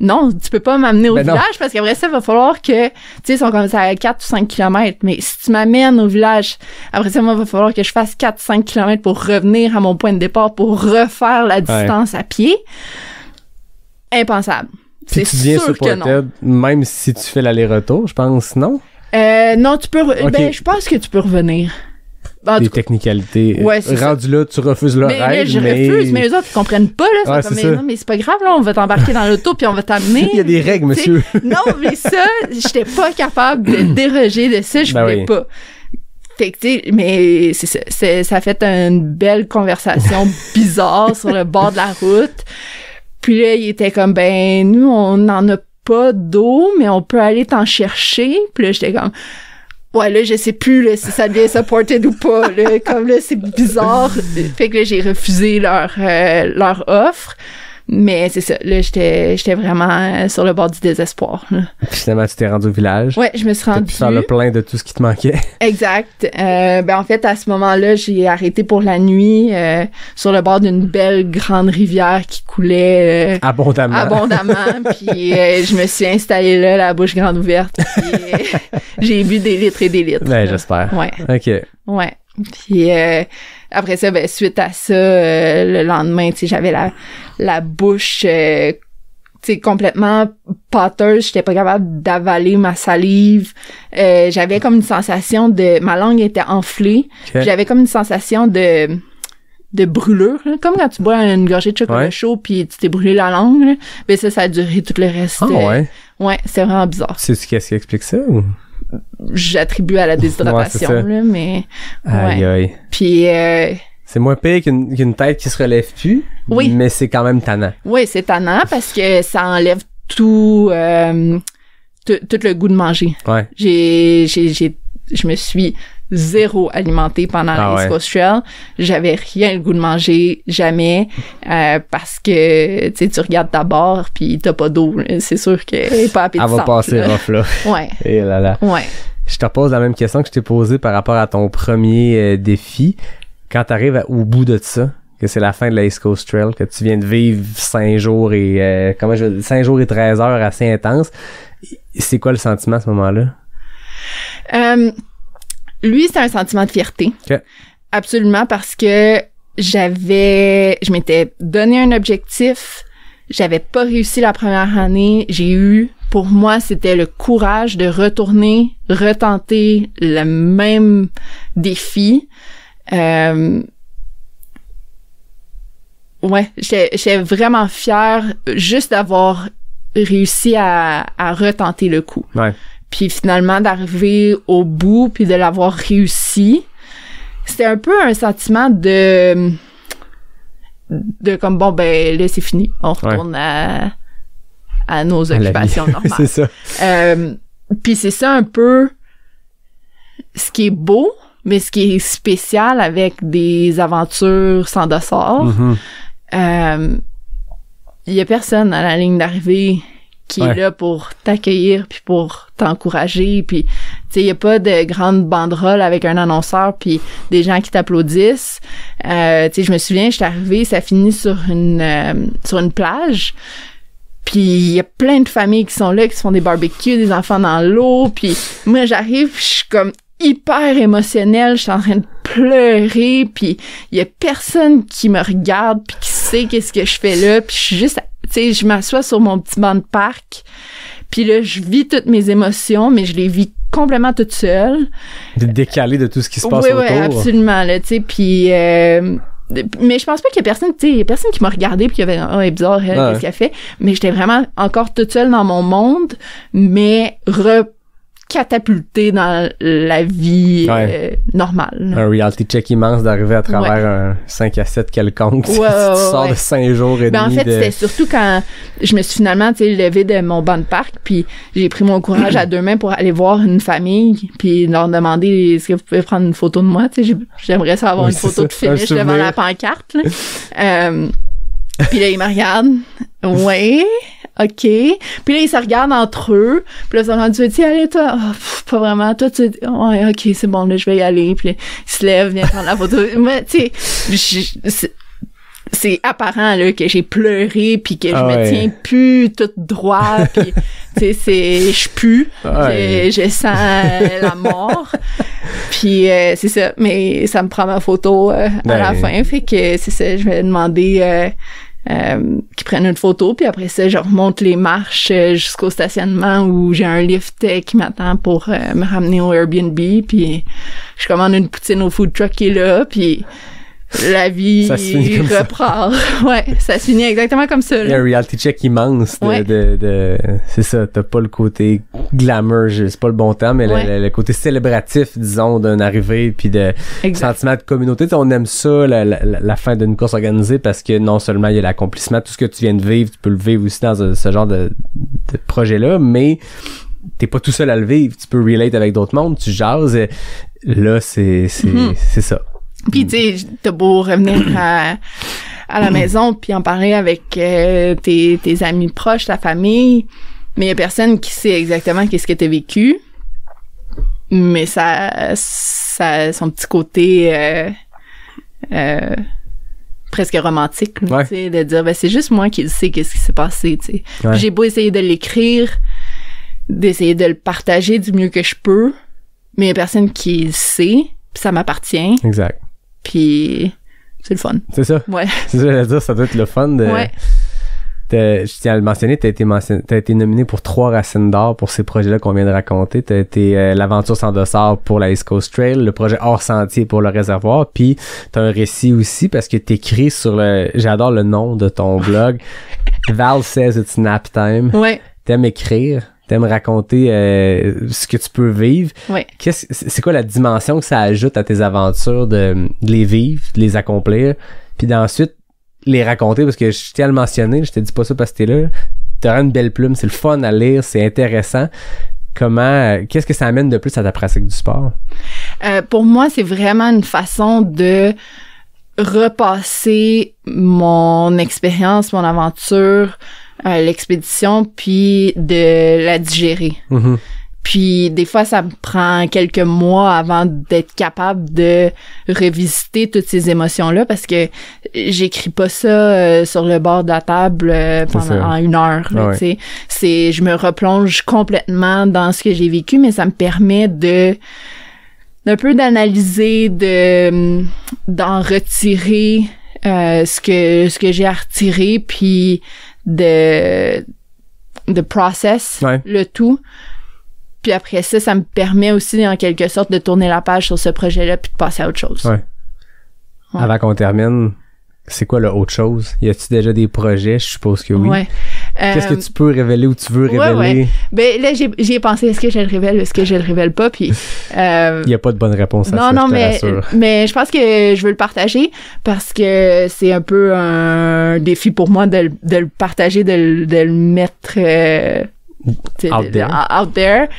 non, tu peux pas m'amener au village parce qu'après ça, il va falloir que, tu sais, ils sont comme ça à 4 ou 5 kilomètres. Mais si tu m'amènes au village, après ça, moi, il va falloir que je fasse 4-5 kilomètres pour revenir à mon point de départ pour refaire la distance à pied. Impensable. C'est sûr que non. Même si tu fais l'aller-retour, je pense, non? Non, tu peux... Ben, je pense que tu peux revenir. Des technicalités. Ouais, rendu là, tu refuses leur aide, je refuse, mais eux autres, ils comprennent pas, là. Ouais, comme, non, mais c'est pas grave, là, on va t'embarquer dans l'auto puis on va t'amener. Il y a des règles, monsieur. Non, mais ça, j'étais pas capable de déroger de ça, je voulais pas. Fait que, tu sais, mais c'est ça. Ça a fait une belle conversation bizarre sur le bord de la route. Puis là, il était comme, ben, nous, on n'en a pas d'eau, mais on peut aller t'en chercher. Puis là, j'étais comme... Ouais, là, je sais plus là, si ça devient supported ou pas. Là, comme là, c'est bizarre. Fait que là, j'ai refusé leur offre. Mais c'est ça, là, j'étais vraiment sur le bord du désespoir. Là. Finalement, tu t'es rendu au village. Ouais, je me suis rendue. Tu pu faire le plein de tout ce qui te manquait. Exact. Ben en fait, à ce moment-là, j'ai arrêté pour la nuit sur le bord d'une belle grande rivière qui coulait abondamment. Puis je me suis installée là, la bouche grande ouverte. Puis j'ai bu des litres et des litres. Ben, j'espère. Ouais. OK. Ouais. Puis après ça, ben suite à ça, le lendemain, tu sais, j'avais la bouche, tu sais, complètement pâteuse. J'étais pas capable d'avaler ma salive. J'avais comme une sensation ma langue était enflée. Okay. J'avais comme une sensation de brûlure, là. Comme quand tu bois une gorgée de chocolat chaud puis tu t'es brûlé la langue. Là. Ben ça a duré tout le reste. Ouais, c'est vraiment bizarre. Sais-tu qu'est-ce qui explique ça ou? J'attribue à la déshydratation, là, mais... Aïe, aïe. Puis... c'est moins pire qu'une tête qui se relève plus, mais c'est quand même tannant. Oui, c'est tannant parce que ça enlève tout le goût de manger. Ouais. Je me suis zéro alimentée pendant la East Coast Trail. J'avais rien le goût de manger, jamais, parce que tu regardes ta barre puis t'as pas d'eau. C'est sûr qu'elle est pas appétissante. Elle va passer rough, là. Ouais. Et là là. Ouais. Je te pose la même question que je t'ai posée par rapport à ton premier défi. Quand t'arrives au bout de ça, que c'est la fin de la East Coast Trail, que tu viens de vivre 5 jours et 5 jours et 13 heures assez intenses, c'est quoi le sentiment à ce moment-là? Lui, c'est un sentiment de fierté. Okay. Absolument, parce que je m'étais donné un objectif, j'avais pas réussi la première année, pour moi, c'était le courage de retenter le même défi. J'étais vraiment fière juste d'avoir réussi à retenter le coup. Ouais. Puis finalement, d'arriver au bout puis de l'avoir réussi, c'était un peu un sentiment de comme, bon, ben là, c'est fini. On retourne à nos occupations normales. C'est ça. Puis c'est ça un peu ce qui est beau, mais ce qui est spécial avec des aventures sans dossard. Mm-hmm. Il y a personne à la ligne d'arrivée qui est là pour t'accueillir puis pour t'encourager, puis tu sais, il y a pas de grande banderole avec un annonceur puis des gens qui t'applaudissent. Tu sais, je me souviens, j'étais arrivée, ça finit sur une plage. Puis il y a plein de familles qui sont là, qui se font des barbecues, des enfants dans l'eau, puis moi j'arrive, je suis comme hyper émotionnelle, je suis en train de pleurer, puis il y a personne qui me regarde puis qui sait qu'est-ce que je fais là, puis je suis juste, tu sais, je m'assois sur mon petit banc de parc, puis là je vis toutes mes émotions, mais je les vis complètement toute seule. Décalée de tout ce qui se passe autour. Oui, absolument, là, tu sais, puis mais je pense pas qu'il y a personne, tu sais, il y a personne qui m'a regardé puis qui avait elle est bizarre, qu'est-ce qu'elle fait, mais j'étais vraiment encore toute seule dans mon monde, mais catapultée dans la vie normale. Un reality check immense d'arriver à travers un 5 à 7 quelconque. Tu sors de 5 jours et demi. En fait, c'était surtout quand je me suis finalement, tu sais, levée de mon banc de parc, puis j'ai pris mon courage à 2 mains pour aller voir une famille, puis leur demander est-ce que vous pouvez prendre une photo de moi, tu sais, j'aimerais ça avoir une photo de finish devant la pancarte, là. Puis là, ils me regardent. Ouais, OK. Puis là, ils se regardent entre eux. Puis là, ils sont rendus, tu veux-tu y aller, toi? Oh, pas vraiment. Toi, tu dis, ouais, OK, c'est bon, là, je vais y aller. Puis là, ils se lèvent, viennent prendre la photo. Mais, tu sais, c'est apparent là que j'ai pleuré puis que je me tiens plus tout droit puis tu sais je pue, je sens la mort. Puis c'est ça, mais ça me prend ma photo à la fin, fait que c'est ça, je vais demander qu'ils prennent une photo, puis après ça je remonte les marches jusqu'au stationnement où j'ai un lift qui m'attend pour me ramener au Airbnb, puis je commande une poutine au food truck qui est là, puis la vie reprend. Ouais, ça se finit exactement comme ça. Il y a un reality check immense de c'est ça, t'as pas le côté glamour, c'est pas le bon terme, mais le côté célébratif, disons, d'une arrivée puis de sentiment de communauté. T'sais, on aime ça, la fin d'une course organisée, parce que non seulement il y a l'accomplissement, tout ce que tu viens de vivre, tu peux le vivre aussi dans ce genre de projet-là, mais t'es pas tout seul à le vivre, tu peux relate avec d'autres mondes, tu jases, là, c'est ça. Puis tu sais, t'as beau revenir à la maison puis en parler avec tes amis proches, ta famille, mais il y a personne qui sait exactement qu'est-ce que t'as vécu. Mais ça a son petit côté presque romantique, tu sais, de dire ben c'est juste moi qui sais qu'est-ce qui s'est passé, tu sais. Ouais. J'ai beau essayer de l'écrire, d'essayer de le partager du mieux que je peux, mais il y a personne qui le sait, puis ça m'appartient. Exact. Puis c'est le fun. C'est ça. Ouais. C'est ça, j'allais dire, ça doit être le fun de... Ouais. Je tiens à le mentionner, t'as été nominé pour 3 Racines d'or pour ces projets-là qu'on vient de raconter. T'as été l'aventure sans dossard pour la East Coast Trail, le projet hors sentier pour le réservoir, puis t'as un récit aussi parce que t'écris sur j'adore le nom de ton blog, Val Says It's Nap Time. Ouais. T'aimes écrire, t'aimes raconter ce que tu peux vivre. Ouais. C'est quoi la dimension que ça ajoute à tes aventures de les vivre, de les accomplir, puis d'ensuite les raconter, parce que je tiens à le mentionner, je te dis pas ça parce que t'es là, t'auras une belle plume, c'est le fun à lire, c'est intéressant. Qu'est-ce que ça amène de plus à ta pratique du sport? Pour moi, c'est vraiment une façon de repasser mon expérience, mon aventure, l'expédition, puis de la digérer. Mm-hmm. Puis des fois, ça me prend quelques mois avant d'être capable de revisiter toutes ces émotions-là, parce que j'écris pas ça sur le bord de la table en 1 heure. Là, ouais. Je me replonge complètement dans ce que j'ai vécu, mais ça me permet d'un peu d'analyser, d'en retirer ce que j'ai à retirer, puis de process le tout. Puis après ça, ça me permet aussi, en quelque sorte, de tourner la page sur ce projet-là puis de passer à autre chose. Ouais. Avant qu'on termine, c'est quoi le autre chose? Y a-tu déjà des projets? Je suppose que oui. Ouais. Qu'est-ce que tu peux révéler ou tu veux révéler? Ouais. Ben là, j'y ai pensé, est-ce que je le révèle ou est-ce que je le révèle pas? Puis y a pas de bonne réponse à ça, je te rassure. Mais je pense que je veux le partager parce que c'est un peu un défi pour moi de le partager, de le mettre... out there.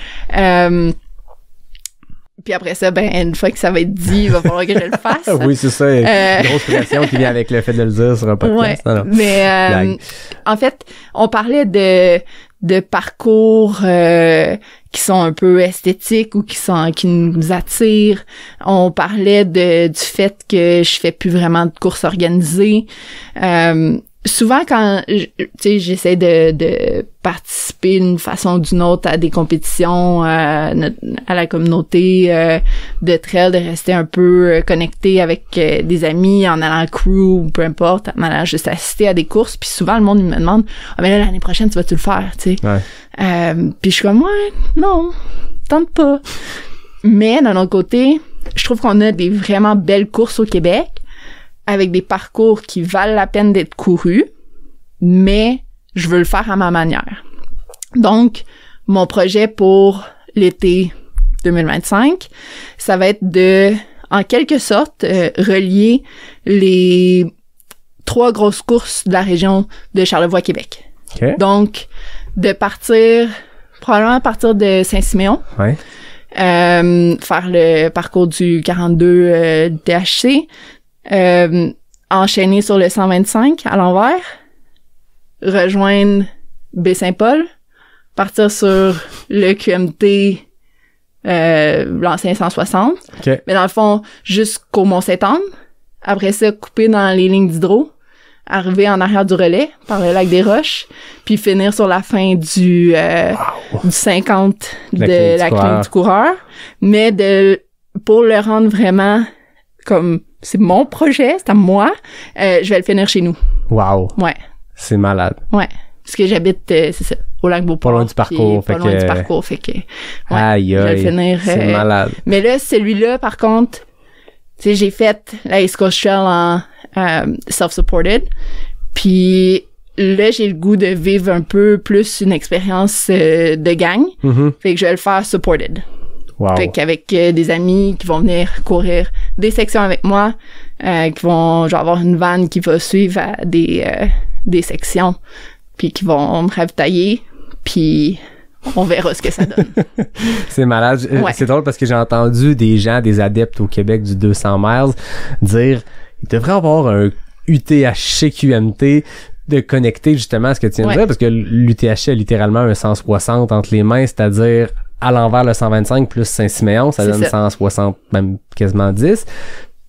Puis après ça, ben une fois que ça va être dit, il va falloir que je le fasse. Oui, c'est ça. Une grosse pression qui vient avec le fait de le dire sur un podcast. Ouais, non. Mais en fait, on parlait de parcours qui sont un peu esthétiques ou qui nous attirent. On parlait du fait que je fais plus vraiment de courses organisées. Souvent, quand j'essaie de participer d'une façon ou d'une autre à des compétitions, à la communauté de trail, de rester un peu connecté avec des amis en allant en crew ou peu importe, en allant juste assister à des courses. Puis souvent, le monde me demande « Ah, mais là, l'année prochaine, tu vas-tu le faire? » tu sais. Ouais. Puis je suis comme « Ouais, non, tente pas. » Mais d'un autre côté, je trouve qu'on a des vraiment belles courses au Québec, avec des parcours qui valent la peine d'être courus, mais je veux le faire à ma manière. Donc, mon projet pour l'été 2025, ça va être en quelque sorte, relier les 3 grosses courses de la région de Charlevoix-Québec. Okay. Donc, probablement partir de Saint-Siméon, faire le parcours du 42 THC, enchaîner sur le 125 à l'envers, rejoindre Baie-Saint-Paul, partir sur le QMT l'ancien 160, mais dans le fond jusqu'au Mont-Saint-Anne, après ça couper dans les lignes d'hydro, arriver en arrière du relais par le lac des Roches, puis finir sur la fin du 50 de la clinique du coureur. Mais pour le rendre vraiment comme c'est mon projet, c'est à moi, je vais le finir chez nous. Wow. Ouais. C'est malade. Ouais. Parce que j'habite, c'est ça, au lac Beauport. Pas loin du parcours. Pas loin du parcours, fait que... Ouais, aïe, je vais le finir. C'est malade. Mais là, celui-là, par contre, tu sais, j'ai fait la East Coast Trail en self-supported. Puis là, j'ai le goût de vivre un peu plus une expérience de gang. Mm-hmm. Fait que je vais le faire supported. Wow. Fait qu'avec des amis qui vont venir courir des sections avec moi, qui vont genre avoir une vanne qui va suivre à des sections, puis qui vont me ravitailler, puis on verra ce que ça donne. C'est malade. Ouais. C'est drôle parce que j'ai entendu des gens, des adeptes au Québec du 200 miles dire il devrait avoir un UTHC QMT de connecter justement à ce que tu viens de dire, parce que l'UTHC a littéralement un 160 entre les mains, c'est-à-dire à l'envers le 125 plus Saint-Siméon, ça donne 160, même quasiment 10.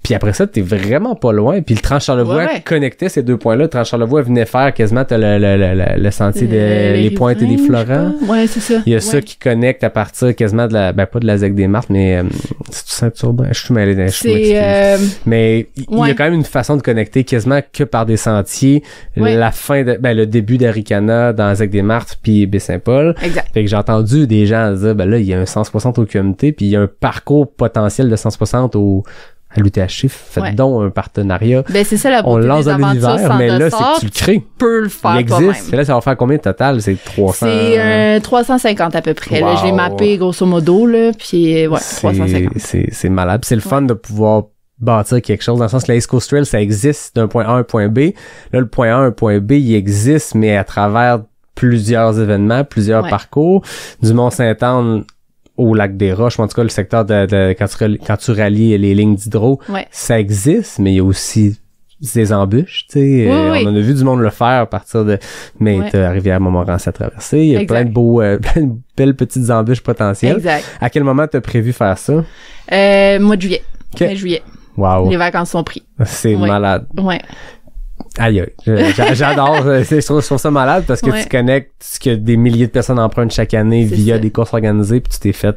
Puis après ça, t'es vraiment pas loin. Puis le Tranche-Charlevoix connectait ces deux points-là. Le Tranche-Charlevoix venait faire quasiment le sentier les Pointes et des Florents. Ouais, c'est ça. Il y a ça qui connecte à partir quasiment de la... Ben, pas de la ZEC des Martres, mais... c'est Saint-Urbain? Je suis mêlé. Mais il y a quand même une façon de connecter quasiment que par des sentiers. La fin de... Ben, le début d'Aricana dans la ZEC des Martres puis Baie-Saint-Paul. Exact. Fait que j'ai entendu des gens dire, ben là, il y a un 160 au QMT puis il y a un parcours potentiel de 160 à l'UTHC, faites donc un partenariat. Ben, c'est ça la beauté on lance des dans l'univers, mais là, c'est que tu le crées. Tu peux le faire il existe. toi-même. Là, ça va faire combien de total? C'est 300? C'est 350 à peu près. Wow. Là, je l'ai mappé grosso modo, là, puis 350. C'est malade. Puis c'est le fun de pouvoir bâtir quelque chose, dans le sens que la East Coast Trail, ça existe d'un point A à un point B. Là, le point A à un point B, il existe, mais à travers plusieurs événements, plusieurs parcours. Du Mont-Saint-Anne au lac des Roches, en tout cas le secteur quand tu rallies les lignes d'hydro, ça existe, mais il y a aussi des embûches, tu sais. On en a vu du monde le faire à partir de... Mais t'as Rivière-Montmorency à traverser, il y a plein de belles petites embûches potentielles. Exact. À quel moment t'as prévu faire ça? Mois de juillet. Fin juillet. Wow. Les vacances sont prises. C'est malade. Ouais. Aïe, j'adore, je trouve ça malade parce que tu connectes ce que des milliers de personnes empruntent chaque année via des courses organisées, puis tu t'es fait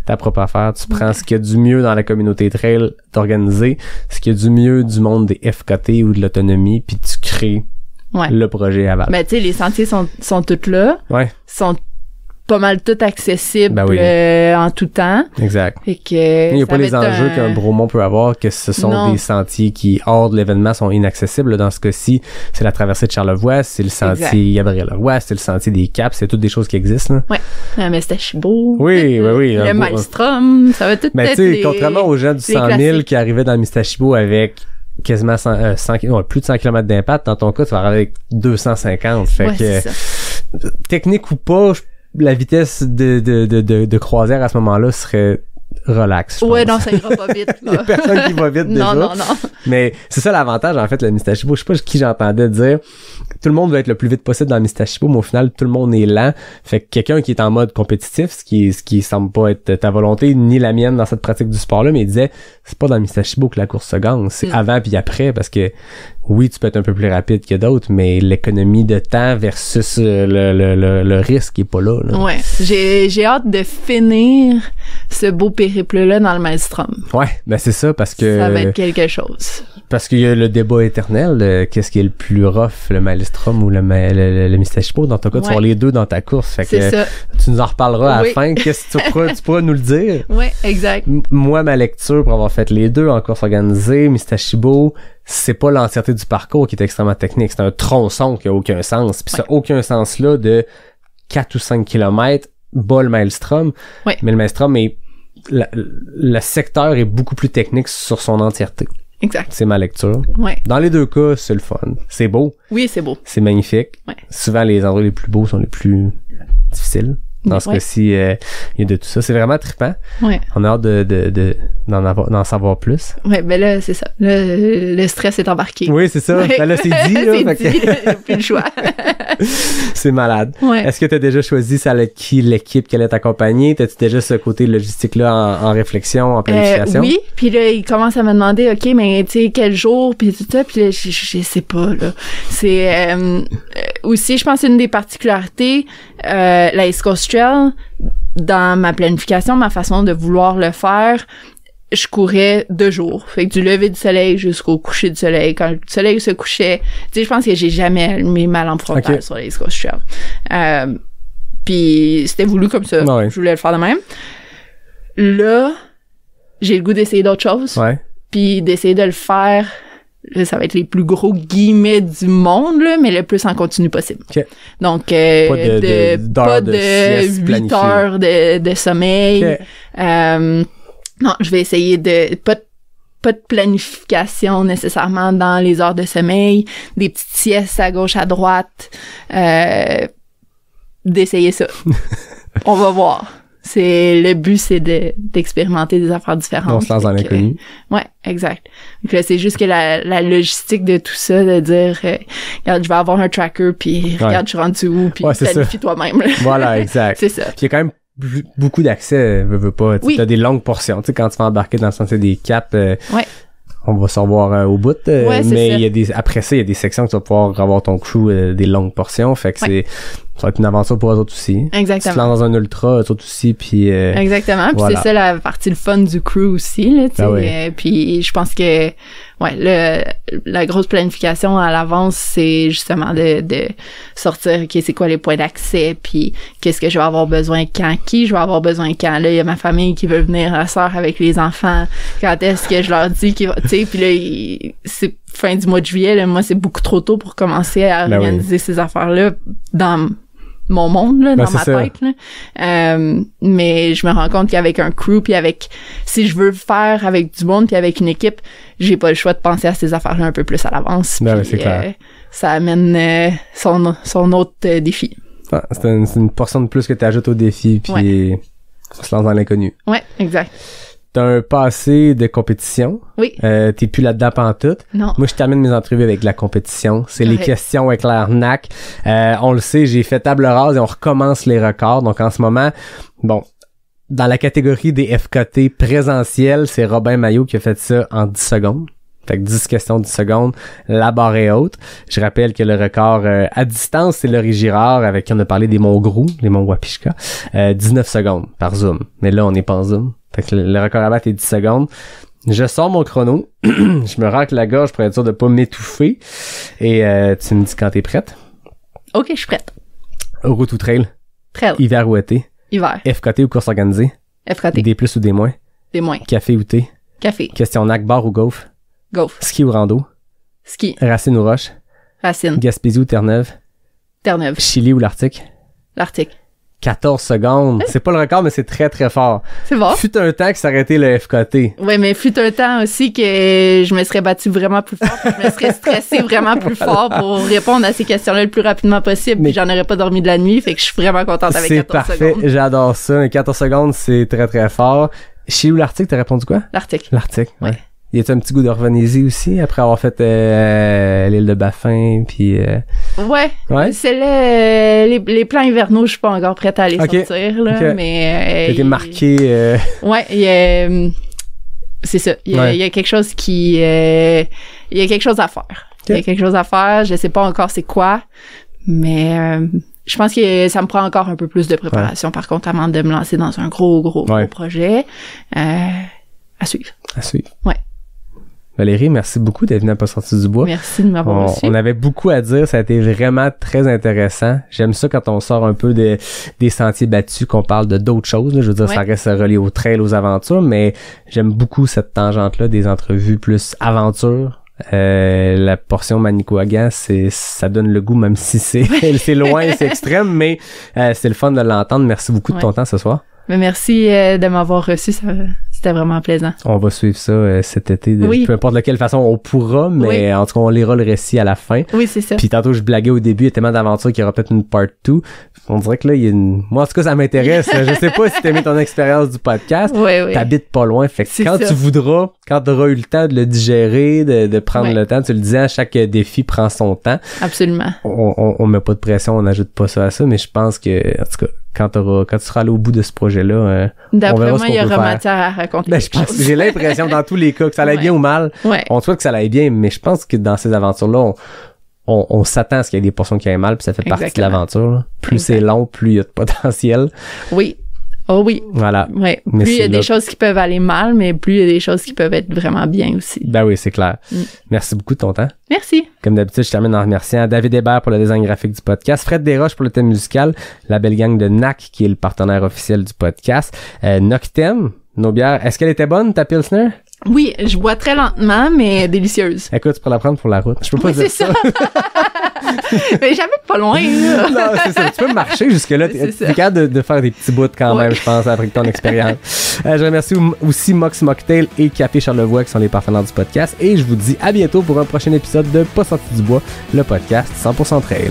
ta propre affaire, tu prends ce qu'il y a du mieux dans la communauté trail d'organiser, ce qu'il y a du mieux du monde des FKT ou de l'autonomie, puis tu crées le projet aval. Ben tu sais, les sentiers sont tous là, sont pas mal tout accessible en tout temps. Exact. Fait que il n'y a pas les enjeux qu'un Bromont peut avoir, que ce sont des sentiers qui, hors de l'événement, sont inaccessibles. Dans ce cas-ci, c'est la traversée de Charlevoix, c'est le sentier Gabriel-Leroy, c'est le sentier des Caps, c'est toutes des choses qui existent. Là. Ouais. Le Mistachibo. Oui. Le Maelstrom, ça va tout être tu sais, contrairement aux gens du 100 000 qui arrivaient dans le Mistachibo avec quasiment plus de 100 km d'impact, dans ton cas, tu vas arriver avec 250. Fait que, technique ou pas, la vitesse de croisière à ce moment-là serait relax. Ouais, non, ça ira pas vite. Il y a personne qui va vite déjà. Non. Mais c'est ça l'avantage, en fait, le Mistachibo. Je sais pas qui j'entendais dire. Tout le monde veut être le plus vite possible dans le Mistachibo, mais au final, tout le monde est lent. Fait que quelqu'un qui est en mode compétitif, ce qui semble pas être ta volonté, ni la mienne dans cette pratique du sport-là, mais il disait, c'est pas dans le Mistachibo que la course se gagne. C'est avant puis après, parce que oui, tu peux être un peu plus rapide que d'autres, mais l'économie de temps versus le risque est pas là. Ouais. J'ai hâte de finir ce beau périple-là dans le Maelstrom. Ouais, ben c'est ça, parce que... Ça va être quelque chose. Parce qu'il y a le débat éternel, qu'est-ce qui est le plus rough, le Maelstrom ou le Mistachibo? Dans ton cas, tu vas avoir les deux dans ta course. Fait que tu nous en reparleras à la fin. Qu'est-ce que tu pourras nous le dire? Oui, exact. Moi, ma lecture pour avoir fait les deux en course organisée, Mistachibo, c'est pas l'entièreté du parcours qui est extrêmement technique. C'est un tronçon qui a aucun sens. Puis ça a aucun sens là de 4 ou 5 kilomètres bas le Maelstrom. Mais le Maelstrom le secteur est beaucoup plus technique sur son entièreté. Exact. C'est ma lecture. Ouais. Dans les deux cas, c'est le fun. C'est beau. Oui, c'est beau. C'est magnifique. Ouais. Souvent, les endroits les plus beaux sont les plus difficiles. Dans ce cas-ci, il y a de tout ça. C'est vraiment trippant. Ouais. On a hâte d'en savoir plus. Ouais, ben là, c'est ça. Le stress est embarqué. Oui, c'est ça. Ben là, c'est dit. Là, c'est dit. Plus le choix. C'est malade. Ouais. Est-ce que tu as déjà choisi ça avec qui l'équipe qui allait t'accompagner? T'as-tu déjà ce côté logistique-là en réflexion, en planification? Oui. Puis là, il commence à me demander, OK, mais tu sais, quel jour? Puis tout ça. Puis là, je sais pas, là. C'est aussi, je pense, une des particularités, la East Coast Trail, dans ma planification, ma façon de vouloir le faire, je courais 2 jours. Fait que du lever du soleil jusqu'au coucher du soleil. Quand le soleil se couchait, tu sais, je pense que j'ai jamais allumé ma lampe frontale sur la East Coast Trail. Puis c'était voulu comme ça. Ouais. Je voulais le faire de même. Là, j'ai le goût d'essayer d'autres choses. Ouais. Puis d'essayer de le faire... Là, ça va être les plus gros guillemets du monde, là, mais le plus en continu possible. Okay. Donc, pas de 8 heures de sommeil. Okay. Non, je vais essayer pas de planification nécessairement dans les heures de sommeil, des petites siestes à gauche, à droite, d'essayer ça. On va voir. Le but, c'est d'expérimenter des affaires différentes. On se lance dans l'inconnu. Ouais, exact. Donc là, c'est juste que la logistique de tout ça, de dire, regarde, je vais avoir un tracker, puis regarde, je suis rendu où, puis planifie toi-même. Là. Voilà, exact. C'est ça. Puis il y a quand même beaucoup d'accès, veux pas. Tu as des longues portions. Tu sais, quand tu vas embarquer dans le sentier des Caps, on va s'en voir au bout. Mais il y a après ça, il y a des sections que tu vas pouvoir avoir ton crew des longues portions. Fait que ça va être une aventure pour eux autres aussi. Exactement. Tu te lances dans un ultra, eux autres aussi, puis... Exactement. Puis c'est ça la partie le fun du crew aussi, là, tu sais. Puis je pense que, la grosse planification à l'avance, c'est justement de sortir, OK, c'est quoi les points d'accès, puis qu'est-ce que je vais avoir besoin quand, qui je vais avoir besoin quand. Là, il y a ma famille qui veut venir à soeur avec les enfants. Quand est-ce que je leur dis qu'ils vont, tu sais, puis là, c'est fin du mois de juillet, là, moi, c'est beaucoup trop tôt pour commencer à organiser ces affaires-là dans mon monde, là, dans ma tête, là. Mais je me rends compte qu'avec un crew, puis si je veux faire avec du monde, puis avec une équipe, j'ai pas le choix de penser à ces affaires-là un peu plus à l'avance. Ben c'est clair. Ça amène son autre défi. Ah, c'est une portion de plus que tu ajoutes au défi, puis on se lance dans l'inconnu. Ouais, exact. T'as un passé de compétition. Oui. T'es plus là-dedans pantoute. Non. Moi, je termine mes entrevues avec la compétition. C'est les questions éclair NAC. On le sait, j'ai fait table rase et on recommence les records. Donc, en ce moment, dans la catégorie des FKT présentiels, c'est Robin Maillot qui a fait ça en 10 secondes. Fait que 10 questions, 10 secondes, la barre est haute. Je rappelle que le record à distance, c'est Laurie Girard, avec qui on a parlé des monts Grou, les monts Wapishka, 19 secondes par Zoom. Mais là, on n'est pas en Zoom. Fait que le record à battre est 10 secondes. Je sors mon chrono, je me racle la gorge pour être sûr de pas m'étouffer. Et tu me dis quand t'es prête. OK, je suis prête. Route ou trail? Trail. Hiver ou été? Hiver. FKT ou course organisée? FKT. Des plus ou des moins? Des moins. Café ou thé? Café. Question NAC, bar ou golf? Golf. Ski ou rando? Ski. Racine ou roche? Racine. Gaspésie ou Terre-Neuve? Terre-Neuve. Chili ou l'Arctique? L'Arctique. 14 secondes. C'est pas le record, mais c'est très, très fort. C'est bon. Fut un temps que ça arrêtait le FKT. Oui, mais fut un temps aussi que je me serais battue vraiment plus fort, je me serais stressée vraiment plus fort pour répondre à ces questions-là le plus rapidement possible. Mais j'en aurais pas dormi de la nuit, fait que je suis vraiment contente avec 14 secondes. C'est parfait, j'adore ça. 14 secondes, c'est très, très fort. Chili ou l'Arctique, t'as répondu quoi? L'Arctique. L'Arctique, ouais. Y a-tu un petit goût de Revenez-y aussi, après avoir fait l'île de Baffin, puis... Ouais. C'est les plans hivernaux, je suis pas encore prête à les sortir, là, mais... T'as été marqué... Ouais, c'est ça. Il y a quelque chose il y a quelque chose à faire. Il y a quelque chose à faire, je sais pas encore c'est quoi, mais... je pense que ça me prend encore un peu plus de préparation, par contre, avant de me lancer dans un gros projet. À suivre. À suivre. Ouais. Valérie, merci beaucoup d'être venue à Pas sorti du bois. Merci de m'avoir reçu. On avait beaucoup à dire, ça a été vraiment très intéressant. J'aime ça quand on sort un peu des sentiers battus, qu'on parle de d'autres choses. Là. Je veux dire, ça reste relié au trail, aux aventures, mais j'aime beaucoup cette tangente-là des entrevues plus aventures. La portion Manicouagan, ça donne le goût, même si c'est loin, c'est extrême, mais c'est le fun de l'entendre. Merci beaucoup de ton temps ce soir. Mais merci de m'avoir reçu, c'était c'était vraiment plaisant. On va suivre ça cet été, peu importe de quelle façon on pourra, mais en tout cas, on lira le récit à la fin. Oui, c'est ça. Puis tantôt, je blaguais au début, il y a tellement d'aventures qu'il y aura peut-être une part 2. On dirait que là, il y a une... Moi, en tout cas, ça m'intéresse. Je sais pas si t'aimais ton expérience du podcast. Oui. T'habites pas loin. Fait que quand tu voudras, quand t'auras eu le temps de le digérer, de prendre le temps, tu le disais, chaque défi prend son temps. Absolument. On met pas de pression, on n'ajoute pas ça à ça, mais je pense que, en tout cas, quand tu seras allé au bout de ce projet-là, d'après moi, il y aura matière à raconter. Ben, je pense que j'ai l'impression, dans tous les cas, que ça aille bien ou mal. On souhaite que ça aille bien, mais je pense que dans ces aventures-là, on s'attend à ce qu'il y ait des portions qui aillent mal, puis ça fait partie de l'aventure. Là. Plus c'est long, plus il y a de potentiel. Oui. Oh oui. Voilà. Ouais. Plus il y a des choses qui peuvent aller mal, mais plus il y a des choses qui peuvent être vraiment bien aussi. Ben oui, c'est clair. Merci beaucoup de ton temps. Merci. Comme d'habitude, je termine en remerciant David Hébert pour le design graphique du podcast, Fred Desroches pour le thème musical, la belle gang de NAC qui est le partenaire officiel du podcast, Noctem, nos bières. Est-ce qu'elle était bonne, ta Pilsner? Oui, je bois très lentement, mais délicieuse. Écoute, tu peux la prendre pour la route. Je peux pas dire ça. Mais j'habite pas loin, là. Non, c'est ça. Tu peux marcher jusque-là. T'es capable de faire des petits bouts quand même, je pense, après ton expérience. Je remercie aussi Mox Mocktail et Café Charlevoix qui sont les partenaires du podcast. Et je vous dis à bientôt pour un prochain épisode de Pas sorti du bois, le podcast 100% Trail.